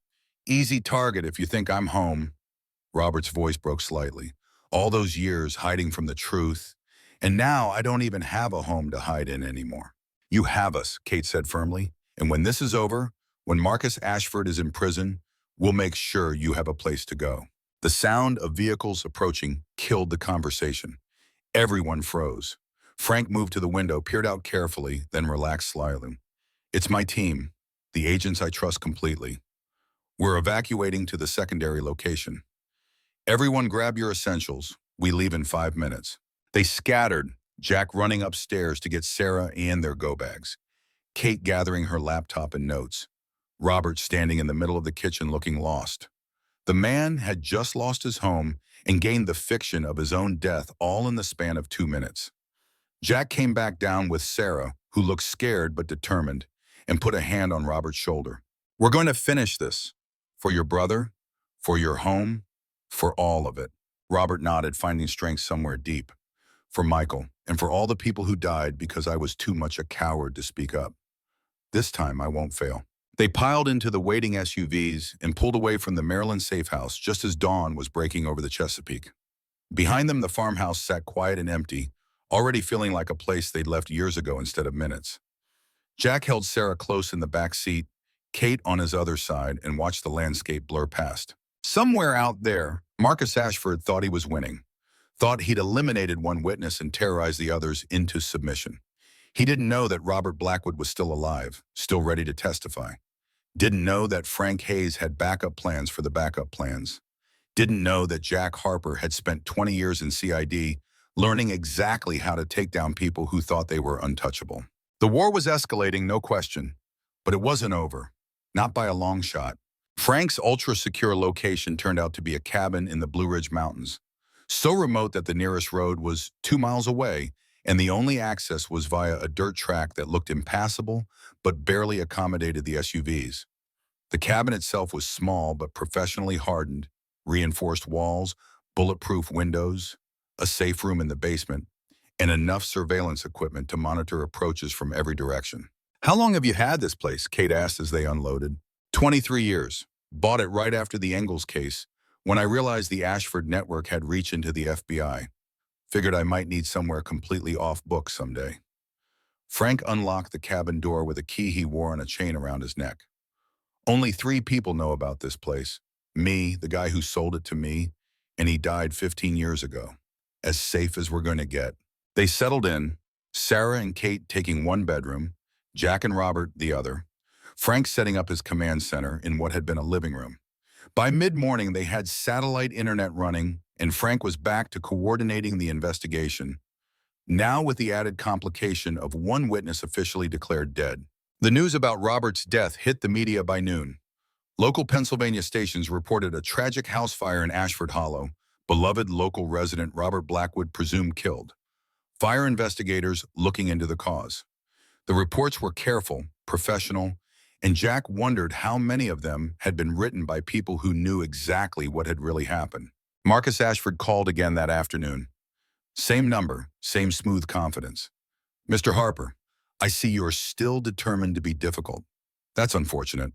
Easy target if you think I'm home. Robert's voice broke slightly. All those years hiding from the truth. And now I don't even have a home to hide in anymore. You have us, Kate said firmly. And when this is over, when Marcus Ashford is in prison, we'll make sure you have a place to go. The sound of vehicles approaching killed the conversation. Everyone froze. Frank moved to the window, peered out carefully, then relaxed slyly. It's my team, the agents I trust completely. We're evacuating to the secondary location. Everyone grab your essentials. We leave in 5 minutes. They scattered, Jack running upstairs to get Sarah and their go-bags, Kate gathering her laptop and notes, Robert standing in the middle of the kitchen looking lost. The man had just lost his home and gained the fiction of his own death all in the span of 2 minutes. Jack came back down with Sarah, who looked scared but determined, and put a hand on Robert's shoulder. We're going to finish this. For your brother, for your home, for all of it. Robert nodded, finding strength somewhere deep. For Michael, and for all the people who died because I was too much a coward to speak up. This time I won't fail. They piled into the waiting SUVs and pulled away from the Maryland safe house just as dawn was breaking over the Chesapeake. Behind them, the farmhouse sat quiet and empty, already feeling like a place they'd left years ago instead of minutes. Jack held Sarah close in the back seat, Kate on his other side, and watched the landscape blur past. Somewhere out there, Marcus Ashford thought he was winning, thought he'd eliminated one witness and terrorized the others into submission. He didn't know that Robert Blackwood was still alive, still ready to testify. Didn't know that Frank Hayes had backup plans for the backup plans. Didn't know that Jack Harper had spent 20 years in CID learning exactly how to take down people who thought they were untouchable. The war was escalating, no question, but it wasn't over, not by a long shot. Frank's ultra-secure location turned out to be a cabin in the Blue Ridge Mountains, so remote that the nearest road was 2 miles away, and the only access was via a dirt track that looked impassable but barely accommodated the SUVs. The cabin itself was small but professionally hardened, reinforced walls, bulletproof windows, a safe room in the basement, and enough surveillance equipment to monitor approaches from every direction. How long have you had this place? Kate asked as they unloaded. 23 years. Bought it right after the Engels case, when I realized the Ashford network had reach into the FBI. Figured I might need somewhere completely off book someday. Frank unlocked the cabin door with a key he wore on a chain around his neck. Only 3 people know about this place. Me, the guy who sold it to me, and he died 15 years ago. As safe as we're going to get. They settled in, Sarah and Kate taking one bedroom, Jack and Robert the other, Frank setting up his command center in what had been a living room. By mid-morning, they had satellite internet running, and Frank was back to coordinating the investigation, now with the added complication of one witness officially declared dead. The news about Robert's death hit the media by noon. Local Pennsylvania stations reported a tragic house fire in Ashford Hollow, beloved local resident Robert Blackwood presumed killed. Fire investigators looking into the cause. The reports were careful, professional, and Jack wondered how many of them had been written by people who knew exactly what had really happened. Marcus Ashford called again that afternoon. Same number, same smooth confidence. Mr. Harper, I see you're still determined to be difficult. That's unfortunate.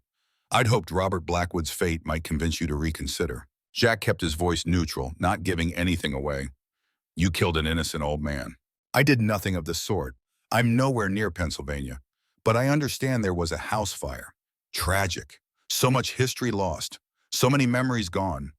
I'd hoped Robert Blackwood's fate might convince you to reconsider. Jack kept his voice neutral, not giving anything away. You killed an innocent old man. I did nothing of the sort. I'm nowhere near Pennsylvania. But I understand there was a house fire. Tragic. So much history lost. So many memories gone.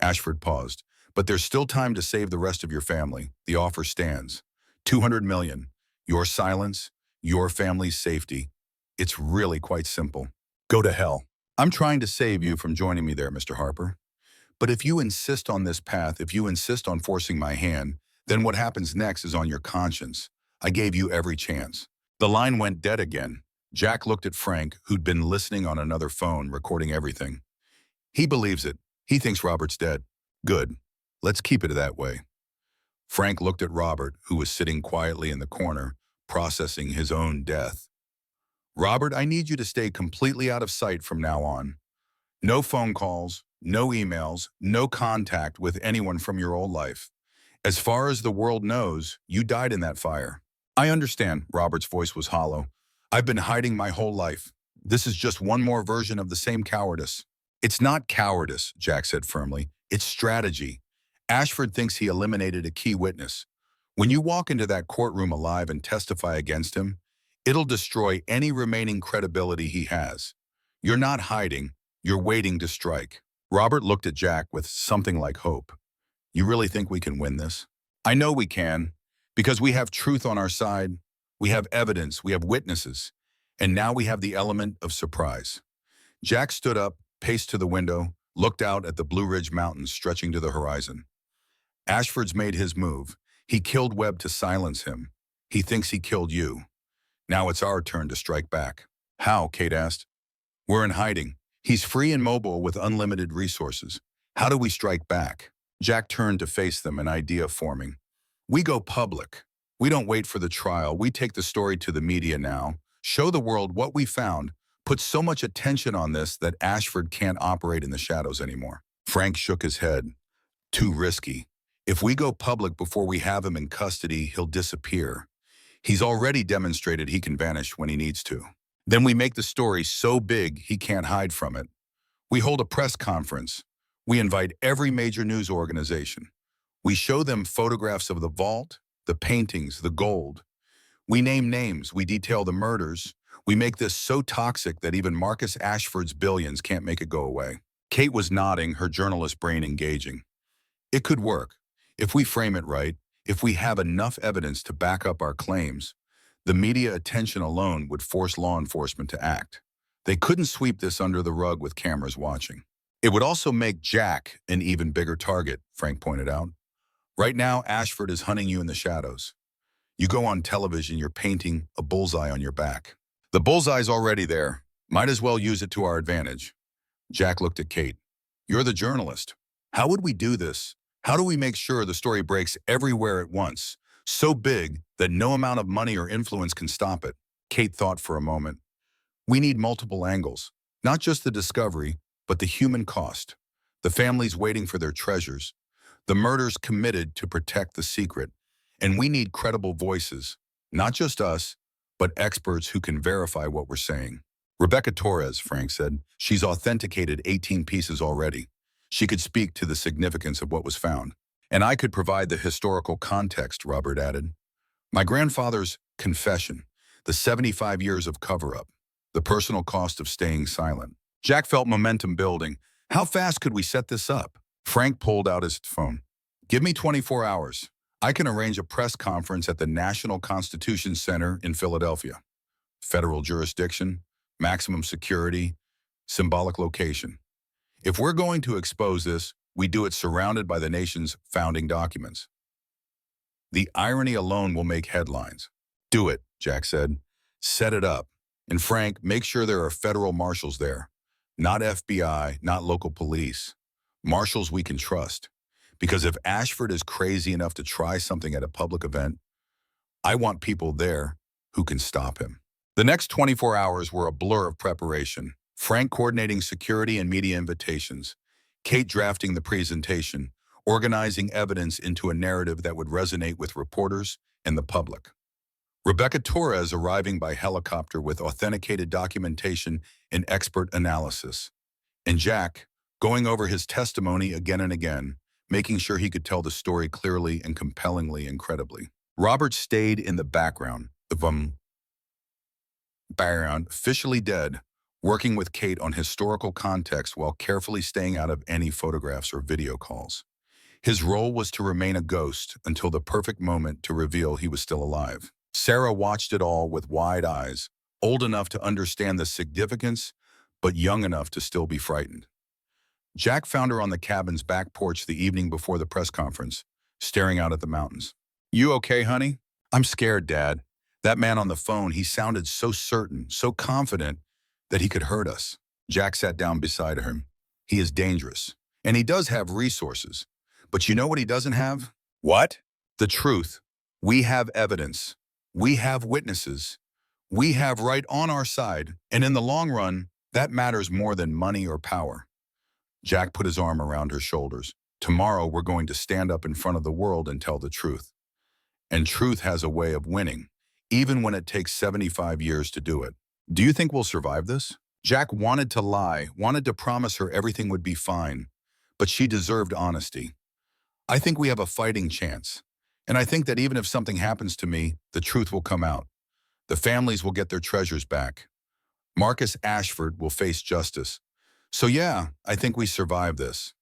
Ashford paused. But there's still time to save the rest of your family. The offer stands. $200 million. Your silence, your family's safety. It's really quite simple. Go to hell. I'm trying to save you from joining me there, Mr. Harper. But if you insist on this path, if you insist on forcing my hand, then what happens next is on your conscience. I gave you every chance. The line went dead again. Jack looked at Frank, who'd been listening on another phone, recording everything. He believes it. He thinks Robert's dead. Good. Let's keep it that way. Frank looked at Robert, who was sitting quietly in the corner, processing his own death. Robert, I need you to stay completely out of sight from now on. No phone calls, no emails, no contact with anyone from your old life. As far as the world knows, you died in that fire. I understand, Robert's voice was hollow. I've been hiding my whole life. This is just one more version of the same cowardice. It's not cowardice, Jack said firmly. It's strategy. Ashford thinks he eliminated a key witness. When you walk into that courtroom alive and testify against him, it'll destroy any remaining credibility he has. You're not hiding, you're waiting to strike. Robert looked at Jack with something like hope. You really think we can win this? I know we can, because we have truth on our side, we have evidence, we have witnesses, and now we have the element of surprise. Jack stood up, paced to the window, looked out at the Blue Ridge Mountains stretching to the horizon. Ashford's made his move. He killed Webb to silence him. He thinks he killed you. Now it's our turn to strike back. How? Kate asked. We're in hiding. He's free and mobile with unlimited resources. How do we strike back? Jack turned to face them, an idea forming. We go public. We don't wait for the trial. We take the story to the media now, show the world what we found, put so much attention on this that Ashford can't operate in the shadows anymore. Frank shook his head. Too risky. If we go public before we have him in custody, he'll disappear. He's already demonstrated he can vanish when he needs to. Then we make the story so big he can't hide from it. We hold a press conference. We invite every major news organization. We show them photographs of the vault, the paintings, the gold. We name names. We detail the murders. We make this so toxic that even Marcus Ashford's billions can't make it go away. Kate was nodding, her journalist brain engaging. It could work. If we frame it right, if we have enough evidence to back up our claims, the media attention alone would force law enforcement to act. They couldn't sweep this under the rug with cameras watching. It would also make Jack an even bigger target, Frank pointed out. Right now, Ashford is hunting you in the shadows. You go on television, you're painting a bullseye on your back. The bullseye's already there. Might as well use it to our advantage. Jack looked at Kate. You're the journalist. How would we do this? How do we make sure the story breaks everywhere at once, so big that no amount of money or influence can stop it? Kate thought for a moment. We need multiple angles, not just the discovery, but the human cost, the families waiting for their treasures, the murders committed to protect the secret, and we need credible voices, not just us, but experts who can verify what we're saying. Rebecca Torres, Frank said, she's authenticated 18 pieces already. She could speak to the significance of what was found. And I could provide the historical context, Robert added. My grandfather's confession, the 75 years of cover-up, the personal cost of staying silent. Jack felt momentum building. How fast could we set this up? Frank pulled out his phone. Give me 24 hours. I can arrange a press conference at the National Constitution Center in Philadelphia. Federal jurisdiction, maximum security, symbolic location. If we're going to expose this, we do it surrounded by the nation's founding documents. The irony alone will make headlines. Do it, Jack said. Set it up. And Frank, make sure there are federal marshals there. Not FBI, not local police. Marshals we can trust. Because if Ashford is crazy enough to try something at a public event, I want people there who can stop him. The next 24 hours were a blur of preparation. Frank coordinating security and media invitations, Kate drafting the presentation, organizing evidence into a narrative that would resonate with reporters and the public. Rebecca Torres arriving by helicopter with authenticated documentation and expert analysis. And Jack going over his testimony again and again, making sure he could tell the story clearly and compellingly and credibly. Robert stayed in the background, officially dead, working with Kate on historical context while carefully staying out of any photographs or video calls. His role was to remain a ghost until the perfect moment to reveal he was still alive. Sarah watched it all with wide eyes, old enough to understand the significance, but young enough to still be frightened. Jack found her on the cabin's back porch the evening before the press conference, staring out at the mountains. You okay, honey? I'm scared, Dad. That man on the phone, he sounded so certain, so confident that he could hurt us. Jack sat down beside him. He is dangerous, and he does have resources. But you know what he doesn't have? What? The truth. We have evidence. We have witnesses. We have right on our side, and in the long run, that matters more than money or power. Jack put his arm around her shoulders. Tomorrow, we're going to stand up in front of the world and tell the truth. And truth has a way of winning, even when it takes 75 years to do it. Do you think we'll survive this? Jack wanted to lie, wanted to promise her everything would be fine, but she deserved honesty. I think we have a fighting chance. And I think that even if something happens to me, the truth will come out. The families will get their treasures back. Marcus Ashford will face justice. So yeah, I think we survived this,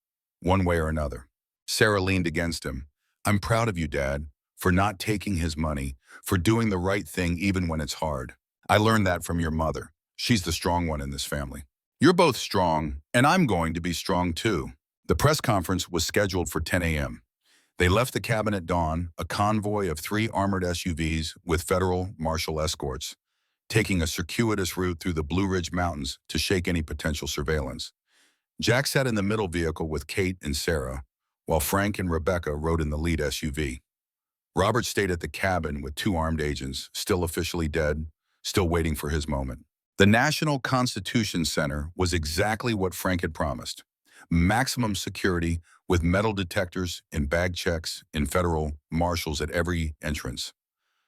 one way or another. Sarah leaned against him. I'm proud of you, Dad, for not taking his money, for doing the right thing even when it's hard. I learned that from your mother. She's the strong one in this family. You're both strong, and I'm going to be strong too. The press conference was scheduled for 10 a.m. They left the cabin at dawn, a convoy of 3 armored SUVs with federal marshal escorts, taking a circuitous route through the Blue Ridge Mountains to shake any potential surveillance. Jack sat in the middle vehicle with Kate and Sarah, while Frank and Rebecca rode in the lead SUV. Robert stayed at the cabin with 2 armed agents, still officially dead, still waiting for his moment. The National Constitution Center was exactly what Frank had promised. Maximum security with metal detectors and bag checks and federal marshals at every entrance.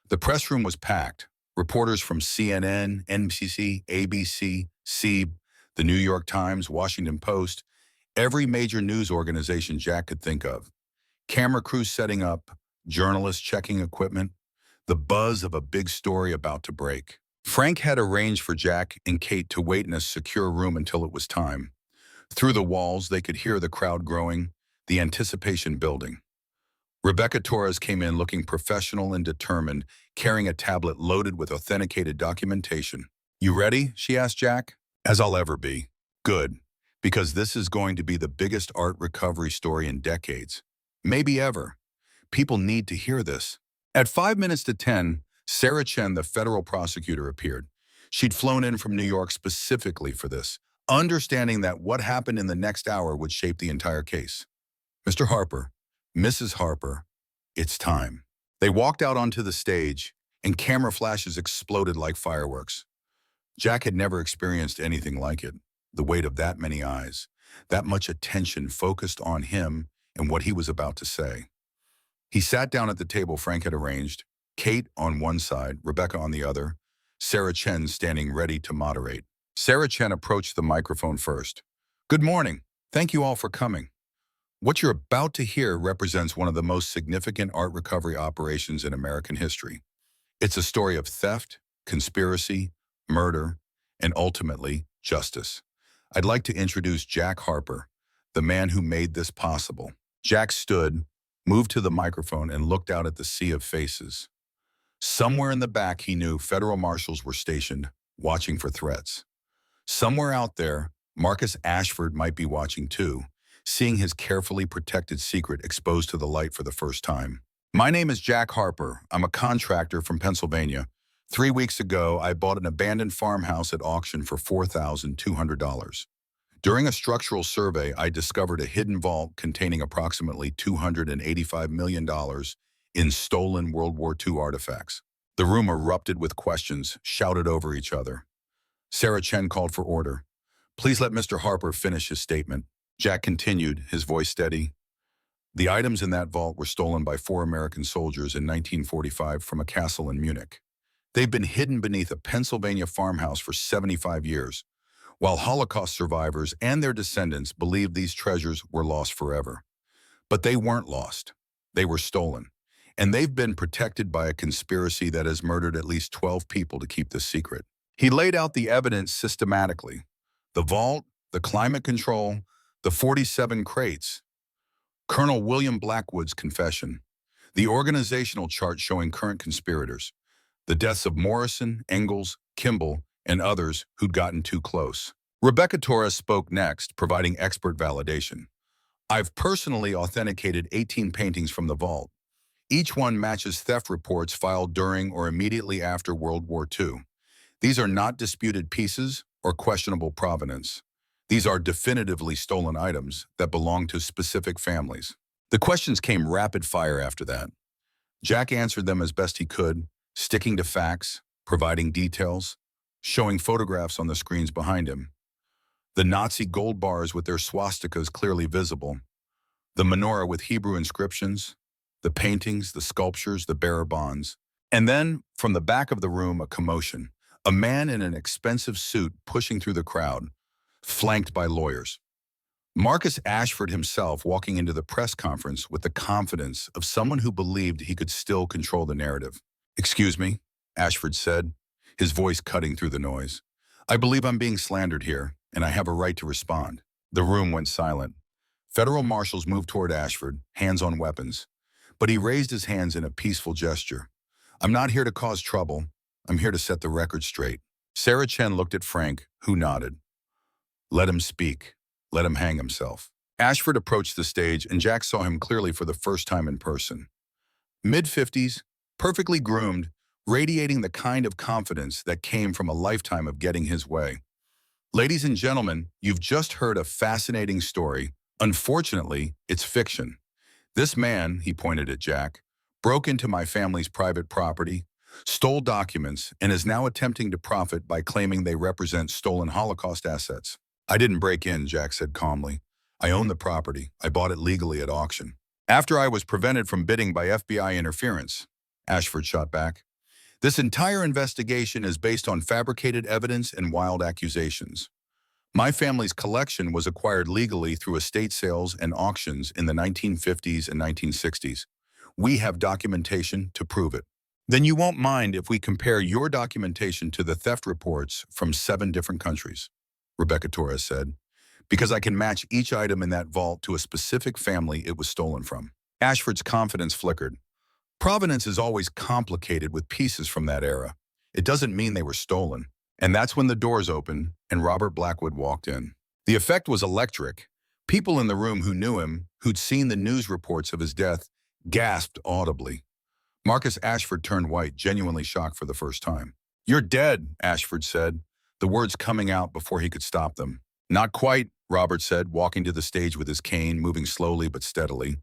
The press room was packed. Reporters from CNN, NBC, ABC, SEAB, the New York Times, Washington Post, every major news organization Jack could think of. Camera crews setting up, journalists checking equipment, the buzz of a big story about to break. Frank had arranged for Jack and Kate to wait in a secure room until it was time. Through the walls, they could hear the crowd growing, the anticipation building. Rebecca Torres came in looking professional and determined, carrying a tablet loaded with authenticated documentation. You ready? She asked Jack. As I'll ever be. Good, because this is going to be the biggest art recovery story in decades. Maybe ever. People need to hear this. At 5 minutes to 10, Sarah Chen, the federal prosecutor, appeared. She'd flown in from New York specifically for this, understanding that what happened in the next hour would shape the entire case. Mr. Harper, Mrs. Harper, it's time. They walked out onto the stage, and camera flashes exploded like fireworks. Jack had never experienced anything like it. The weight of that many eyes, that much attention focused on him and what he was about to say. He sat down at the table Frank had arranged, Kate on one side, Rebecca on the other, Sarah Chen standing ready to moderate. Sarah Chen approached the microphone first. Good morning. Thank you all for coming. What you're about to hear represents one of the most significant art recovery operations in American history. It's a story of theft, conspiracy, murder, and ultimately, justice. I'd like to introduce Jack Harper, the man who made this possible. Jack stood, moved to the microphone, and looked out at the sea of faces. Somewhere in the back, he knew federal marshals were stationed, watching for threats. Somewhere out there, Marcus Ashford might be watching too, seeing his carefully protected secret exposed to the light for the first time. My name is Jack Harper. I'm a contractor from Pennsylvania. 3 weeks ago, I bought an abandoned farmhouse at auction for $4,200. During a structural survey, I discovered a hidden vault containing approximately $285 million in stolen World War II artifacts. The room erupted with questions, shouted over each other. Sarah Chen called for order. Please let Mr. Harper finish his statement. Jack continued, his voice steady. The items in that vault were stolen by 4 American soldiers in 1945 from a castle in Munich. They've been hidden beneath a Pennsylvania farmhouse for 75 years, while Holocaust survivors and their descendants believed these treasures were lost forever. But they weren't lost. They were stolen. And they've been protected by a conspiracy that has murdered at least 12 people to keep this secret. He laid out the evidence systematically. The vault, the climate control, the 47 crates, Colonel William Blackwood's confession, the organizational chart showing current conspirators, the deaths of Morrison, Engels, Kimball, and others who'd gotten too close. Rebecca Torres spoke next, providing expert validation. I've personally authenticated 18 paintings from the vault. Each one matches theft reports filed during or immediately after World War II. These are not disputed pieces or questionable provenance. These are definitively stolen items that belong to specific families. The questions came rapid fire after that. Jack answered them as best he could, sticking to facts, providing details, showing photographs on the screens behind him. The Nazi gold bars with their swastikas clearly visible, the menorah with Hebrew inscriptions, the paintings, the sculptures, the bearer bonds. And then, from the back of the room, a commotion. A man in an expensive suit pushing through the crowd, flanked by lawyers. Marcus Ashford himself walking into the press conference with the confidence of someone who believed he could still control the narrative. "Excuse me," Ashford said, his voice cutting through the noise. "I believe I'm being slandered here, and I have a right to respond." The room went silent. Federal marshals moved toward Ashford, hands on weapons. But he raised his hands in a peaceful gesture. "I'm not here to cause trouble. I'm here to set the record straight." Sarah Chen looked at Frank, who nodded. "Let him speak. Let him hang himself." Ashford approached the stage, and Jack saw him clearly for the first time in person. Mid-50s, perfectly groomed, radiating the kind of confidence that came from a lifetime of getting his way. "Ladies and gentlemen, you've just heard a fascinating story. Unfortunately, it's fiction. This man," he pointed at Jack, "broke into my family's private property, stole documents, and is now attempting to profit by claiming they represent stolen Holocaust assets." "I didn't break in," Jack said calmly. "I own the property. I bought it legally at auction. After I was prevented from bidding by FBI interference," Ashford shot back. "This entire investigation is based on fabricated evidence and wild accusations. My family's collection was acquired legally through estate sales and auctions in the 1950s and 1960s. We have documentation to prove it." "Then you won't mind if we compare your documentation to the theft reports from 7 different countries," Rebecca Torres said, "because I can match each item in that vault to a specific family it was stolen from." Ashford's confidence flickered. Provenance is always complicated with pieces from that era. It doesn't mean they were stolen. And that's when the doors opened and Robert Blackwood walked in. The effect was electric. People in the room who knew him, who'd seen the news reports of his death, gasped audibly. Marcus Ashford turned white, genuinely shocked for the first time. "You're dead," Ashford said, the words coming out before he could stop them. "Not quite," Robert said, walking to the stage with his cane, moving slowly but steadily.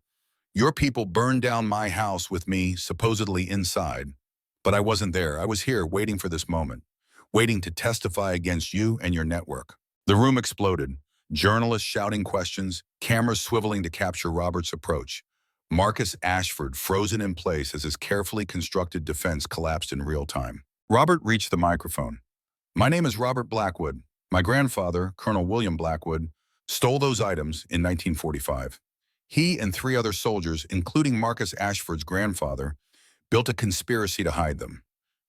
"Your people burned down my house with me, supposedly inside. But I wasn't there. I was here, waiting for this moment, waiting to testify against you and your network." The room exploded, journalists shouting questions, cameras swiveling to capture Robert's approach. Marcus Ashford frozen in place as his carefully constructed defense collapsed in real time. Robert reached the microphone. "My name is Robert Blackwood. My grandfather, Colonel William Blackwood, stole those items in 1945. He and 3 other soldiers, including Marcus Ashford's grandfather, built a conspiracy to hide them.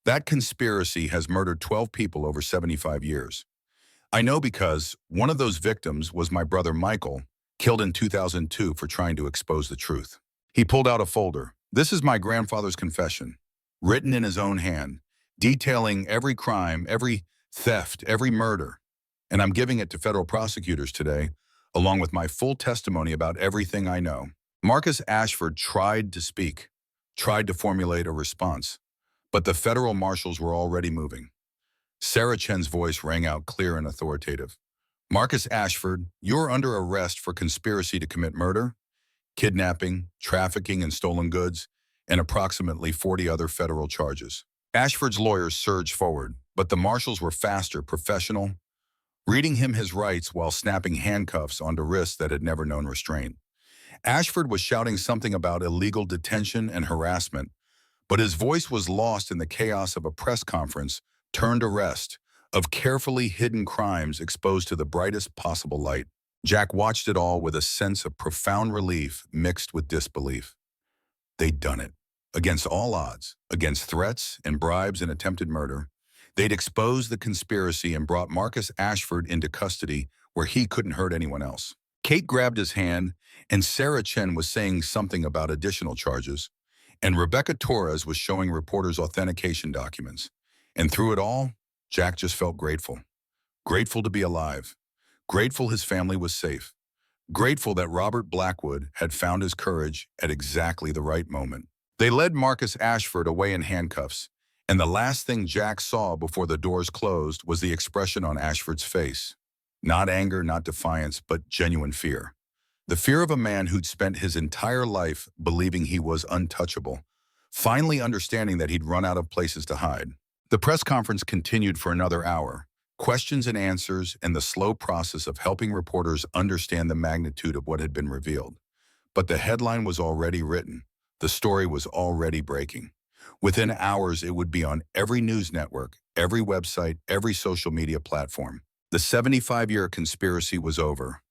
That conspiracy has murdered 12 people over 75 years. I know because one of those victims was my brother Michael, killed in 2002 for trying to expose the truth." He pulled out a folder. "This is my grandfather's confession, written in his own hand, detailing every crime, every theft, every murder. And I'm giving it to federal prosecutors today, along with my full testimony about everything I know." Marcus Ashford tried to speak, tried to formulate a response, but the federal marshals were already moving. Sarah Chen's voice rang out clear and authoritative. "Marcus Ashford, you're under arrest for conspiracy to commit murder, kidnapping, trafficking in stolen goods, and approximately 40 other federal charges." Ashford's lawyers surged forward, but the marshals were faster, professional, reading him his rights while snapping handcuffs onto wrists that had never known restraint. Ashford was shouting something about illegal detention and harassment, but his voice was lost in the chaos of a press conference turned arrest, of carefully hidden crimes exposed to the brightest possible light. Jack watched it all with a sense of profound relief mixed with disbelief. They'd done it. Against all odds, against threats and bribes and attempted murder, they'd exposed the conspiracy and brought Marcus Ashford into custody where he couldn't hurt anyone else. Kate grabbed his hand, and Sarah Chen was saying something about additional charges, and Rebecca Torres was showing reporters authentication documents. And through it all, Jack just felt grateful. Grateful to be alive. Grateful his family was safe. Grateful that Robert Blackwood had found his courage at exactly the right moment. They led Marcus Ashford away in handcuffs, and the last thing Jack saw before the doors closed was the expression on Ashford's face. Not anger, not defiance, but genuine fear. The fear of a man who'd spent his entire life believing he was untouchable, finally understanding that he'd run out of places to hide. The press conference continued for another hour, questions and answers and the slow process of helping reporters understand the magnitude of what had been revealed. But the headline was already written. The story was already breaking. Within hours, it would be on every news network, every website, every social media platform. The 75-year conspiracy was over.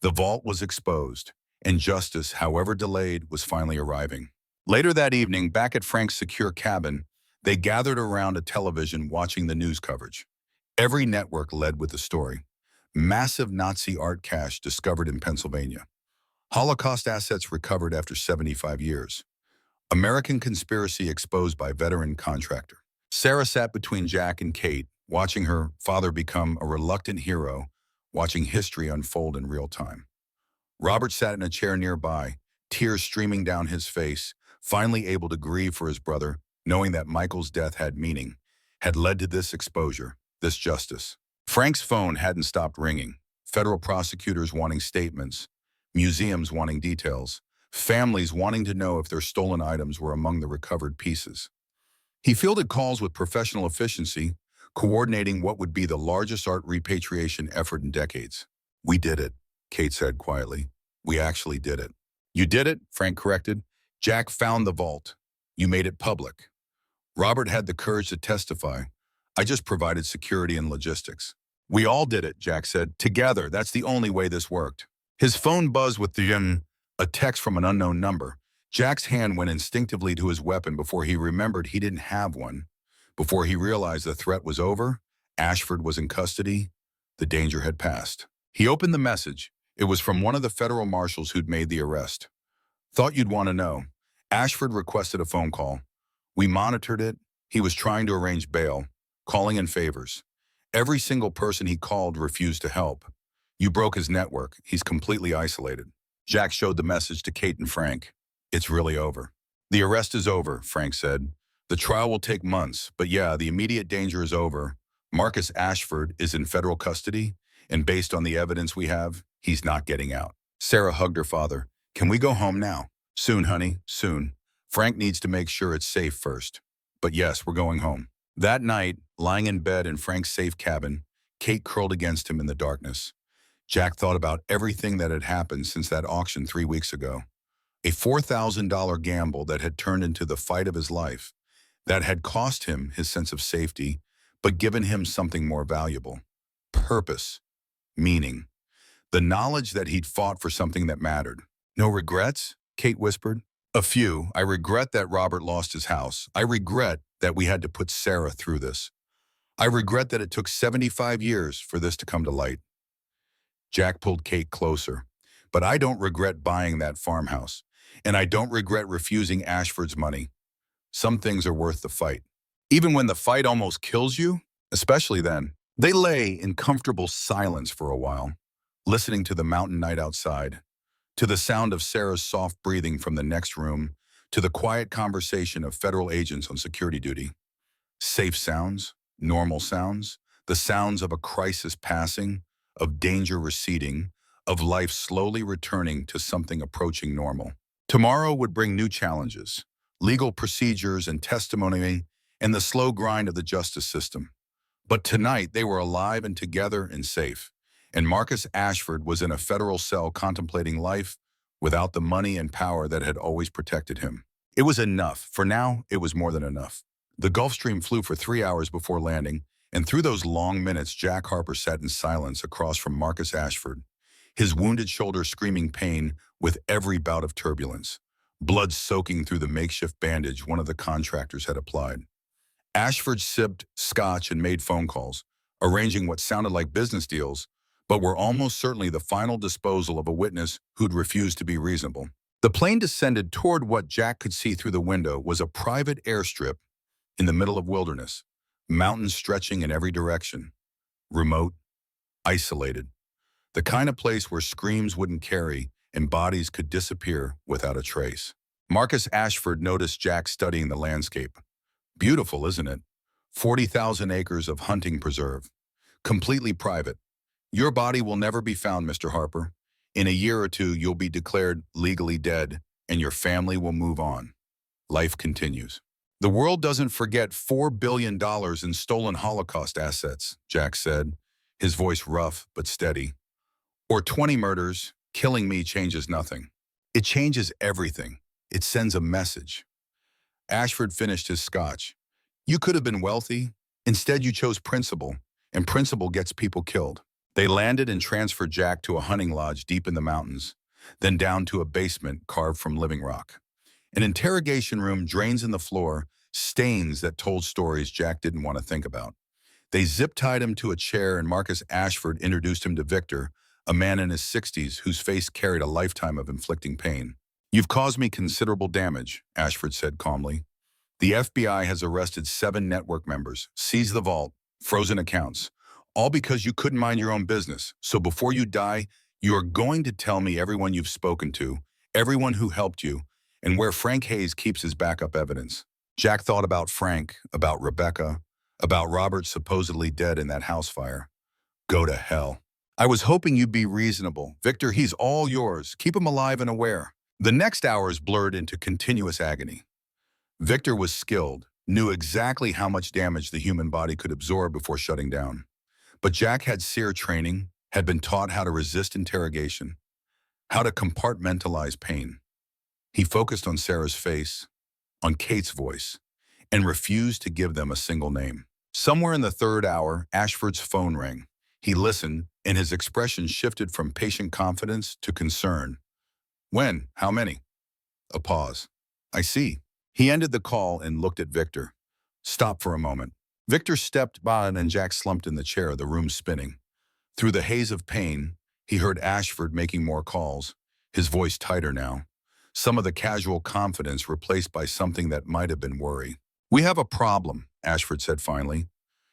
The vault was exposed, and justice, however delayed, was finally arriving. Later that evening, back at Frank's secure cabin, they gathered around a television watching the news coverage. Every network led with the story. Massive Nazi art cache discovered in Pennsylvania. Holocaust assets recovered after 75 years. American conspiracy exposed by veteran contractor. Sarah sat between Jack and Kate, watching her father become a reluctant hero, watching history unfold in real time. Robert sat in a chair nearby, tears streaming down his face, finally able to grieve for his brother, knowing that Michael's death had meaning, had led to this exposure, this justice. Frank's phone hadn't stopped ringing. Federal prosecutors wanting statements, museums wanting details, families wanting to know if their stolen items were among the recovered pieces. He fielded calls with professional efficiency, coordinating what would be the largest art repatriation effort in decades. "We did it," Kate said quietly. "We actually did it." "You did it," Frank corrected. "Jack found the vault. You made it public." Robert had the courage to testify. "I just provided security and logistics." "We all did it," Jack said. "Together, that's the only way this worked." His phone buzzed with a text from an unknown number. Jack's hand went instinctively to his weapon before he remembered he didn't have one. Before he realized the threat was over, Ashford was in custody, the danger had passed. He opened the message. It was from one of the federal marshals who'd made the arrest. "Thought you'd want to know. Ashford requested a phone call. We monitored it. He was trying to arrange bail, calling in favors. Every single person he called refused to help. You broke his network. He's completely isolated." Jack showed the message to Kate and Frank. "It's really over." "The arrest is over," Frank said. "The trial will take months, but yeah, the immediate danger is over. Marcus Ashford is in federal custody, and based on the evidence we have, he's not getting out." Sarah hugged her father. "Can we go home now?" "Soon, honey, soon. Frank needs to make sure it's safe first. But yes, we're going home." That night, lying in bed in Frank's safe cabin, Kate curled against him in the darkness. Jack thought about everything that had happened since that auction 3 weeks ago. A $4,000 gamble that had turned into the fight of his life, that had cost him his sense of safety, but given him something more valuable. Purpose, meaning, the knowledge that he'd fought for something that mattered. "No regrets?" Kate whispered. "A few. I regret that Robert lost his house. I regret that we had to put Sarah through this. I regret that it took 75 years for this to come to light." Jack pulled Kate closer. "But I don't regret buying that farmhouse, and I don't regret refusing Ashford's money. Some things are worth the fight. Even when the fight almost kills you, especially then." They lay in comfortable silence for a while, listening to the mountain night outside, to the sound of Sarah's soft breathing from the next room, to the quiet conversation of federal agents on security duty. Safe sounds, normal sounds, the sounds of a crisis passing, of danger receding, of life slowly returning to something approaching normal. Tomorrow would bring new challenges, legal procedures and testimony, and the slow grind of the justice system. But tonight they were alive and together and safe, and Marcus Ashford was in a federal cell contemplating life without the money and power that had always protected him. It was enough. For now, it was more than enough. The Gulfstream flew for 3 hours before landing, and through those long minutes, Jack Harper sat in silence across from Marcus Ashford, his wounded shoulder screaming pain with every bout of turbulence, blood soaking through the makeshift bandage one of the contractors had applied. Ashford sipped scotch and made phone calls, arranging what sounded like business deals, but were almost certainly the final disposal of a witness who'd refused to be reasonable. The plane descended toward what Jack could see through the window was a private airstrip in the middle of wilderness, mountains stretching in every direction, remote, isolated, the kind of place where screams wouldn't carry and bodies could disappear without a trace. Marcus Ashford noticed Jack studying the landscape. "Beautiful, isn't it? 40,000 acres of hunting preserve. Completely private. Your body will never be found, Mr. Harper. In a year or two, you'll be declared legally dead, and your family will move on." Life continues. The world doesn't forget $4 billion in stolen Holocaust assets, Jack said, his voice rough but steady. Or 20 murders, killing me changes nothing. It changes everything. It sends a message. Ashford finished his scotch. You could have been wealthy. Instead, you chose principle, and principle gets people killed. They landed and transferred Jack to a hunting lodge deep in the mountains, then down to a basement carved from living rock. An interrogation room, drains in the floor, stains that told stories Jack didn't want to think about. They zip-tied him to a chair, and Marcus Ashford introduced him to Victor, a man in his 60s whose face carried a lifetime of inflicting pain. You've caused me considerable damage, Ashford said calmly. The FBI has arrested 7 network members, seized the vault, frozen accounts, all because you couldn't mind your own business. So before you die, you are going to tell me everyone you've spoken to, everyone who helped you, and where Frank Hayes keeps his backup evidence. Jack thought about Frank, about Rebecca, about Robert supposedly dead in that house fire. Go to hell. I was hoping you'd be reasonable. Victor, he's all yours. Keep him alive and aware. The next hours blurred into continuous agony. Victor was skilled, knew exactly how much damage the human body could absorb before shutting down. But Jack had SEER training, had been taught how to resist interrogation, how to compartmentalize pain. He focused on Sarah's face, on Kate's voice, and refused to give them a single name. Somewhere in the 3rd hour, Ashford's phone rang. He listened, and his expression shifted from patient confidence to concern. When? How many? A pause. I see. He ended the call and looked at Victor. Stop for a moment. Victor stepped by and Jack slumped in the chair, the room spinning. Through the haze of pain, he heard Ashford making more calls, his voice tighter now. Some of the casual confidence replaced by something that might have been worry. We have a problem, Ashford said finally.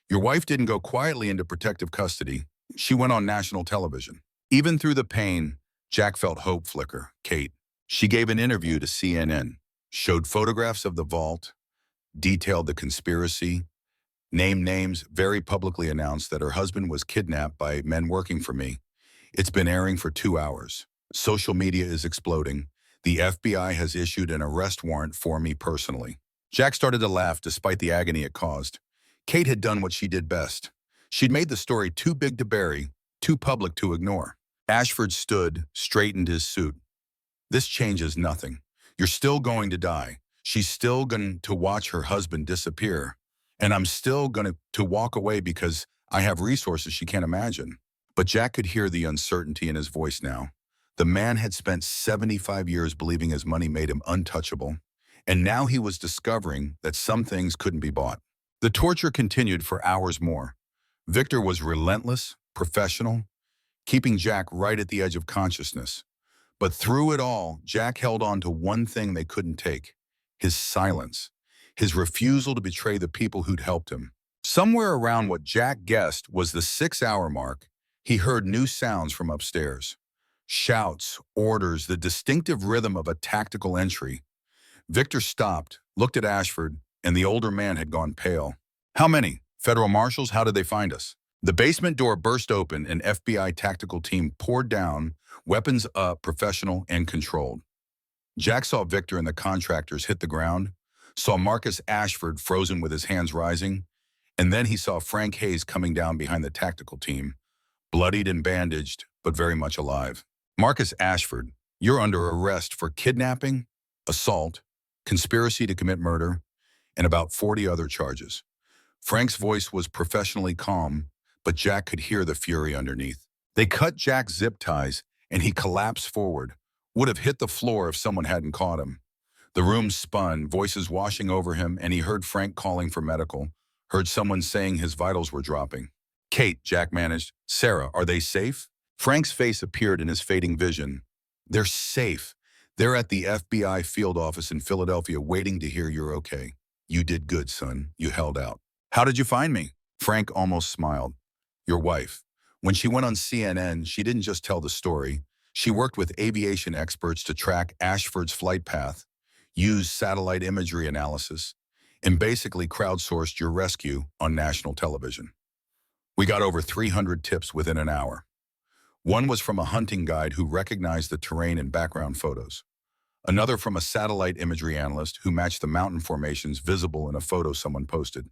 Your wife didn't go quietly into protective custody. She went on national television. Even through the pain, Jack felt hope flicker. Kate. She gave an interview to CNN, showed photographs of the vault, detailed the conspiracy, named names, very publicly announced that her husband was kidnapped by men working for me. It's been airing for 2 hours. Social media is exploding. The FBI has issued an arrest warrant for me personally. Jack started to laugh despite the agony it caused. Kate had done what she did best. She'd made the story too big to bury, too public to ignore. Ashford stood, straightened his suit. This changes nothing. You're still going to die. She's still going to watch her husband disappear. And I'm still going to walk away because I have resources she can't imagine. But Jack could hear the uncertainty in his voice now. The man had spent 75 years believing his money made him untouchable. And now he was discovering that some things couldn't be bought. The torture continued for hours more. Victor was relentless, professional, keeping Jack right at the edge of consciousness. But through it all, Jack held on to one thing they couldn't take: his silence, his refusal to betray the people who'd helped him. Somewhere around what Jack guessed was the 6-hour mark, he heard new sounds from upstairs. Shouts, orders, the distinctive rhythm of a tactical entry. Victor stopped, looked at Ashford, and the older man had gone pale. How many? Federal marshals? How did they find us? The basement door burst open, and FBI tactical team poured down, weapons up, professional and controlled. Jack saw Victor and the contractors hit the ground, saw Marcus Ashford frozen with his hands rising, and then he saw Frank Hayes coming down behind the tactical team, bloodied and bandaged, but very much alive. Marcus Ashford, you're under arrest for kidnapping, assault, conspiracy to commit murder, and about 40 other charges. Frank's voice was professionally calm, but Jack could hear the fury underneath. They cut Jack's zip ties, and he collapsed forward, would have hit the floor if someone hadn't caught him. The room spun, voices washing over him, and he heard Frank calling for medical, heard someone saying his vitals were dropping. Kate, Jack managed. Sarah, are they safe? Frank's face appeared in his fading vision. They're safe. They're at the FBI field office in Philadelphia waiting to hear you're okay. You did good, son. You held out. How did you find me? Frank almost smiled. Your wife. When she went on CNN, she didn't just tell the story. She worked with aviation experts to track Ashford's flight path, used satellite imagery analysis, and basically crowdsourced your rescue on national television. We got over 300 tips within an hour. One was from a hunting guide who recognized the terrain in background photos. Another from a satellite imagery analyst who matched the mountain formations visible in a photo someone posted.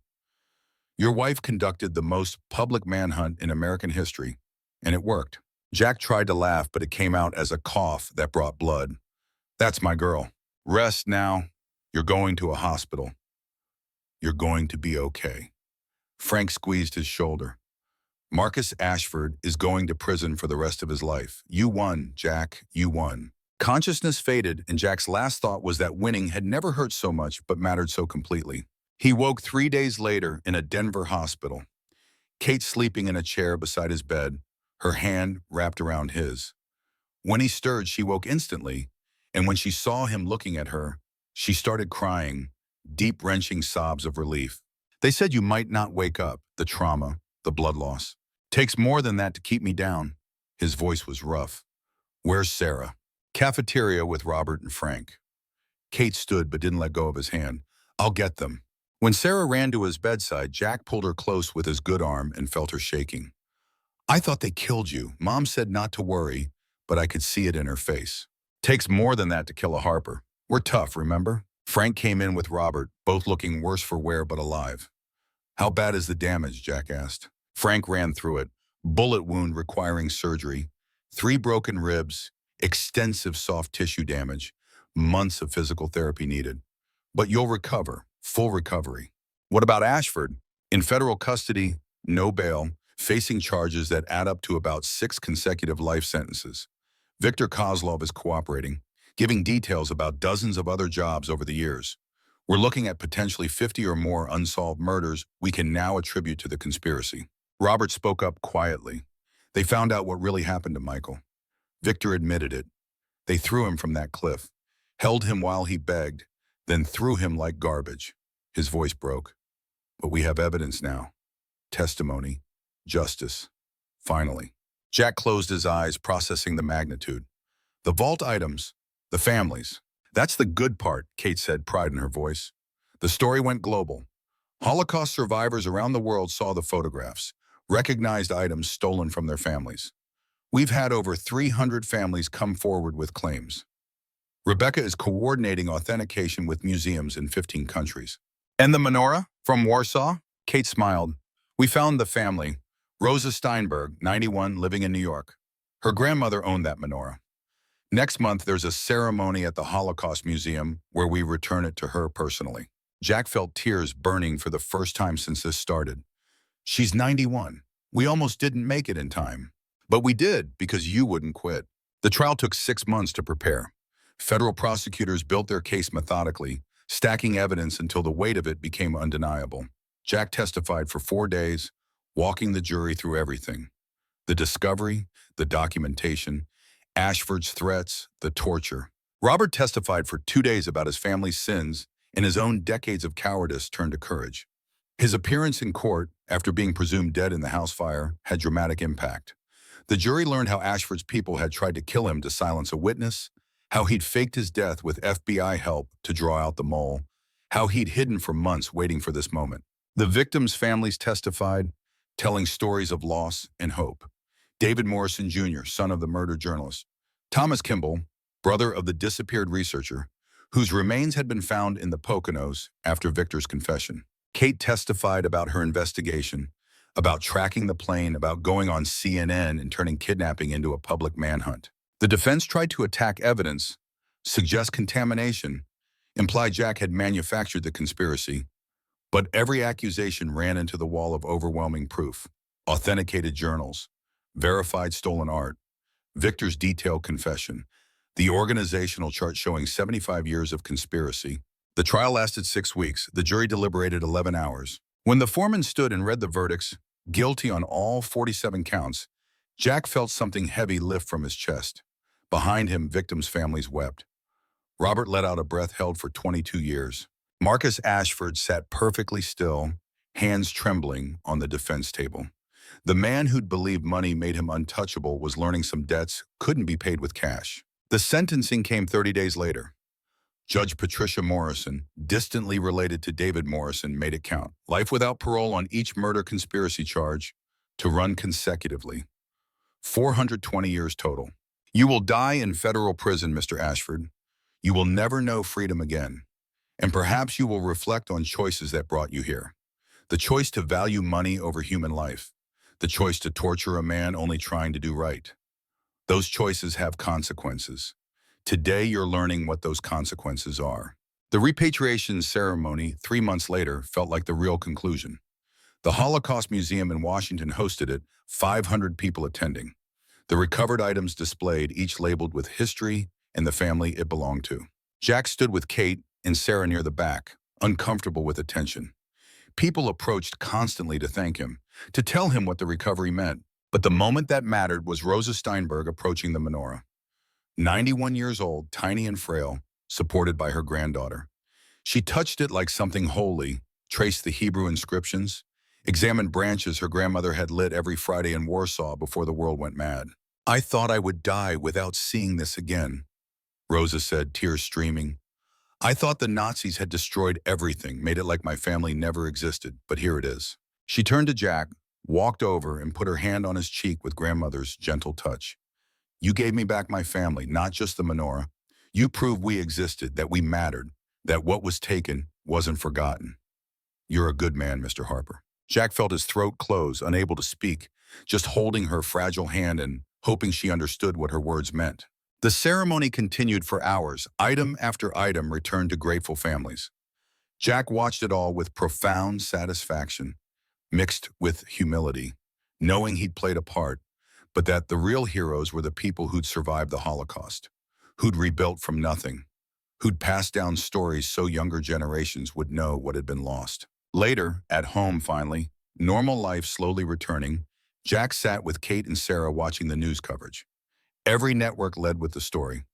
Your wife conducted the most public manhunt in American history, and it worked. Jack tried to laugh, but it came out as a cough that brought blood. That's my girl. Rest now. You're going to a hospital. You're going to be okay. Frank squeezed his shoulder. Marcus Ashford is going to prison for the rest of his life. You won, Jack. You won. Consciousness faded, and Jack's last thought was that winning had never hurt so much but mattered so completely. He woke 3 days later in a Denver hospital. Kate sleeping in a chair beside his bed, her hand wrapped around his. When he stirred, she woke instantly, and when she saw him looking at her, she started crying, deep, wrenching sobs of relief. They said you might not wake up, the trauma, the blood loss. Takes more than that to keep me down. His voice was rough. Where's Sarah? Cafeteria with Robert and Frank. Kate stood but didn't let go of his hand. I'll get them. When Sarah ran to his bedside, Jack pulled her close with his good arm and felt her shaking. I thought they killed you. Mom said not to worry, but I could see it in her face. Takes more than that to kill a Harper. We're tough, remember? Frank came in with Robert, both looking worse for wear but alive. How bad is the damage? Jack asked. Frank ran through it. Bullet wound requiring surgery, 3 broken ribs, extensive soft tissue damage, months of physical therapy needed. But you'll recover, full recovery. What about Ashford? In federal custody, no bail, facing charges that add up to about 6 consecutive life sentences. Victor Kozlov is cooperating, giving details about dozens of other jobs over the years. We're looking at potentially 50 or more unsolved murders we can now attribute to the conspiracy. Robert spoke up quietly. They found out what really happened to Michael. Victor admitted it. They threw him from that cliff, held him while he begged, then threw him like garbage. His voice broke. But we have evidence now. Testimony. Justice. Finally. Jack closed his eyes, processing the magnitude. The vault items. The families. That's the good part, Kate said, pride in her voice. The story went global. Holocaust survivors around the world saw the photographs, recognized items stolen from their families. We've had over 300 families come forward with claims. Rebecca is coordinating authentication with museums in 15 countries. And the menorah from Warsaw? Kate smiled. We found the family. Rosa Steinberg, 91, living in New York. Her grandmother owned that menorah. Next month, there's a ceremony at the Holocaust Museum where we return it to her personally. Jack felt tears burning for the first time since this started. She's 91. We almost didn't make it in time. But we did because you wouldn't quit. The trial took 6 months to prepare. Federal prosecutors built their case methodically, stacking evidence until the weight of it became undeniable. Jack testified for 4 days, walking the jury through everything. The discovery, the documentation, Ashford's threats, the torture. Robert testified for 2 days about his family's sins and his own decades of cowardice turned to courage. His appearance in court, after being presumed dead in the house fire, had dramatic impact. The jury learned how Ashford's people had tried to kill him to silence a witness, how he'd faked his death with FBI help to draw out the mole, how he'd hidden for months waiting for this moment. The victims' families testified, telling stories of loss and hope. David Morrison Jr., son of the murdered journalist. Thomas Kimball, brother of the disappeared researcher, whose remains had been found in the Poconos after Victor's confession. Kate testified about her investigation, about tracking the plane, about going on CNN and turning kidnapping into a public manhunt. The defense tried to attack evidence, suggest contamination, imply Jack had manufactured the conspiracy, but every accusation ran into the wall of overwhelming proof. Authenticated journals, verified stolen art, Victor's detailed confession, the organizational chart showing 75 years of conspiracy. The trial lasted 6 weeks. The jury deliberated 11 hours. When the foreman stood and read the verdicts, guilty on all 47 counts, Jack felt something heavy lift from his chest. Behind him, victims' families wept. Robert let out a breath held for 22 years. Marcus Ashford sat perfectly still, hands trembling on the defense table. The man who'd believed money made him untouchable was learning some debts couldn't be paid with cash. The sentencing came 30 days later. Judge Patricia Morrison, distantly related to David Morrison, made it count. Life without parole on each murder conspiracy charge to run consecutively. 420 years total. You will die in federal prison, Mr. Ashford. You will never know freedom again. And perhaps you will reflect on choices that brought you here. The choice to value money over human life. The choice to torture a man only trying to do right. Those choices have consequences. Today, you're learning what those consequences are. The repatriation ceremony 3 months later felt like the real conclusion. The Holocaust Museum in Washington hosted it, 500 people attending. The recovered items displayed, each labeled with history and the family it belonged to. Jack stood with Kate and Sarah near the back, uncomfortable with attention. People approached constantly to thank him, to tell him what the recovery meant. But the moment that mattered was Rosa Steinberg approaching the menorah. 91 years old, tiny and frail, supported by her granddaughter. She touched it like something holy, traced the Hebrew inscriptions, examined branches her grandmother had lit every Friday in Warsaw before the world went mad. "I thought I would die without seeing this again," Rosa said, tears streaming. "I thought the Nazis had destroyed everything, made it like my family never existed, but here it is." She turned to Jack, walked over, and put her hand on his cheek with grandmother's gentle touch. "You gave me back my family, not just the menorah. You proved we existed, that we mattered, that what was taken wasn't forgotten. You're a good man, Mr. Harper." Jack felt his throat close, unable to speak, just holding her fragile hand and hoping she understood what her words meant. The ceremony continued for hours. Item after item returned to grateful families. Jack watched it all with profound satisfaction, mixed with humility, knowing he'd played a part, but that the real heroes were the people who'd survived the Holocaust, who'd rebuilt from nothing, who'd passed down stories so younger generations would know what had been lost. Later, at home finally, normal life slowly returning, Jack sat with Kate and Sarah watching the news coverage. Every network led with the story.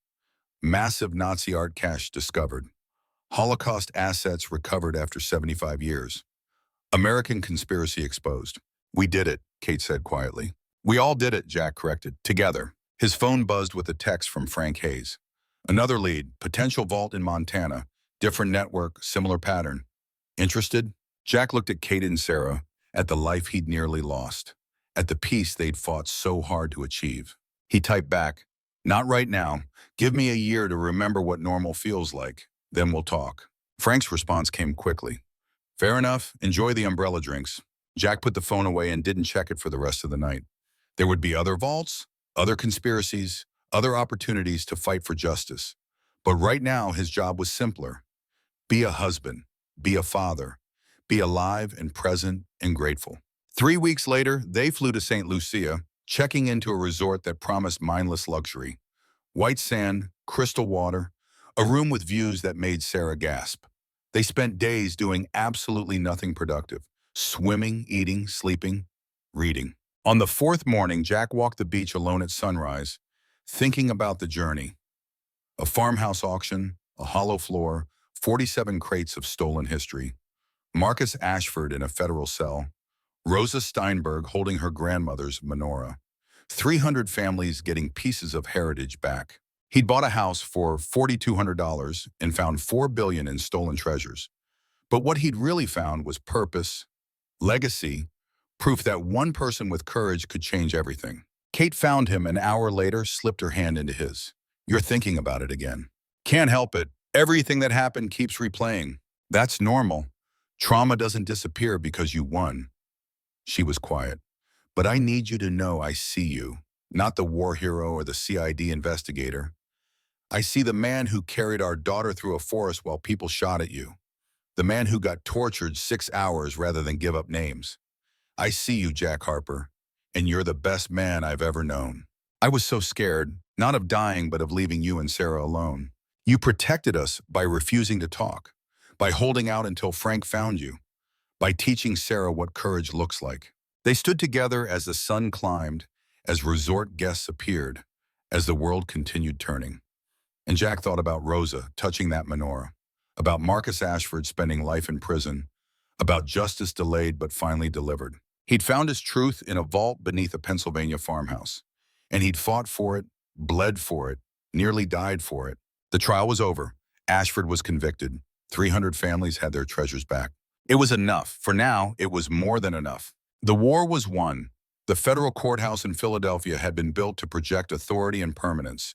Massive Nazi art cache discovered. Holocaust assets recovered after 75 years. American conspiracy exposed. "We did it," Kate said quietly. "We all did it," Jack corrected, "together." His phone buzzed with a text from Frank Hayes. Another lead, potential vault in Montana, different network, similar pattern. "Interested?" Jack looked at Kate and Sarah, at the life he'd nearly lost, at the peace they'd fought so hard to achieve. He typed back, "Not right now. Give me a year to remember what normal feels like. Then we'll talk." Frank's response came quickly. "Fair enough. Enjoy the umbrella drinks." Jack put the phone away and didn't check it for the rest of the night. There would be other vaults, other conspiracies, other opportunities to fight for justice. But right now, his job was simpler. Be a husband, be a father, be alive and present and grateful. 3 weeks later, they flew to St. Lucia, checking into a resort that promised mindless luxury. White sand, crystal water, a room with views that made Sarah gasp. They spent days doing absolutely nothing productive. Swimming, eating, sleeping, reading. On the fourth morning, Jack walked the beach alone at sunrise, thinking about the journey. A farmhouse auction, a hollow floor, 47 crates of stolen history. Marcus Ashford in a federal cell. Rosa Steinberg holding her grandmother's menorah. 300 families getting pieces of heritage back. He'd bought a house for $4,200 and found $4 billion in stolen treasures. But what he'd really found was purpose, legacy, proof that one person with courage could change everything. Kate found him an hour later, slipped her hand into his. "You're thinking about it again." "Can't help it. Everything that happened keeps replaying." "That's normal. Trauma doesn't disappear because you won." She was quiet. "But I need you to know I see you, not the war hero or the CID investigator. I see the man who carried our daughter through a forest while people shot at you. The man who got tortured 6 hours rather than give up names. I see you, Jack Harper, and you're the best man I've ever known. I was so scared, not of dying, but of leaving you and Sarah alone. You protected us by refusing to talk, by holding out until Frank found you, by teaching Sarah what courage looks like." They stood together as the sun climbed, as resort guests appeared, as the world continued turning. And Jack thought about Rosa touching that menorah, about Marcus Ashford spending life in prison, about justice delayed but finally delivered. He'd found his truth in a vault beneath a Pennsylvania farmhouse, and he'd fought for it, bled for it, nearly died for it. The trial was over. Ashford was convicted. 300 families had their treasures back. It was enough. For now, it was more than enough. The war was won. The federal courthouse in Philadelphia had been built to project authority and permanence.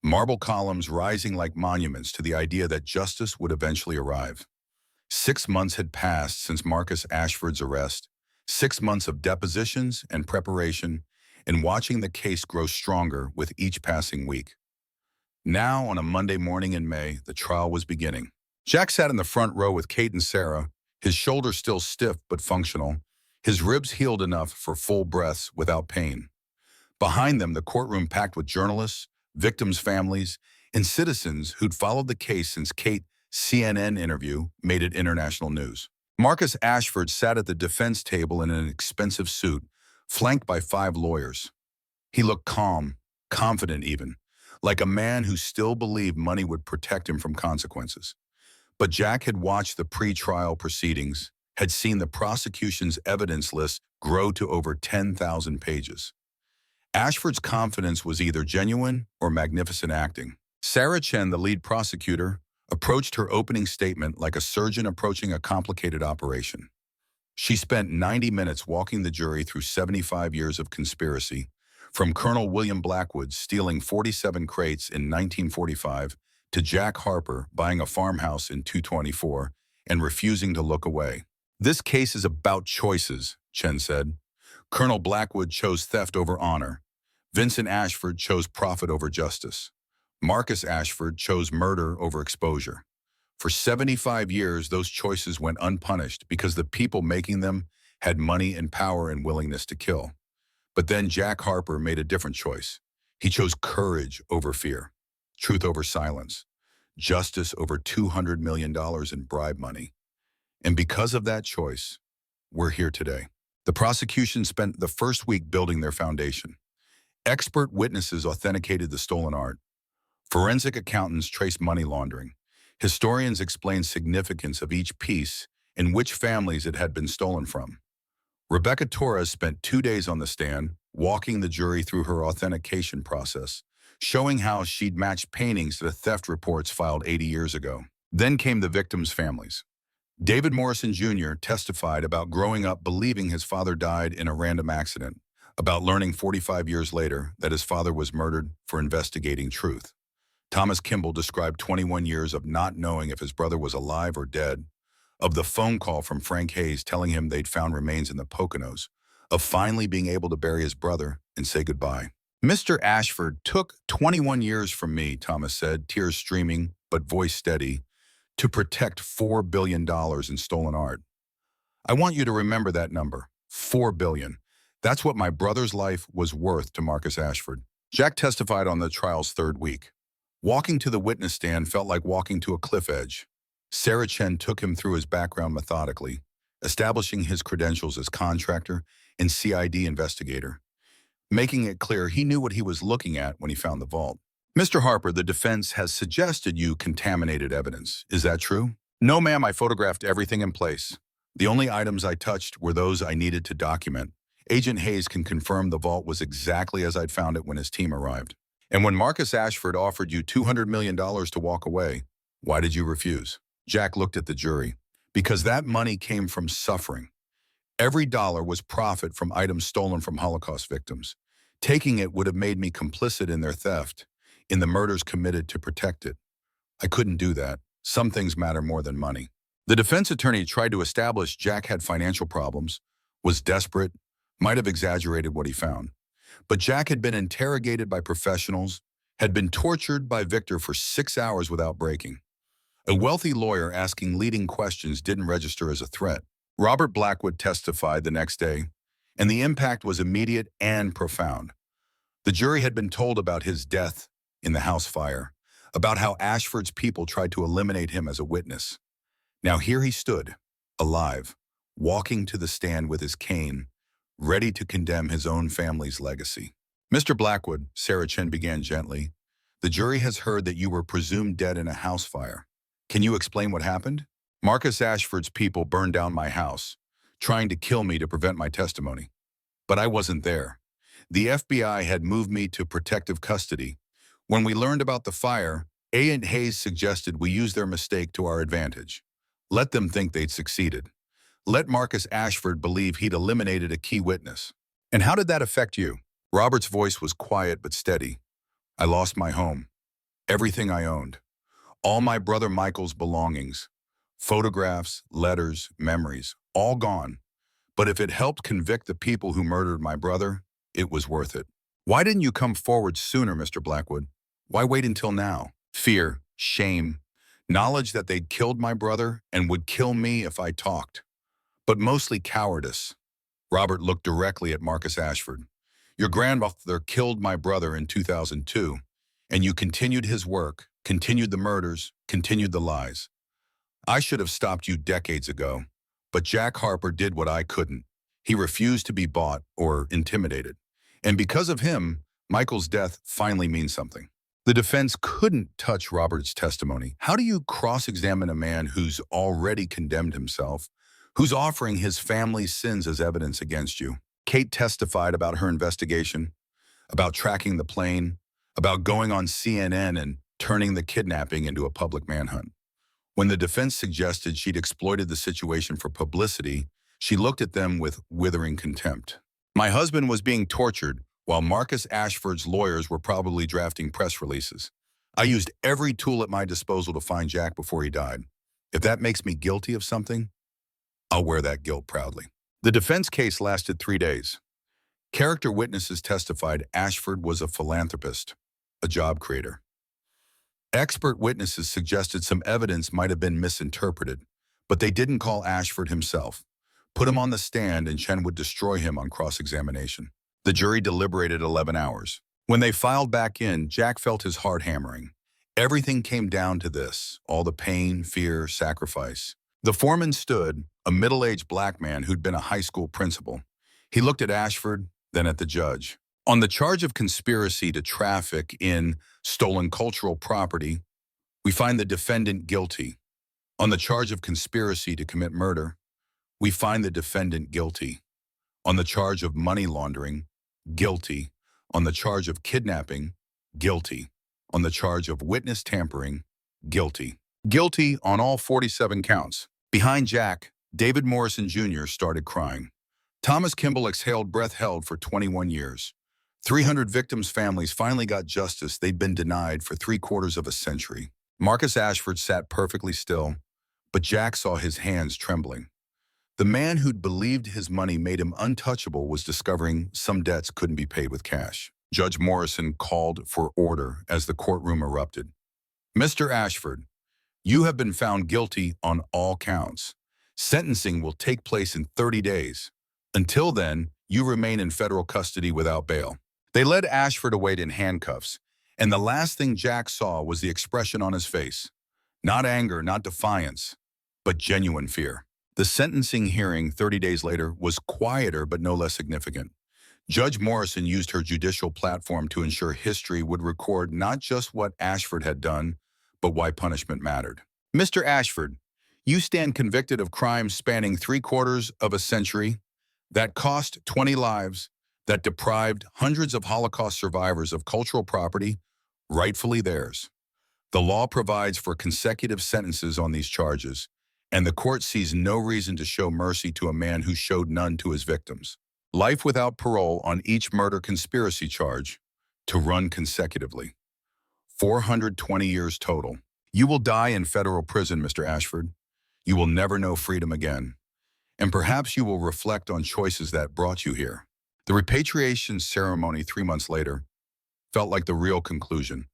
marble columns rising like monuments to the idea that justice would eventually arrive. 6 months had passed since Marcus Ashford's arrest, 6 months of depositions and preparation, and watching the case grow stronger with each passing week. Now, on a Monday morning in May, the trial was beginning. Jack sat in the front row with Kate and Sarah, his shoulders still stiff but functional, his ribs healed enough for full breaths without pain. Behind them, the courtroom packed with journalists, victims' families, and citizens who'd followed the case since Kate's CNN interview made it international news. Marcus Ashford sat at the defense table in an expensive suit, flanked by 5 lawyers. He looked calm, confident even, like a man who still believed money would protect him from consequences. But Jack had watched the pre-trial proceedings, had seen the prosecution's evidence list grow to over 10,000 pages. Ashford's confidence was either genuine or magnificent acting. Sarah Chen, the lead prosecutor, approached her opening statement like a surgeon approaching a complicated operation. She spent 90 minutes walking the jury through 75 years of conspiracy, from Colonel William Blackwood stealing 47 crates in 1945 to Jack Harper buying a farmhouse in 224 and refusing to look away. "This case is about choices," Chen said. "Colonel Blackwood chose theft over honor. Vincent Ashford chose profit over justice. Marcus Ashford chose murder over exposure. For 75 years, those choices went unpunished because the people making them had money and power and willingness to kill. But then Jack Harper made a different choice. He chose courage over fear, truth over silence, justice over $200 million in bribe money. And because of that choice, we're here today." The prosecution spent the first week building their foundation. Expert witnesses authenticated the stolen art. Forensic accountants traced money laundering. Historians explained significance of each piece and which families it had been stolen from. Rebecca Torres spent 2 days on the stand, walking the jury through her authentication process, showing how she'd matched paintings to the theft reports filed 80 years ago. Then came the victims' families. David Morrison Jr. testified about growing up believing his father died in a random accident, about learning 45 years later that his father was murdered for investigating truth. Thomas Kimball described 21 years of not knowing if his brother was alive or dead, of the phone call from Frank Hayes telling him they'd found remains in the Poconos, of finally being able to bury his brother and say goodbye. "Mr. Ashford took 21 years from me," Thomas said, tears streaming but voice steady, "to protect $4 billion in stolen art. I want you to remember that number, $4 billion. That's what my brother's life was worth to Marcus Ashford." Jack testified on the trial's 3rd week. Walking to the witness stand felt like walking to a cliff edge. Sarah Chen took him through his background methodically, establishing his credentials as contractor and CID investigator, making it clear he knew what he was looking at when he found the vault. "Mr. Harper, the defense has suggested you contaminated evidence. Is that true?" "No, ma'am, I photographed everything in place. The only items I touched were those I needed to document. Agent Hayes can confirm the vault was exactly as I'd found it when his team arrived." "And when Marcus Ashford offered you $200 million to walk away, why did you refuse?" Jack looked at the jury. "Because that money came from suffering. Every dollar was profit from items stolen from Holocaust victims. Taking it would have made me complicit in their theft, in the murders committed to protect it. I couldn't do that. Some things matter more than money." The defense attorney tried to establish Jack had financial problems, was desperate, might have exaggerated what he found. But Jack had been interrogated by professionals, had been tortured by Victor for 6 hours without breaking. A wealthy lawyer asking leading questions didn't register as a threat. Robert Blackwood testified the next day, and the impact was immediate and profound. The jury had been told about his death in the house fire, about how Ashford's people tried to eliminate him as a witness. Now here he stood, alive, walking to the stand with his cane, ready to condemn his own family's legacy. "Mr. Blackwood," Sarah Chen began gently, "the jury has heard that you were presumed dead in a house fire. Can you explain what happened?" "Marcus Ashford's people burned down my house, trying to kill me to prevent my testimony. But I wasn't there. The FBI had moved me to protective custody. When we learned about the fire, Agent Hayes suggested we use their mistake to our advantage. Let them think they'd succeeded. Let Marcus Ashford believe he'd eliminated a key witness." "And how did that affect you?" Robert's voice was quiet but steady. "I lost my home. everything I owned, all my brother Michael's belongings, photographs, letters, memories, all gone. But if it helped convict the people who murdered my brother, it was worth it. Why didn't you come forward sooner, Mr. Blackwood? Why wait until now? Fear, shame, knowledge that they'd killed my brother and would kill me if I talked. But mostly cowardice. Robert looked directly at Marcus Ashford. Your grandmother killed my brother in 2002, and you continued his work, continued the murders, continued the lies. I should have stopped you decades ago, but Jack Harper did what I couldn't. He refused to be bought or intimidated. And because of him, Michael's death finally means something. The defense couldn't touch Robert's testimony. How do you cross-examine a man who's already condemned himself, who's offering his family's sins as evidence against you? Kate testified about her investigation, about tracking the plane, about going on CNN and turning the kidnapping into a public manhunt. When the defense suggested she'd exploited the situation for publicity, she looked at them with withering contempt. My husband was being tortured while Marcus Ashford's lawyers were probably drafting press releases. I used every tool at my disposal to find Jack before he died. If that makes me guilty of something, I'll wear that guilt proudly. The defense case lasted 3 days. Character witnesses testified Ashford was a philanthropist, a job creator. Expert witnesses suggested some evidence might have been misinterpreted, but they didn't call Ashford himself, put him on the stand, and Chen would destroy him on cross-examination. The jury deliberated 11 hours. When they filed back in, Jack felt his heart hammering. Everything came down to this, all the pain, fear, sacrifice. The foreman stood, a middle-aged black man who'd been a high school principal. He looked at Ashford, then at the judge. On the charge of conspiracy to traffic in stolen cultural property, we find the defendant guilty. On the charge of conspiracy to commit murder, we find the defendant guilty. On the charge of money laundering, guilty. On the charge of kidnapping, guilty. On the charge of witness tampering, guilty. Guilty on all 47 counts. Behind Jack, David Morrison Jr. started crying. Thomas Kimball exhaled breath held for 21 years. 300 victims' families finally got justice they'd been denied for 3/4 of a century. Marcus Ashford sat perfectly still, but Jack saw his hands trembling. The man who'd believed his money made him untouchable was discovering some debts couldn't be paid with cash. Judge Morrison called for order as the courtroom erupted. Mr. Ashford, you have been found guilty on all counts. Sentencing will take place in 30 days. Until then, you remain in federal custody without bail. They led Ashford away in handcuffs, and the last thing Jack saw was the expression on his face. Not anger, not defiance, but genuine fear. The sentencing hearing 30 days later was quieter but no less significant. Judge Morrison used her judicial platform to ensure history would record not just what Ashford had done, but why punishment mattered. Mr. Ashford, you stand convicted of crimes spanning 3/4 of a century that cost 20 lives, that deprived hundreds of Holocaust survivors of cultural property, rightfully theirs. The law provides for consecutive sentences on these charges, and the court sees no reason to show mercy to a man who showed none to his victims. Life without parole on each murder conspiracy charge, to run consecutively. 420 years total. You will die in federal prison, Mr. Ashford. You will never know freedom again. And perhaps you will reflect on choices that brought you here. The repatriation ceremony 3 months later felt like the real conclusion.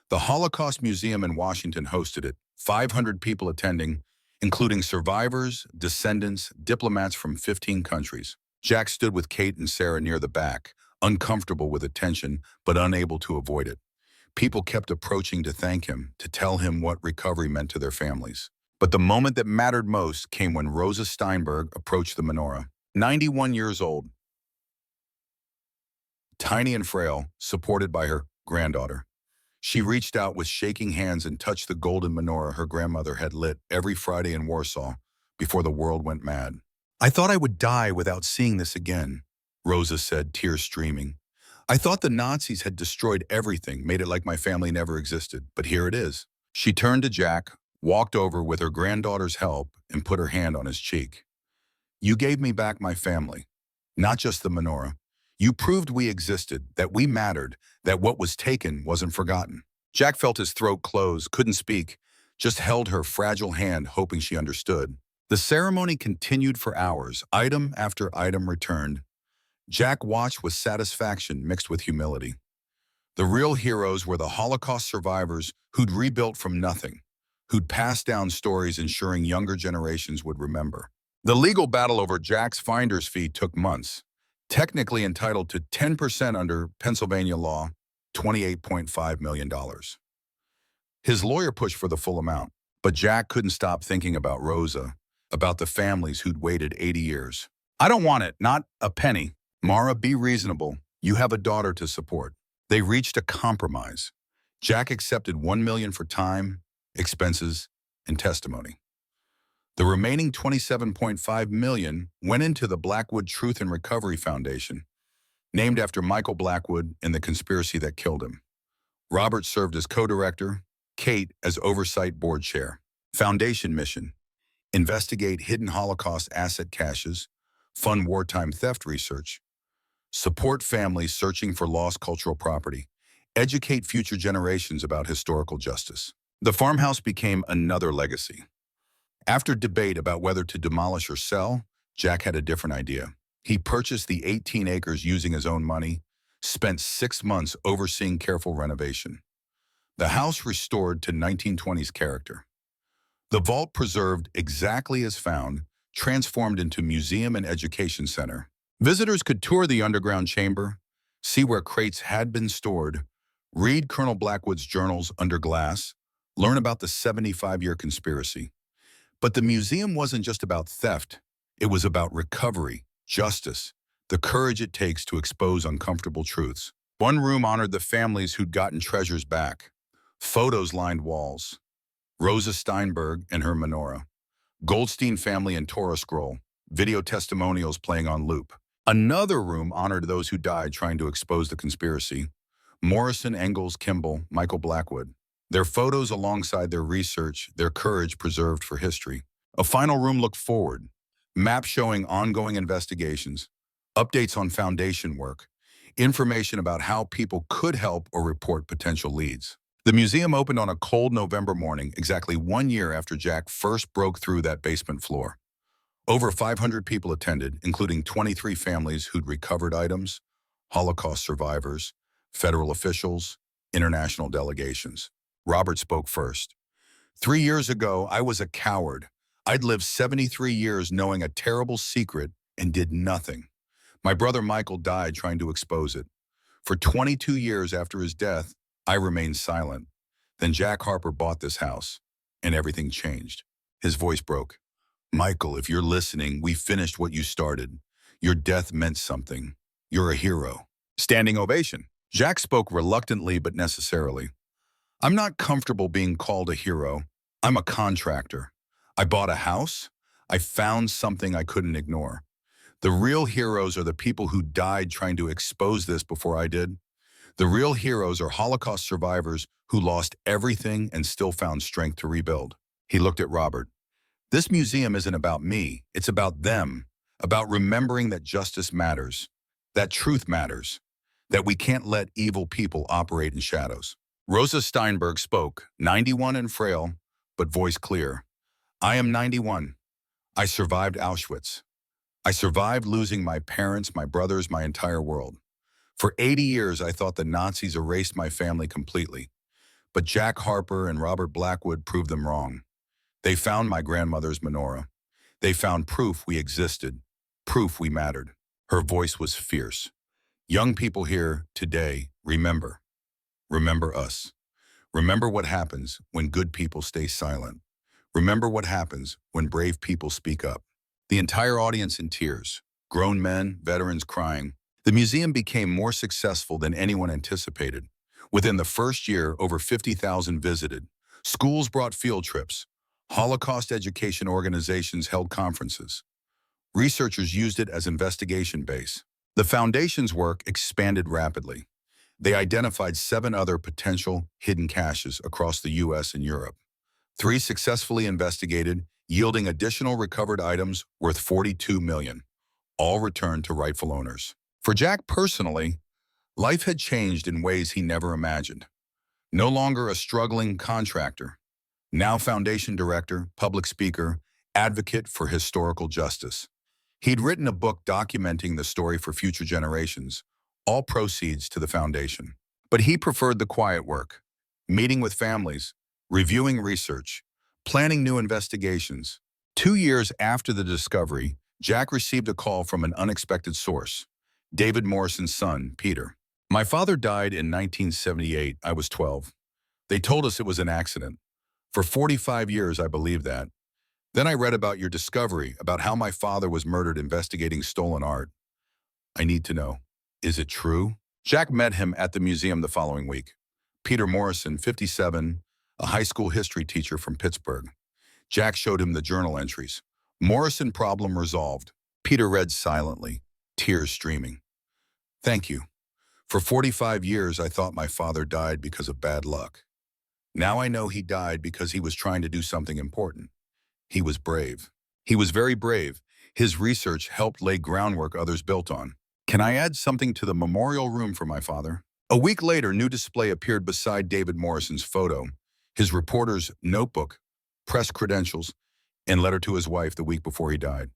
The Holocaust Museum in Washington hosted it, 500 people attending, including survivors, descendants, diplomats from 15 countries. Jack stood with Kate and Sarah near the back, uncomfortable with attention, but unable to avoid it. People kept approaching to thank him, to tell him what recovery meant to their families. But the moment that mattered most came when Rosa Steinberg approached the menorah. 91 years old, tiny and frail, supported by her granddaughter. She reached out with shaking hands and touched the golden menorah her grandmother had lit every Friday in Warsaw before the world went mad. I thought I would die without seeing this again, Rosa said, tears streaming. I thought the Nazis had destroyed everything, made it like my family never existed, but here it is. She turned to Jack, walked over with her granddaughter's help, and put her hand on his cheek. You gave me back my family, not just the menorah. You proved we existed, that we mattered, that what was taken wasn't forgotten. Jack felt his throat close, couldn't speak, just held her fragile hand, hoping she understood. The ceremony continued for hours. Item after item returned. Jack watched with satisfaction mixed with humility. The real heroes were the Holocaust survivors who'd rebuilt from nothing, who'd passed down stories ensuring younger generations would remember. The legal battle over Jack's finder's fee took months, technically entitled to 10% under Pennsylvania law, $28.5 million. His lawyer pushed for the full amount, but Jack couldn't stop thinking about Rosa, about the families who'd waited 80 years. I don't want it, not a penny. Mara, be reasonable. You have a daughter to support. They reached a compromise. Jack accepted $1 million for time, expenses, and testimony. The remaining $27.5 million went into the Blackwood Truth and Recovery Foundation, named after Michael Blackwood and the conspiracy that killed him. Robert served as co-director, Kate as oversight board chair. Foundation mission: investigate hidden Holocaust asset caches, fund wartime theft research, support families searching for lost cultural property, educate future generations about historical justice. The farmhouse became another legacy. After debate about whether to demolish or sell, Jack had a different idea. He purchased the 18 acres using his own money, spent 6 months overseeing careful renovation. The house restored to 1920s character. The vault preserved exactly as found, transformed into museum and education center. Visitors could tour the underground chamber, see where crates had been stored, read Colonel Blackwood's journals under glass, learn about the 75-year conspiracy. But the museum wasn't just about theft. It was about recovery, justice, the courage it takes to expose uncomfortable truths. One room honored the families who'd gotten treasures back. Photos lined walls. Rosa Steinberg and her menorah. Goldstein family and Torah scroll. Video testimonials playing on loop. Another room honored those who died trying to expose the conspiracy. Morrison, Engels, Kimball, Michael Blackwood. Their photos alongside their research, their courage preserved for history. A final room looked forward. Maps showing ongoing investigations. Updates on foundation work. Information about how people could help or report potential leads. The museum opened on a cold November morning, exactly 1 year after Jack first broke through that basement floor. Over 500 people attended, including 23 families who'd recovered items, Holocaust survivors, federal officials, international delegations. Robert spoke first. 3 years ago, I was a coward. I'd lived 73 years knowing a terrible secret and did nothing. My brother Michael died trying to expose it. For 22 years after his death, I remained silent. Then Jack Harper bought this house, and everything changed. His voice broke. Michael, if you're listening, we finished what you started. Your death meant something. You're a hero. Standing ovation. Jack spoke reluctantly but necessarily. I'm not comfortable being called a hero. I'm a contractor. I bought a house. I found something I couldn't ignore. The real heroes are the people who died trying to expose this before I did. The real heroes are Holocaust survivors who lost everything and still found strength to rebuild. He looked at Robert. This museum isn't about me. It's about them, about remembering that justice matters, that truth matters, that we can't let evil people operate in shadows. Rosa Steinberg spoke, 91 and frail, but voice clear. I am 91. I survived Auschwitz. I survived losing my parents, my brothers, my entire world. For 80 years, I thought the Nazis erased my family completely. But Jack Harper and Robert Blackwood proved them wrong. They found my grandmother's menorah. They found proof we existed, proof we mattered. Her voice was fierce. Young people here today, remember. Remember us. Remember what happens when good people stay silent. Remember what happens when brave people speak up. The entire audience in tears, grown men, veterans crying. The museum became more successful than anyone anticipated. Within the first year, over 50,000 visited. Schools brought field trips. Holocaust education organizations held conferences. Researchers used it as investigation base. The foundation's work expanded rapidly. They identified 7 other potential hidden caches across the U.S. and Europe. 3 successfully investigated, yielding additional recovered items worth $42 million, all returned to rightful owners. For Jack personally, life had changed in ways he never imagined. No longer a struggling contractor, now foundation director, public speaker, advocate for historical justice. He'd written a book documenting the story for future generations, all proceeds to the foundation. But he preferred the quiet work, meeting with families, reviewing research, planning new investigations. 2 years after the discovery, Jack received a call from an unexpected source, David Morrison's son, Peter. My father died in 1978. I was 12. They told us it was an accident. For 45 years, I believed that. Then I read about your discovery, about how my father was murdered investigating stolen art. I need to know, is it true? Jack met him at the museum the following week. Peter Morrison, 57, a high school history teacher from Pittsburgh. Jack showed him the journal entries. Morrison problem resolved. Peter read silently, tears streaming. Thank you. For 45 years, I thought my father died because of bad luck. Now I know he died because he was trying to do something important. He was brave. He was very brave. His research helped lay groundwork others built on. Can I add something to the memorial room for my father? A week later, new display appeared beside David Morrison's photo, his reporter's notebook, press credentials, and letter to his wife the week before he died.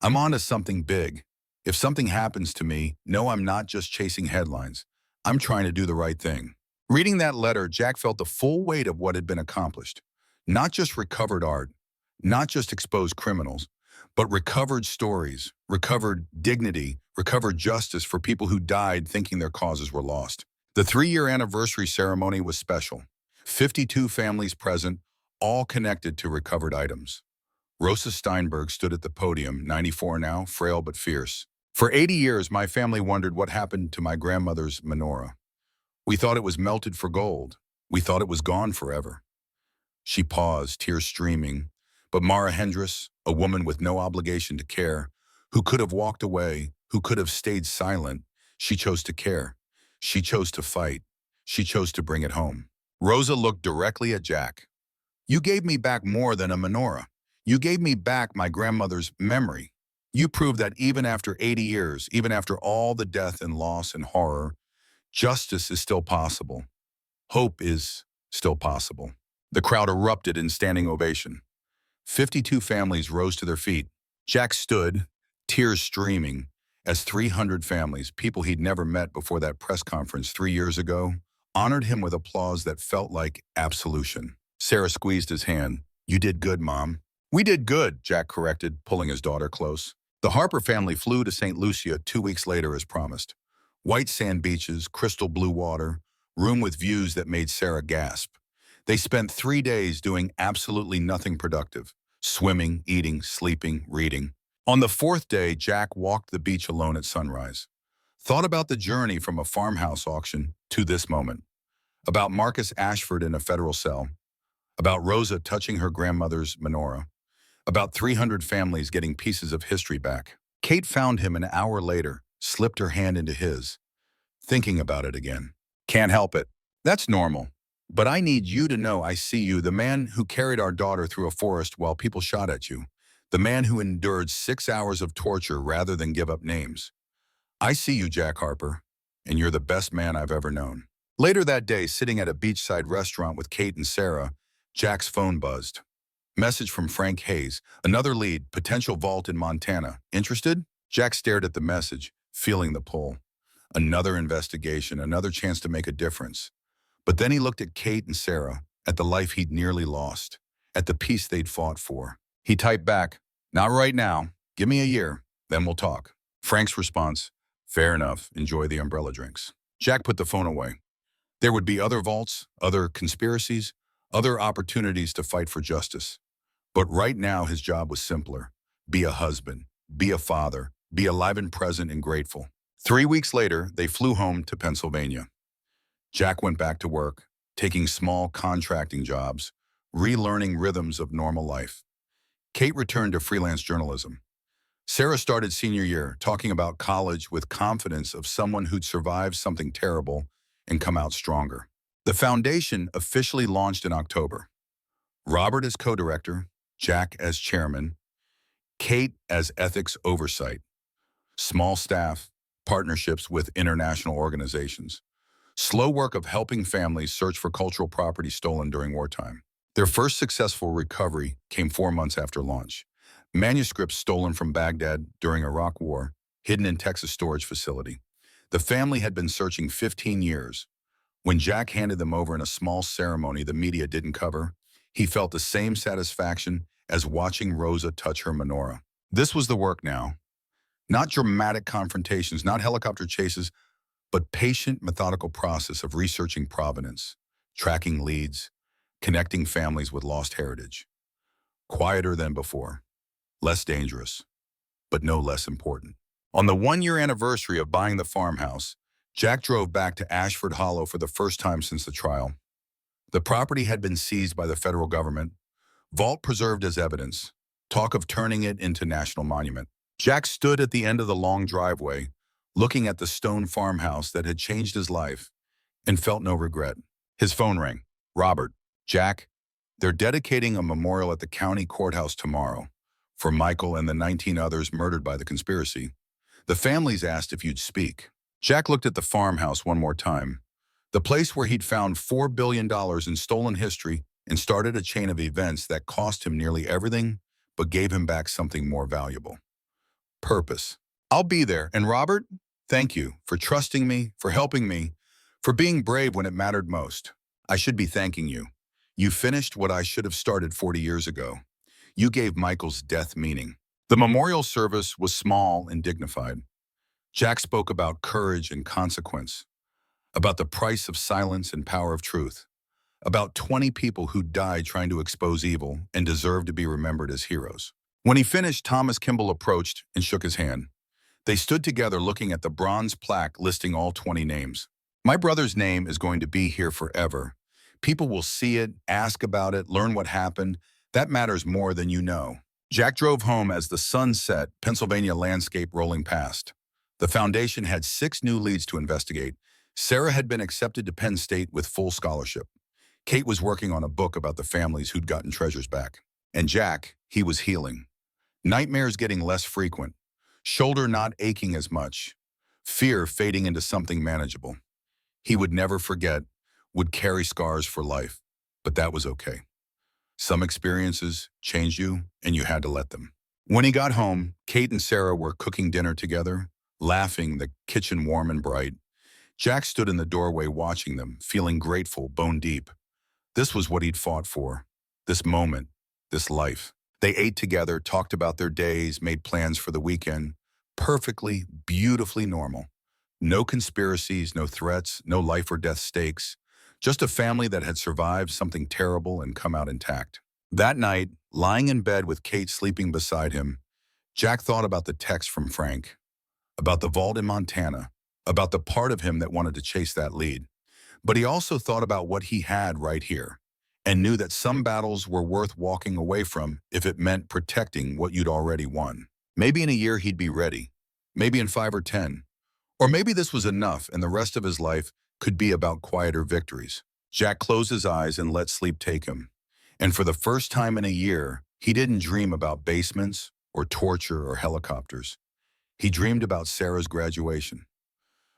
I'm on to something big. If something happens to me, know I'm not just chasing headlines. I'm trying to do the right thing. Reading that letter, Jack felt the full weight of what had been accomplished. Not just recovered art, not just exposed criminals, but recovered stories, recovered dignity, recovered justice for people who died thinking their causes were lost. The 3-year anniversary ceremony was special. 52 families present, all connected to recovered items. Rosa Steinberg stood at the podium, 94 now, frail but fierce. For 80 years, my family wondered what happened to my grandmother's menorah. We thought it was melted for gold. We thought it was gone forever. She paused, tears streaming. But Mara Hendress, a woman with no obligation to care, who could have walked away, who could have stayed silent, she chose to care. She chose to fight. She chose to bring it home. Rosa looked directly at Jack. You gave me back more than a menorah. You gave me back my grandmother's memory. You proved that even after 80 years, even after all the death and loss and horror, justice is still possible. Hope is still possible. The crowd erupted in standing ovation. 52 families rose to their feet. Jack stood, tears streaming, as 300 families, people he'd never met before that press conference 3 years ago, honored him with applause that felt like absolution. Sarah squeezed his hand. You did good, Mom. We did good, Jack corrected, pulling his daughter close. The Harper family flew to St. Lucia 2 weeks later as promised. White sand beaches, crystal blue water, room with views that made Sarah gasp. They spent 3 days doing absolutely nothing productive. Swimming, eating, sleeping, reading. On the 4th day, Jack walked the beach alone at sunrise. Thought about the journey from a farmhouse auction to this moment. About Marcus Ashford in a federal cell. About Rosa touching her grandmother's menorah. About 300 families getting pieces of history back. Kate found him an hour later, slipped her hand into his. Thinking about it again. Can't help it. That's normal. But I need you to know I see you, the man who carried our daughter through a forest while people shot at you. The man who endured 6 hours of torture rather than give up names. I see you, Jack Harper, and you're the best man I've ever known. Later that day, sitting at a beachside restaurant with Kate and Sarah, Jack's phone buzzed. Message from Frank Hayes, another lead, potential vault in Montana. Interested? Jack stared at the message, feeling the pull. Another investigation, another chance to make a difference. But then he looked at Kate and Sarah, at the life he'd nearly lost, at the peace they'd fought for. He typed back, not right now, give me a year, then we'll talk. Frank's response, fair enough, enjoy the umbrella drinks. Jack put the phone away. There would be other vaults, other conspiracies, other opportunities to fight for justice. But right now his job was simpler. Be a husband, be a father, be alive and present and grateful. 3 weeks later, they flew home to Pennsylvania. Jack went back to work, taking small contracting jobs, relearning rhythms of normal life. Kate returned to freelance journalism. Sarah started senior year, talking about college with confidence of someone who'd survived something terrible and come out stronger. The foundation officially launched in October. Robert as co-director, Jack as chairman, Kate as ethics oversight. Small staff, partnerships with international organizations. Slow work of helping families search for cultural property stolen during wartime. Their first successful recovery came 4 months after launch. Manuscripts stolen from Baghdad during Iraq War, hidden in Texas storage facility. The family had been searching 15 years. When Jack handed them over in a small ceremony the media didn't cover, he felt the same satisfaction as watching Rosa touch her menorah. This was the work now. Not dramatic confrontations, not helicopter chases, but patient, methodical process of researching provenance, tracking leads, connecting families with lost heritage. Quieter than before, less dangerous, but no less important. On the 1-year anniversary of buying the farmhouse, Jack drove back to Ashford Hollow for the first time since the trial. The property had been seized by the federal government, vault preserved as evidence, talk of turning it into national monument. Jack stood at the end of the long driveway, looking at the stone farmhouse that had changed his life, and felt no regret. His phone rang. Robert, Jack, they're dedicating a memorial at the county courthouse tomorrow for Michael and the 19 others murdered by the conspiracy. The families asked if you'd speak. Jack looked at the farmhouse one more time, the place where he'd found $4 billion in stolen history and started a chain of events that cost him nearly everything but gave him back something more valuable. Purpose. I'll be there. And Robert, thank you for trusting me, for helping me, for being brave when it mattered most. I should be thanking you. You finished what I should have started 40 years ago. You gave Michael's death meaning. The memorial service was small and dignified. Jack spoke about courage and consequence, about the price of silence and power of truth, about 20 people who died trying to expose evil and deserved to be remembered as heroes. When he finished, Thomas Kimball approached and shook his hand. They stood together looking at the bronze plaque listing all 20 names. My brother's name is going to be here forever. People will see it, ask about it, learn what happened. That matters more than you know. Jack drove home as the sun set, Pennsylvania landscape rolling past. The foundation had 6 new leads to investigate. Sarah had been accepted to Penn State with full scholarship. Kate was working on a book about the families who'd gotten treasures back. And Jack, he was healing. Nightmares getting less frequent. Shoulder not aching as much. Fear fading into something manageable. He would never forget, would carry scars for life, but that was okay. Some experiences changed you, and you had to let them. When he got home, Kate and Sarah were cooking dinner together, laughing, the kitchen warm and bright. Jack stood in the doorway watching them, feeling grateful, bone deep. This was what he'd fought for. This moment, this life. They ate together, talked about their days, made plans for the weekend. Perfectly, beautifully normal. No conspiracies, no threats, no life or death stakes. Just a family that had survived something terrible and come out intact. That night, lying in bed with Kate sleeping beside him, Jack thought about the text from Frank, about the vault in Montana, about the part of him that wanted to chase that lead. But he also thought about what he had right here, and knew that some battles were worth walking away from if it meant protecting what you'd already won. Maybe in a year he'd be ready, maybe in 5 or 10, or maybe this was enough and the rest of his life could be about quieter victories. Jack closed his eyes and let sleep take him. And for the first time in a year, he didn't dream about basements or torture or helicopters. He dreamed about Sarah's graduation,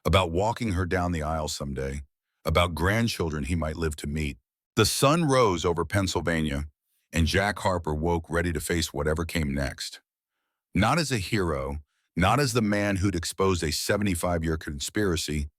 about walking her down the aisle someday, about grandchildren he might live to meet. The sun rose over Pennsylvania, and Jack Harper woke ready to face whatever came next. Not as a hero, not as the man who'd exposed a 75-year conspiracy,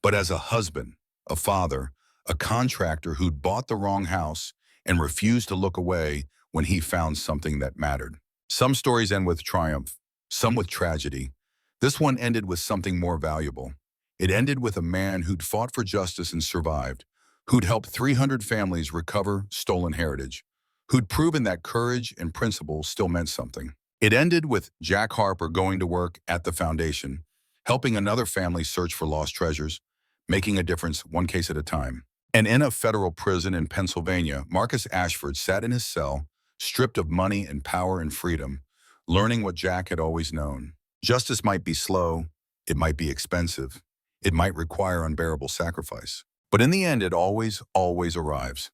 but as a husband, a father, a contractor who'd bought the wrong house and refused to look away when he found something that mattered. Some stories end with triumph, some with tragedy. This one ended with something more valuable. It ended with a man who'd fought for justice and survived, who'd helped 300 families recover stolen heritage, who'd proven that courage and principle still meant something. It ended with Jack Harper going to work at the foundation, helping another family search for lost treasures, making a difference one case at a time. And in a federal prison in Pennsylvania, Marcus Ashford sat in his cell, stripped of money and power and freedom, learning what Jack had always known. Justice might be slow, it might be expensive, it might require unbearable sacrifice. But in the end, it always arrives.